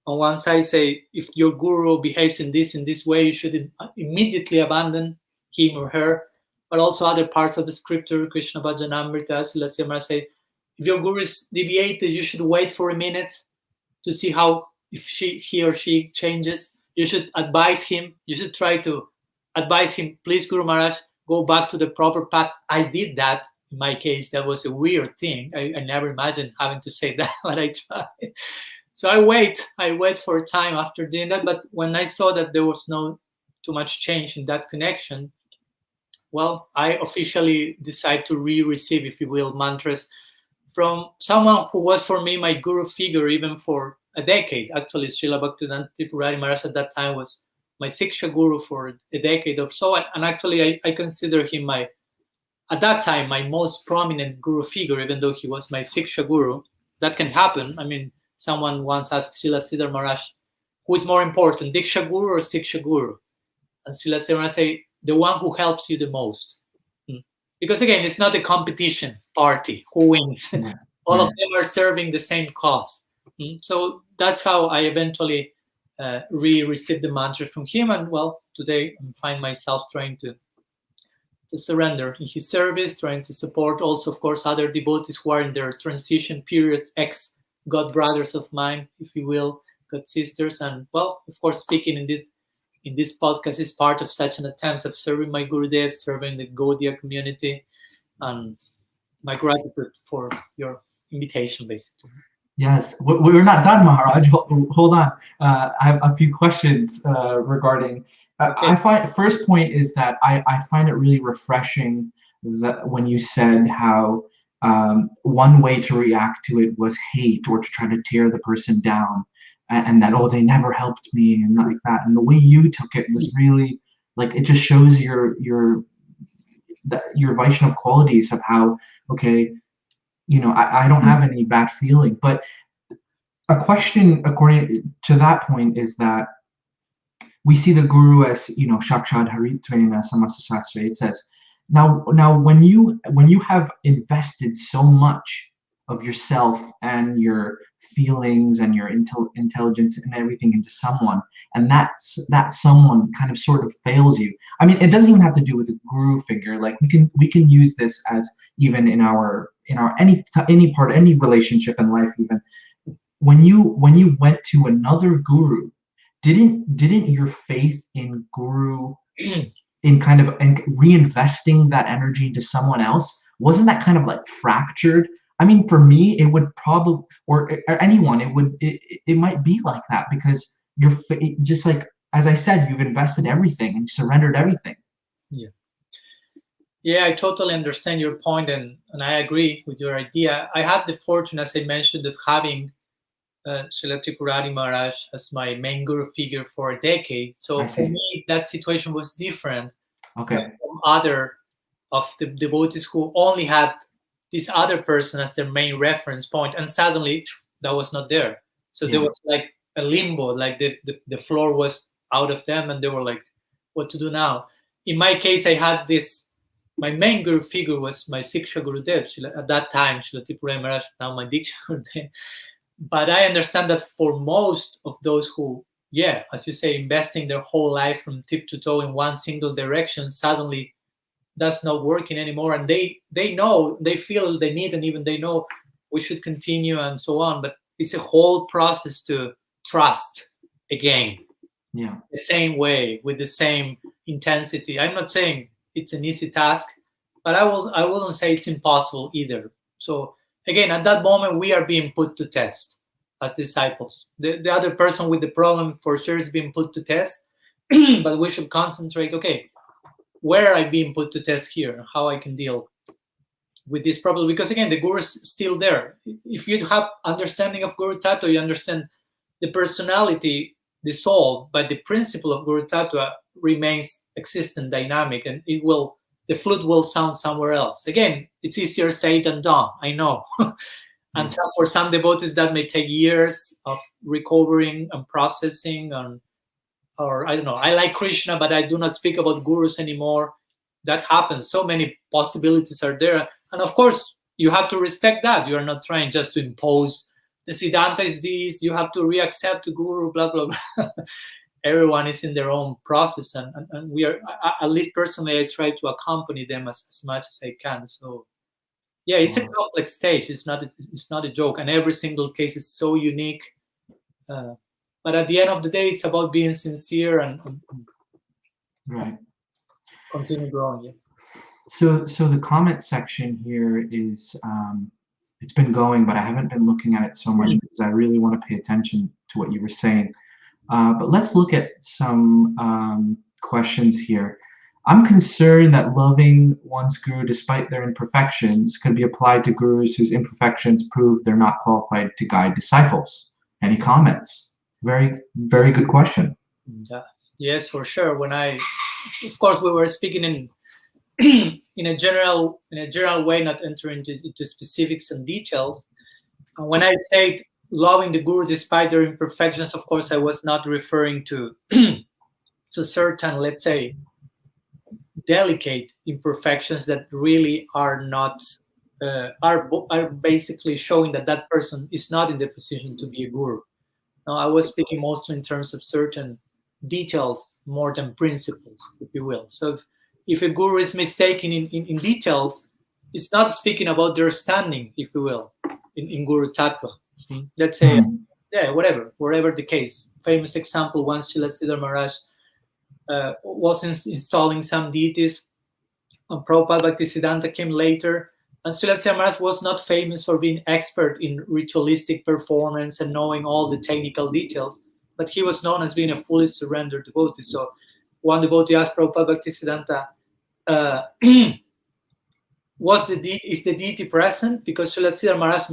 on one side say, if your guru behaves in this way, you should immediately abandon him or her. But also other parts of the scripture, Krishna Bhajanamrita, Silasya say, if your guru is deviated, you should wait for a minute to see how, if he or she changes. You should advise him. You should try to advise him, please, Guru Maharaj, go back to the proper path. I did that. In my case, that was a weird thing. I never imagined having to say that, but I tried. So I wait for a time after doing that. But when I saw that there was no too much change in that connection, well, I officially decided to receive, if you will, mantras from someone who was for me my guru figure even for a decade. Actually, Srila Bhaktivedanta Tripurari Maharaj at that time was my Siksha guru for a decade or so. And actually, I consider him at that time, my most prominent guru figure, even though he was my Siksha guru. That can happen. I mean, someone once asked Srila Siddhar Maharaj, who is more important, Diksha guru or Siksha guru? And Srila Siddhar Maharaj say, the one who helps you the most. Because again, it's not a competition party, who wins. All of them are serving the same cause. So that's how I eventually received the mantra from him. And well, today I find myself trying to surrender in his service, trying to support also, of course, other devotees who are in their transition periods, ex-God brothers of mine, if you will, God sisters. And well, of course, speaking in this podcast is part of such an attempt of serving my Gurudev, serving the Gaudiya community, and my gratitude for your invitation, basically. Yes, we're not done, Maharaj. Hold on. I have a few questions regarding. Okay. I find first point is that I find it really refreshing that when you said how one way to react to it was hate or to try to tear the person down, and that, oh, they never helped me and like that. And the way you took it was really like, it just shows your Vaishnava qualities of how, okay, I don't have any bad feeling. But a question according to that point is that we see the guru as, Shakshad hari-kirtana samasta shastra. It says, now when you have invested so much of yourself and your feelings and your intelligence and everything into someone, and that someone kind of sort of fails you. I mean, it doesn't even have to do with a guru figure. Like we can use this as even in our any part, any relationship in life. Even when you went to another guru, didn't your faith in guru in kind of reinvesting that energy into someone else, wasn't that kind of like fractured? I mean, for me, it would probably, or anyone, it might be like that, because you're just like, as I said, you've invested everything and surrendered everything. Yeah, I totally understand your point, and I agree with your idea. I had the fortune, as I mentioned, of having Srila Tripurari Maharaj as my main guru figure for a decade. So for me, that situation was different from other of the devotees who only had this other person as their main reference point, and suddenly that was not there. So there was like a limbo, like the floor was out of them, and they were like, what to do now? In my case, I had this, my main guru figure was my Siksha Gurudev, at that time, Srila Tripurari Maharaj, now my Diksha Gurudev. But I understand that for most of those who, as you say, investing their whole life from tip to toe in one single direction, suddenly that's not working anymore. And they know, they feel the need, and even they know we should continue and so on. But it's a whole process to trust again. The same way, with the same intensity. I'm not saying it's an easy task, but I wouldn't say it's impossible either. So again, at that moment, we are being put to test as disciples. The other person with the problem for sure is being put to test, but we should concentrate, okay, where are I being put to test here? How I can deal with this problem? Because again, the guru is still there. If you have understanding of Guru Tattva, you understand the personality, the soul, but the principle of Guru Tattva remains existent, dynamic, and the flute will sound somewhere else. Again, it's easier said than done, I know. And for some devotees, that may take years of recovering and processing, or I don't know. I like Krishna, but I do not speak about gurus anymore. That happens. So many possibilities are there. And of course, you have to respect that. You are not trying just to impose the siddhanta is this, you have to reaccept the guru, blah, blah, blah. Everyone is in their own process, and we are, at least personally, I try to accompany them as much as I can. So it's a complex stage. It's not a joke, and every single case is so unique. But at the end of the day, it's about being sincere and continue growing. So the comment section here is, it's been going, but I haven't been looking at it so much because I really want to pay attention to what you were saying. But let's look at some questions here. I'm concerned that loving one's guru despite their imperfections could be applied to gurus whose imperfections prove they're not qualified to guide disciples. Any comments? Very, very good question. Yes, for sure. Of course, we were speaking in a general way, not entering into specifics and details. And when I said loving the guru despite their imperfections, of course, I was not referring to certain, let's say, delicate imperfections that really are not are basically showing that person is not in the position to be a guru. Now, I was speaking mostly in terms of certain details more than principles, if you will. So if a guru is mistaken in details, it's not speaking about their standing, if you will, in Guru Tattva. Let's say, wherever the case. Famous example, once Srila Siddhar Maharaj was installing some deities, and Prabhupada Bhaktisiddhanta came later, and Srila Siddhar Maharaj was not famous for being expert in ritualistic performance and knowing all the technical details, but he was known as being a fully surrendered devotee. So one devotee asked Prabhupada Bhaktisiddhanta, is the deity present? Because Srila Siddhar Maharaj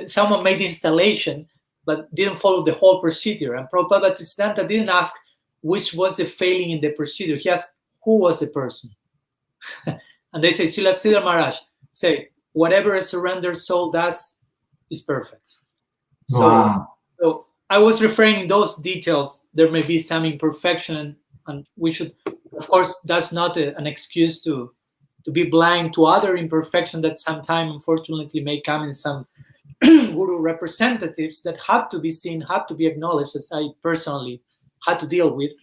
someone made the installation, but didn't follow the whole procedure. And Prabhupada Siddhanta didn't ask which was the failing in the procedure. He asked who was the person. And they say, Srila Sridhar Maharaj say, whatever a surrendered soul does is perfect. Wow. So I was referring those details. There may be some imperfection, and we should, of course, that's not an excuse to be blind to other imperfection that sometime, unfortunately, may come in some guru representatives that have to be seen, have to be acknowledged, as I personally had to deal with,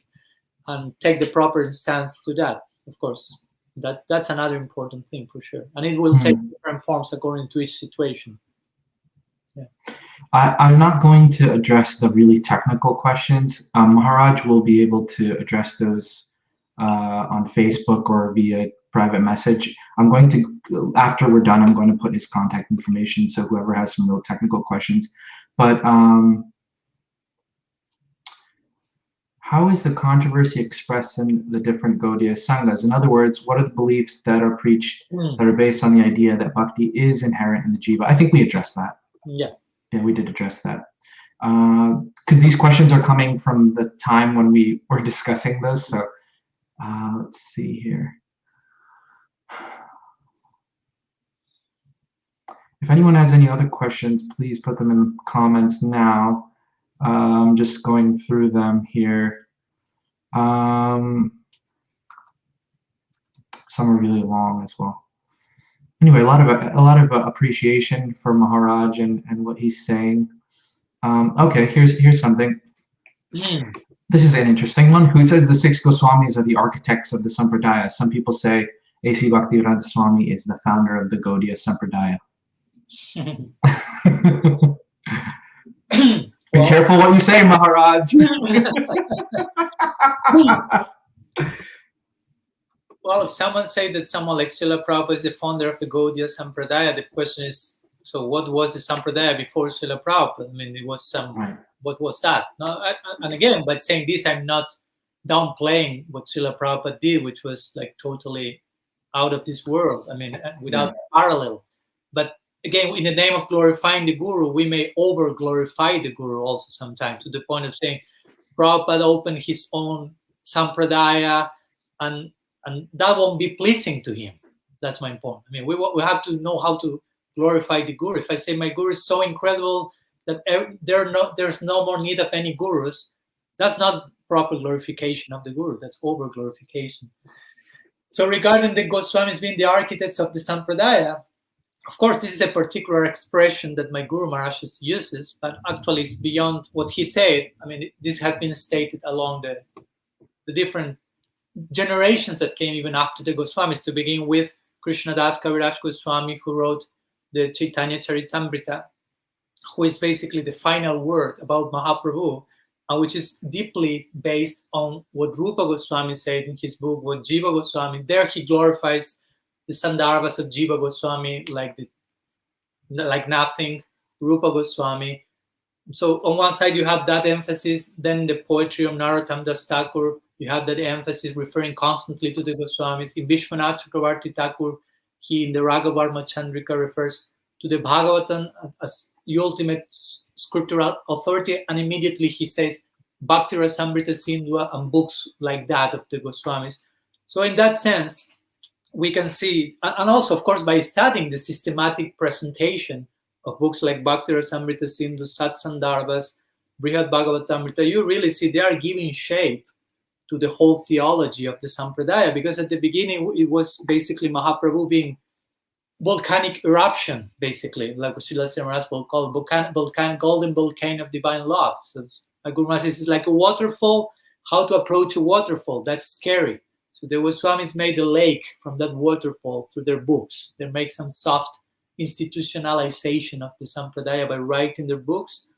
and take the proper stance to that. Of course, that's another important thing for sure, and it will take different forms according to each situation. Yeah. I'm not going to address the really technical questions. Maharaj will be able to address those on Facebook or via private message. I'm going to, after we're done, I'm going to put his contact information, so whoever has some real technical questions. But how is the controversy expressed in the different Gaudiya Sanghas? In other words, what are the beliefs that are preached that are based on the idea that bhakti is inherent in the jiva? I think we addressed that. Yeah. Yeah, we did address that. Because these questions are coming from the time when we were discussing this. So let's see here. If anyone has any other questions, please put them in the comments now. I'm just going through them here. Some are really long as well. Anyway, a lot of appreciation for Maharaj and what he's saying. Okay, here's something. This is an interesting one. Who says the 6 Goswamis are the architects of the Sampradaya? Some people say A.C. Bhaktivedanta Swami is the founder of the Gaudiya Sampradaya. Be careful what you say, Maharaj. Well, if someone say that someone like Srila Prabhupada is the founder of the Gaudiya Sampradaya, the question is, so what was the Sampradaya before Srila Prabhupada? I mean, it was some, right. What was that? No, and again, by saying this, I'm not downplaying what Srila Prabhupada did, which was like totally out of this world. I mean, without parallel. But again, in the name of glorifying the Guru, we may over-glorify the Guru also sometimes, to the point of saying Prabhupada opened his own Sampradaya, and that won't be pleasing to him. That's my point. I mean, we have to know how to glorify the Guru. If I say my Guru is so incredible that there's no more need of any Gurus, that's not proper glorification of the Guru. That's over-glorification. So regarding the Goswamis being the architects of the Sampradaya, of course, this is a particular expression that my Guru Maharaj uses, but actually it's beyond what he said. I mean, this had been stated along the different generations that came even after the Goswamis, to begin with Krishnadas Kaviraj Goswami, who wrote the Chaitanya Charitamrita, who is basically the final word about Mahaprabhu, and which is deeply based on what Rupa Goswami said in his book, what Jiva Goswami. There he glorifies the Sandarbhas of Jiva Goswami like nothing, Rupa Goswami. So on one side you have that emphasis, then the poetry of Narottam Das Thakur, you have that emphasis referring constantly to the Goswamis. In Vishwanath Chakravarti Thakur, he in the Raghavarma Chandrika refers to the Bhagavatam as the ultimate scriptural authority, and immediately he says Bhakti Rasamrita Sindhu and books like that of the Goswamis. So in that sense, we can see, and also of course by studying the systematic presentation of books like Bhakti Rasamrita Sindhu, Sat Sandarbhas, Brihad Bhagavatamrita, you really see they are giving shape to the whole theology of the Sampradaya, because at the beginning it was basically Mahaprabhu being volcanic eruption, basically, like Srila Sridhar will call golden volcano of divine love. So Guru Maharaj says it's like a waterfall. How to approach a waterfall? That's scary. So the Goswamis made a lake from that waterfall through their books. They make some soft institutionalization of the Sampradaya by writing their books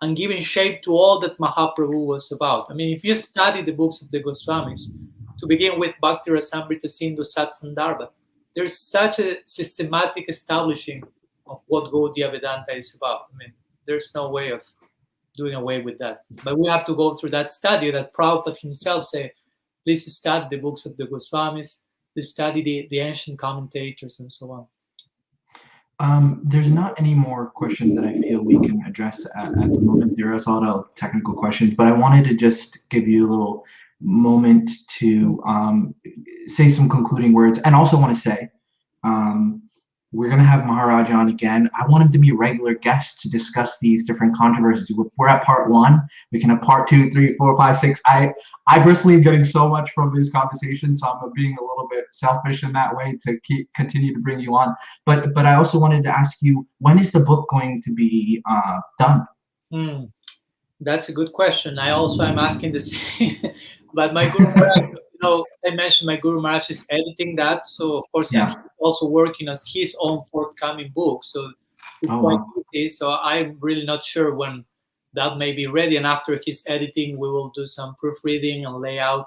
and giving shape to all that Mahaprabhu was about. I mean, if you study the books of the Goswamis, to begin with Bhakti Rasamrita Sindhu Sat Sandarbha, there's such a systematic establishing of what Gaudiya Vedanta is about. I mean, there's no way of doing away with that. But we have to go through that study that Prabhupada himself said, please study the books of the Goswamis, please study the ancient commentators and so on. There's not any more questions that I feel we can address at the moment. There is a lot of technical questions, but I wanted to just give you a little moment to say some concluding words, and also want to say we're going to have Maharaj on again. I want him to be a regular guest to discuss these different controversies. We're at part 1. We can have part 2, 3, 4, 5, 6. I personally am getting so much from this conversation, so I'm being a little bit selfish in that way to continue to bring you on. But I also wanted to ask you, when is the book going to be done? That's a good question. I'm asking the same. But my Guru Maharaj, as I mentioned, my Guru Maharaj is editing that. So of course, Yeah. he's also working on his own forthcoming book. So it's quite busy. So I'm really not sure when that may be ready. And after his editing, we will do some proofreading and layout.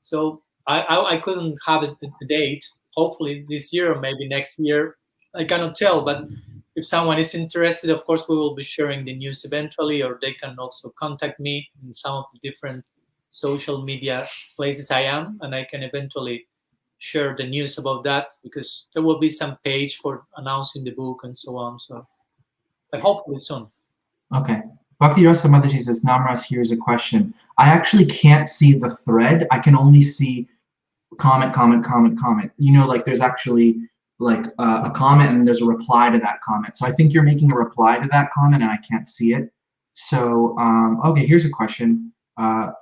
So I couldn't have a date. Hopefully this year or maybe next year. I cannot tell. But if someone is interested, of course, we will be sharing the news eventually, or they can also contact me in some of the different social media places I am, and I can eventually share the news about that, because there will be some page for announcing the book and so on. So I hopefully soon. Okay. Bhakti Rasa Mataji says, Namras, here's a question. I actually can't see the thread. I can only see comment. Like there's actually like a comment and there's a reply to that comment. So I think you're making a reply to that comment and I can't see it. So, okay, here's a question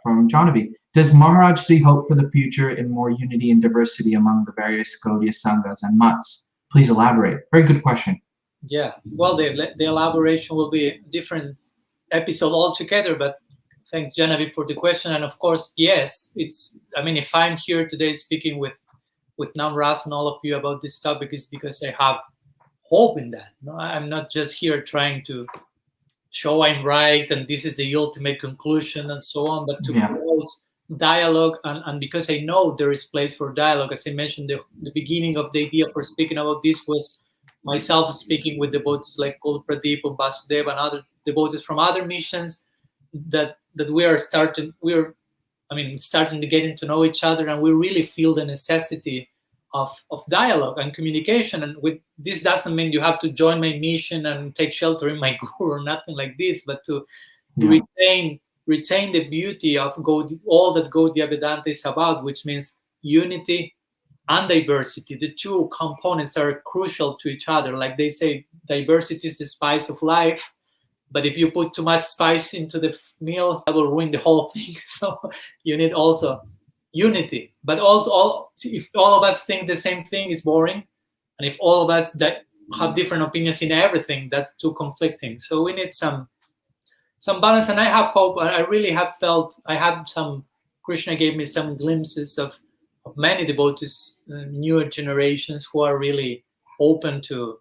from Janavi. Does Maharaj see hope for the future in more unity and diversity among the various Gaudiya Sanghas and mutts? Please elaborate. Very good question. Yeah, well, the elaboration will be a different episode altogether, but thanks, Janavi, for the question. And of course, yes, if I'm here today speaking with Namras and all of you about this topic, is because I have hope in that. No, I'm not just here trying to show I'm right and this is the ultimate conclusion and so on, but to promote dialogue, and because I know there is place for dialogue. As I mentioned, the beginning of the idea for speaking about this was myself speaking with devotees like Gul Pradeep and Vasudev and other devotees from other missions that we are starting to get to know each other, and we really feel the necessity of dialogue and communication. And with this doesn't mean you have to join my mission and take shelter in my guru or nothing like this, but to retain the beauty of all that Gaudiya Vedanta is about, which means unity and diversity. The two components are crucial to each other. Like they say, diversity is the spice of life. But if you put too much spice into the meal, that will ruin the whole thing. So you need also unity. But if all of us think the same thing, is boring. And if all of us that have different opinions in everything, that's too conflicting. So we need some balance. And I have hope. I really have felt, Krishna gave me some glimpses of many devotees, newer generations who are really open to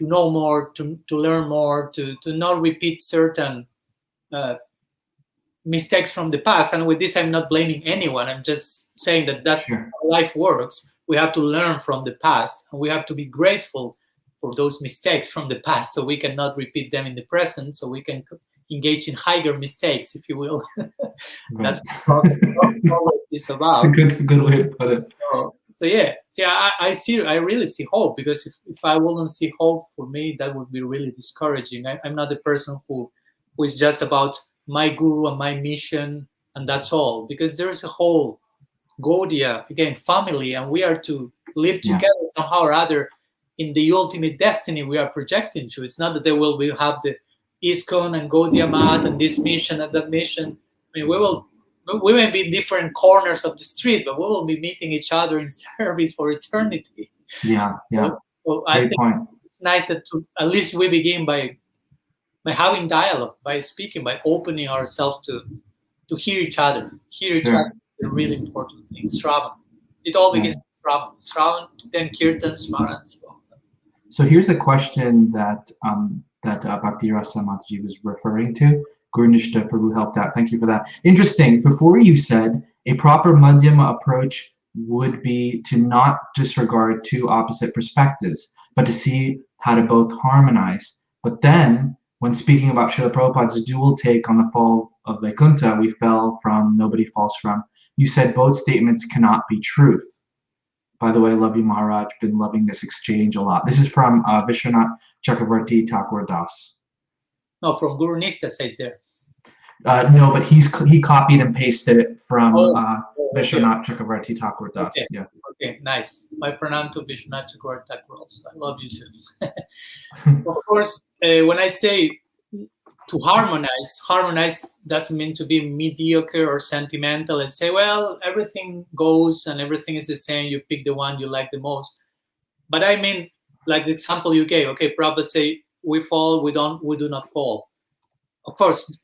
know more, to learn more, to not repeat certain mistakes from the past. And with this, I'm not blaming anyone. I'm just saying that that's how life works. We have to learn from the past, and we have to be grateful for those mistakes from the past, so we cannot repeat them in the present, so we can engage in higher mistakes, if you will. That's what always is about. It's a good way to put it. So I really see hope, because if I wouldn't see hope, for me, that would be really discouraging. I'm not the person who is just about my guru and my mission and that's all, because there is a whole Gaudiya, again, family, and we are to live together somehow or other in the ultimate destiny we are projecting to. It's not that we have the ISKCON and Gaudiya Math and this mission and that mission. I mean, we may be in different corners of the street, but we will be meeting each other in service for eternity. So I think it's nice that at least we begin by having dialogue, by speaking, by opening ourselves to hear each other. Hear each other is a really important thing. Shravan. It all begins with Shravan, then Kirtan, Smaran. So here's a question that Bhakti Rasa Mataji was referring to. Gurnishta Prabhu helped out. Thank you for that. Interesting. Before you said a proper Madhyama approach would be to not disregard two opposite perspectives, but to see how to both harmonize. But then, when speaking about Srila Prabhupada's dual take on the fall of Vaikuntha, we fell from, nobody falls from, you said both statements cannot be truth. By the way, I love you, Maharaj. Been loving this exchange a lot. This is from Vishwanath Chakravarti Thakur Das. No, from Guru Nista says there. No, but he copied and pasted it from Okay. Vishwanath Chakravarti Thakur Das. Okay. Yeah. Okay, nice. My pranam to Vishwanath Chakravarti Thakur also. I love you too. Of course, when I say to harmonize doesn't mean to be mediocre or sentimental and say, well, everything goes and everything is the same. You pick the one you like the most. But I mean, like the example you gave, okay, Prabhupada say, we fall, we do not fall. Of course,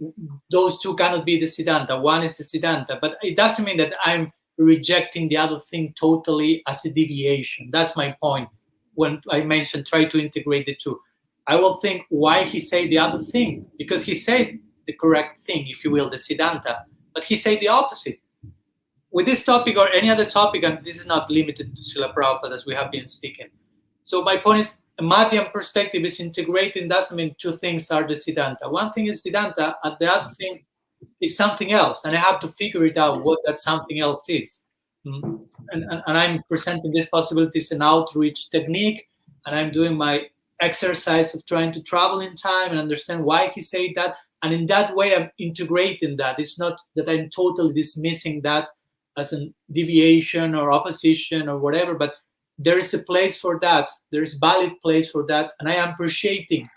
those two cannot be the siddhanta. One is the siddhanta, but it doesn't mean that I'm rejecting the other thing totally as a deviation. That's my point. When I mentioned try to integrate the two, I will think why he say the other thing, because he says the correct thing, if you will, the siddhanta, but he say the opposite. With this topic or any other topic, and this is not limited to Srila Prabhupada as we have been speaking. So my point is, a Madhyam perspective is integrating, doesn't mean two things are the siddhanta. One thing is siddhanta, and the other thing is something else, and I have to figure it out what that something else is. And I'm presenting this possibility as an outreach technique, and I'm doing my exercise of trying to travel in time and understand why he said that, and in that way I'm integrating that. It's not that I'm totally dismissing that as a deviation or opposition or whatever, but there is a place for that. There's valid place for that, and I am appreciating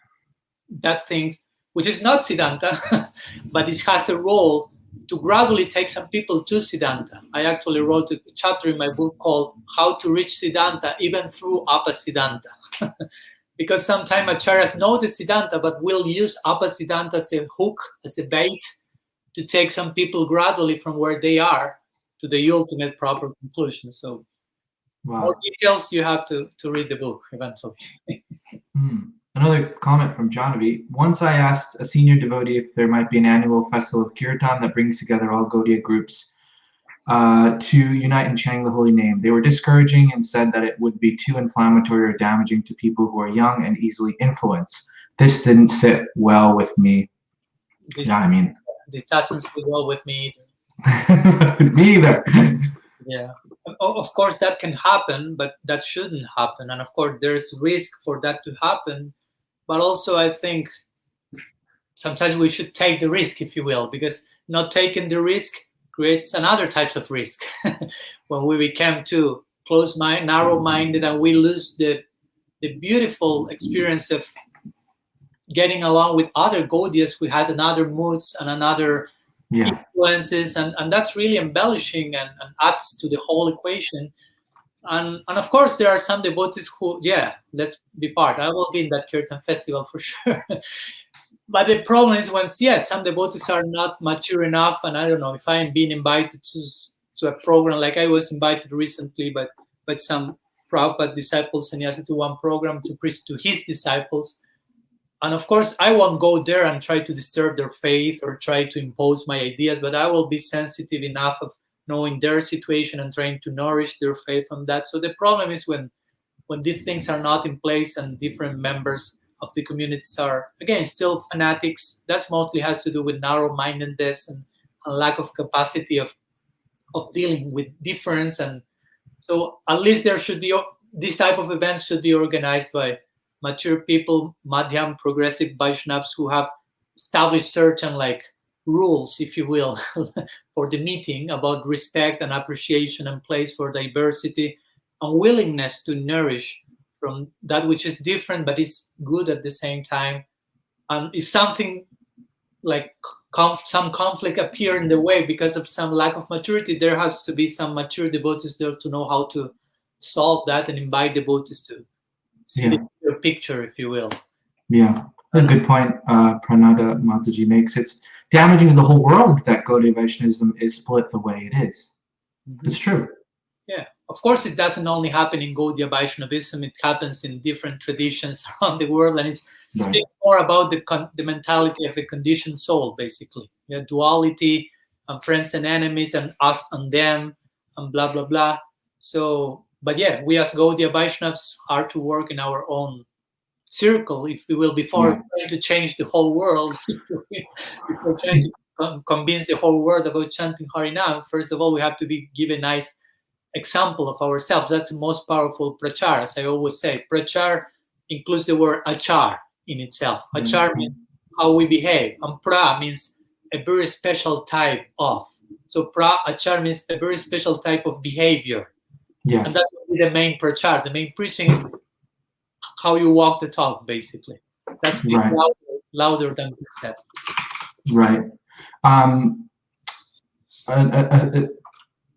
that thing, which is not siddhanta, but it has a role to gradually take some people to siddhanta. I actually wrote a chapter in my book called How to Reach Siddhanta Even Through Apasiddhanta. Because sometimes acharyas know the siddhanta, but will use apasiddhanta as a hook, as a bait, to take some people gradually from where they are to the ultimate proper conclusion. So more details, you have to read the book eventually. Another comment from Janavi. Once I asked a senior devotee if there might be an annual festival of kirtan that brings together all Gaudiya groups to unite and chanting the holy name. They were discouraging and said that it would be too inflammatory or damaging to people who are young and easily influenced. This didn't sit well with me. This doesn't sit well with me either. Me either. Yeah. Of course, that can happen, but that shouldn't happen. And of course, there's risk for that to happen. But also, I think sometimes we should take the risk, if you will, because not taking the risk creates another types of risk. When we become too close-minded, narrow-minded, and we lose the beautiful experience of getting along with other Gaudiyas who has another moods and another influences, and that's really embellishing and adds to the whole equation. And of course, there are some devotees who, let's be part. I will be in that Kirtan festival for sure. But the problem is when, some devotees are not mature enough, and I don't know if I'm being invited to a program, like I was invited recently by some Prabhupada disciples, sannyasi, to one program to preach to his disciples. And of course, I won't go there and try to disturb their faith or try to impose my ideas, but I will be sensitive enough of knowing their situation and trying to nourish their faith on that. So the problem is when these things are not in place and different members of the communities are, again, still fanatics. That mostly has to do with narrow-mindedness and lack of capacity of dealing with difference. And so at least there should be, this type of events should be organized by mature people, Madhyam, progressive Vaishnavas who have established certain rules, if you will, for the meeting about respect and appreciation and place for diversity and willingness to nourish from that which is different but is good at the same time. And if something like some conflict appear in the way because of some lack of maturity, there has to be some mature devotees there to know how to solve that and invite devotees to see the bigger picture, if you will. Yeah, a good point Pranada Mataji makes. It's damaging to the whole world that Gaudiya Vaishnavism is split the way it is. It's true. Yeah, of course, it doesn't only happen in Gaudiya Vaishnavism. It happens in different traditions around the world, and it speaks more about the mentality of a conditioned soul, basically. Duality, and friends and enemies, and us and them, and blah, blah, blah. So, but we as Gaudiya Vaishnavas are to work in our own circle, if we will, before trying to change the whole world, before trying to convince the whole world about chanting Harinam. First of all, we have to give a nice example of ourselves. That's the most powerful prachar. As I always say, prachar includes the word achar in itself. Achar means how we behave, and pra means a very special type of. So achar means a very special type of behavior. Yes. And that's the main prachar. The main preaching is how you walk the talk, basically. That's right. louder than we said. Right.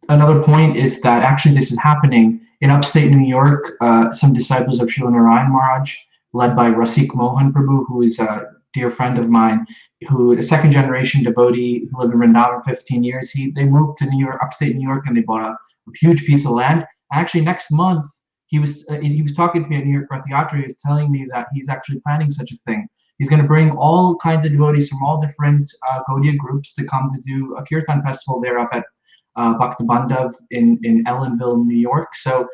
Another point is that actually this is happening in upstate New York. Some disciples of Srila Narayan Maharaj, led by Rasik Mohan Prabhu, who is a dear friend of mine, who a second generation devotee who lived in Vrindavan for 15 years. They moved to New York, upstate New York, and they bought a huge piece of land. Actually, next month he was talking to me at New York Rath Yatra. He was telling me that he's actually planning such a thing. He's going to bring all kinds of devotees from all different Gaudiya groups to come to do a kirtan festival there up at Bhakti-marga in Ellenville, New York. So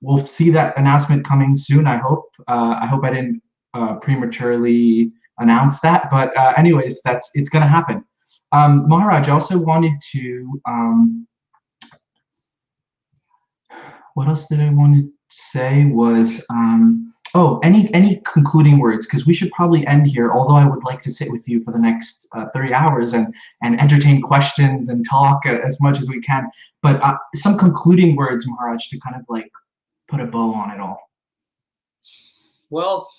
we'll see that announcement coming soon. I hope. I hope I didn't prematurely announce that, but anyways, it's going to happen. Maharaj, also wanted to. What else did I want to say was? Any concluding words? Because we should probably end here, although I would like to sit with you for the next 30 hours and entertain questions and talk as much as we can. But some concluding words, Maharaj, to kind of like put a bow on it all. Well,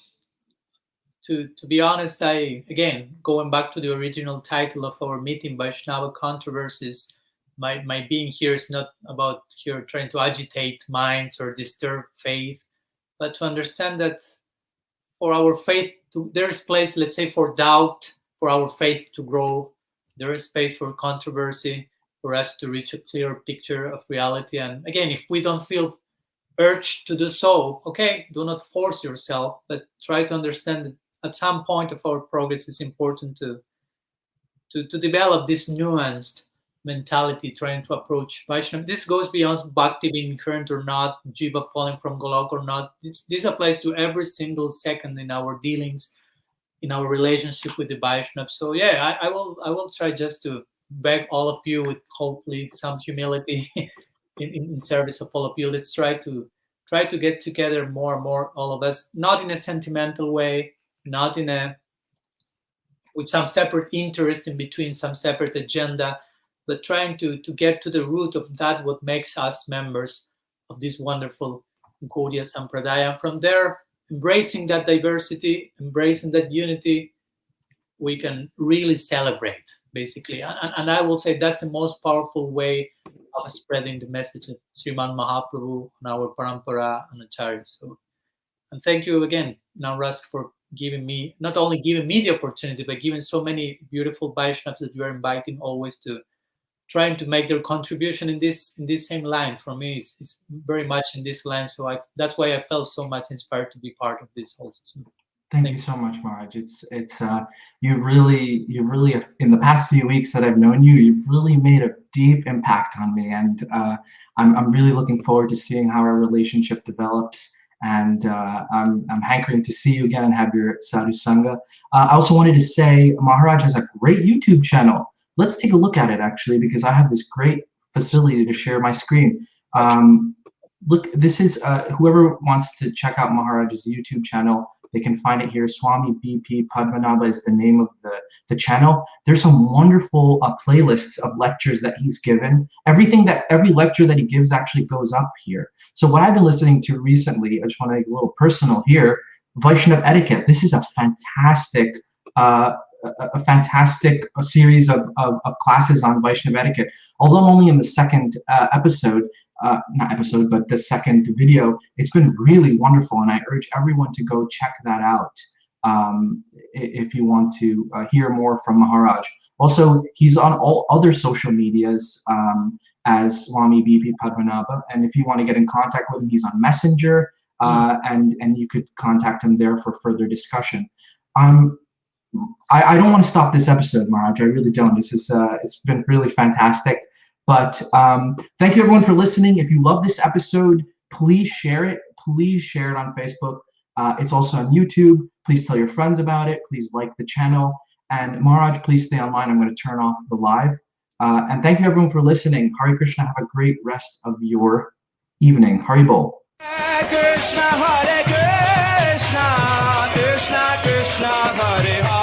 to be honest, again, going back to the original title of our meeting, Vaishnava Controversies, my being here is not about here trying to agitate minds or disturb faith, but to understand that for our faith, there's place, let's say, for doubt, for our faith to grow. There is space for controversy, for us to reach a clear picture of reality. And again, if we don't feel urged to do so, okay, do not force yourself, but try to understand that at some point of our progress, it's important to develop this nuanced mentality, trying to approach Vaishnava. This goes beyond bhakti being current or not, jiva falling from Golok or not. This applies to every single second in our dealings, in our relationship with the Vaishnava. So yeah, I will try just to beg all of you with hopefully some humility in service of all of you. Let's try to get together more and more, all of us, not in a sentimental way, not with some separate interest in between, some separate agenda, but trying to get to the root of that, what makes us members of this wonderful Gaudiya Sampradaya. From there, embracing that diversity, embracing that unity, we can really celebrate, basically. And I will say that's the most powerful way of spreading the message of Sriman Mahaprabhu on our parampara and acharya. So, and thank you again, Namras, for not only giving me the opportunity, but giving so many beautiful Vaishnavas that you are inviting always to trying to make their contribution in this same line. For me, it's very much in this line. So that's why I felt so much inspired to be part of this also. So, Thank you so much, Maharaj. It's you've really in the past few weeks that I've known you, you've really made a deep impact on me, and I'm really looking forward to seeing how our relationship develops. And I'm hankering to see you again and have your sadhu sangha. I also wanted to say Maharaj has a great YouTube channel. Let's take a look at it, actually, because I have this great facility to share my screen. Look, this is whoever wants to check out Maharaj's YouTube channel, they can find it here. Swami B.P. Padmanabha is the name of the channel. There's some wonderful playlists of lectures that he's given. Every lecture that he gives actually goes up here. So what I've been listening to recently, I just want to make a little personal here, Vaishnava etiquette. This is a fantastic series of classes on Vaishnava etiquette. Although I'm only in the second but the second video, it's been really wonderful, and I urge everyone to go check that out if you want to hear more from Maharaj. Also, he's on all other social medias as Swami B.P. Padmanabha, and if you want to get in contact with him, he's on Messenger, and you could contact him there for further discussion. I don't want to stop this episode, Maharaj. I really don't. This is it's been really fantastic. But thank you everyone for listening. If you love this episode, please share it. Please share it on Facebook. It's also on YouTube. Please tell your friends about it. Please like the channel. And Maharaj, please stay online. I'm going to turn off the live. And thank you everyone for listening. Hare Krishna. Have a great rest of your evening. Haribol. Krishna, Hare Krishna, Krishna Krishna, Hare Hare.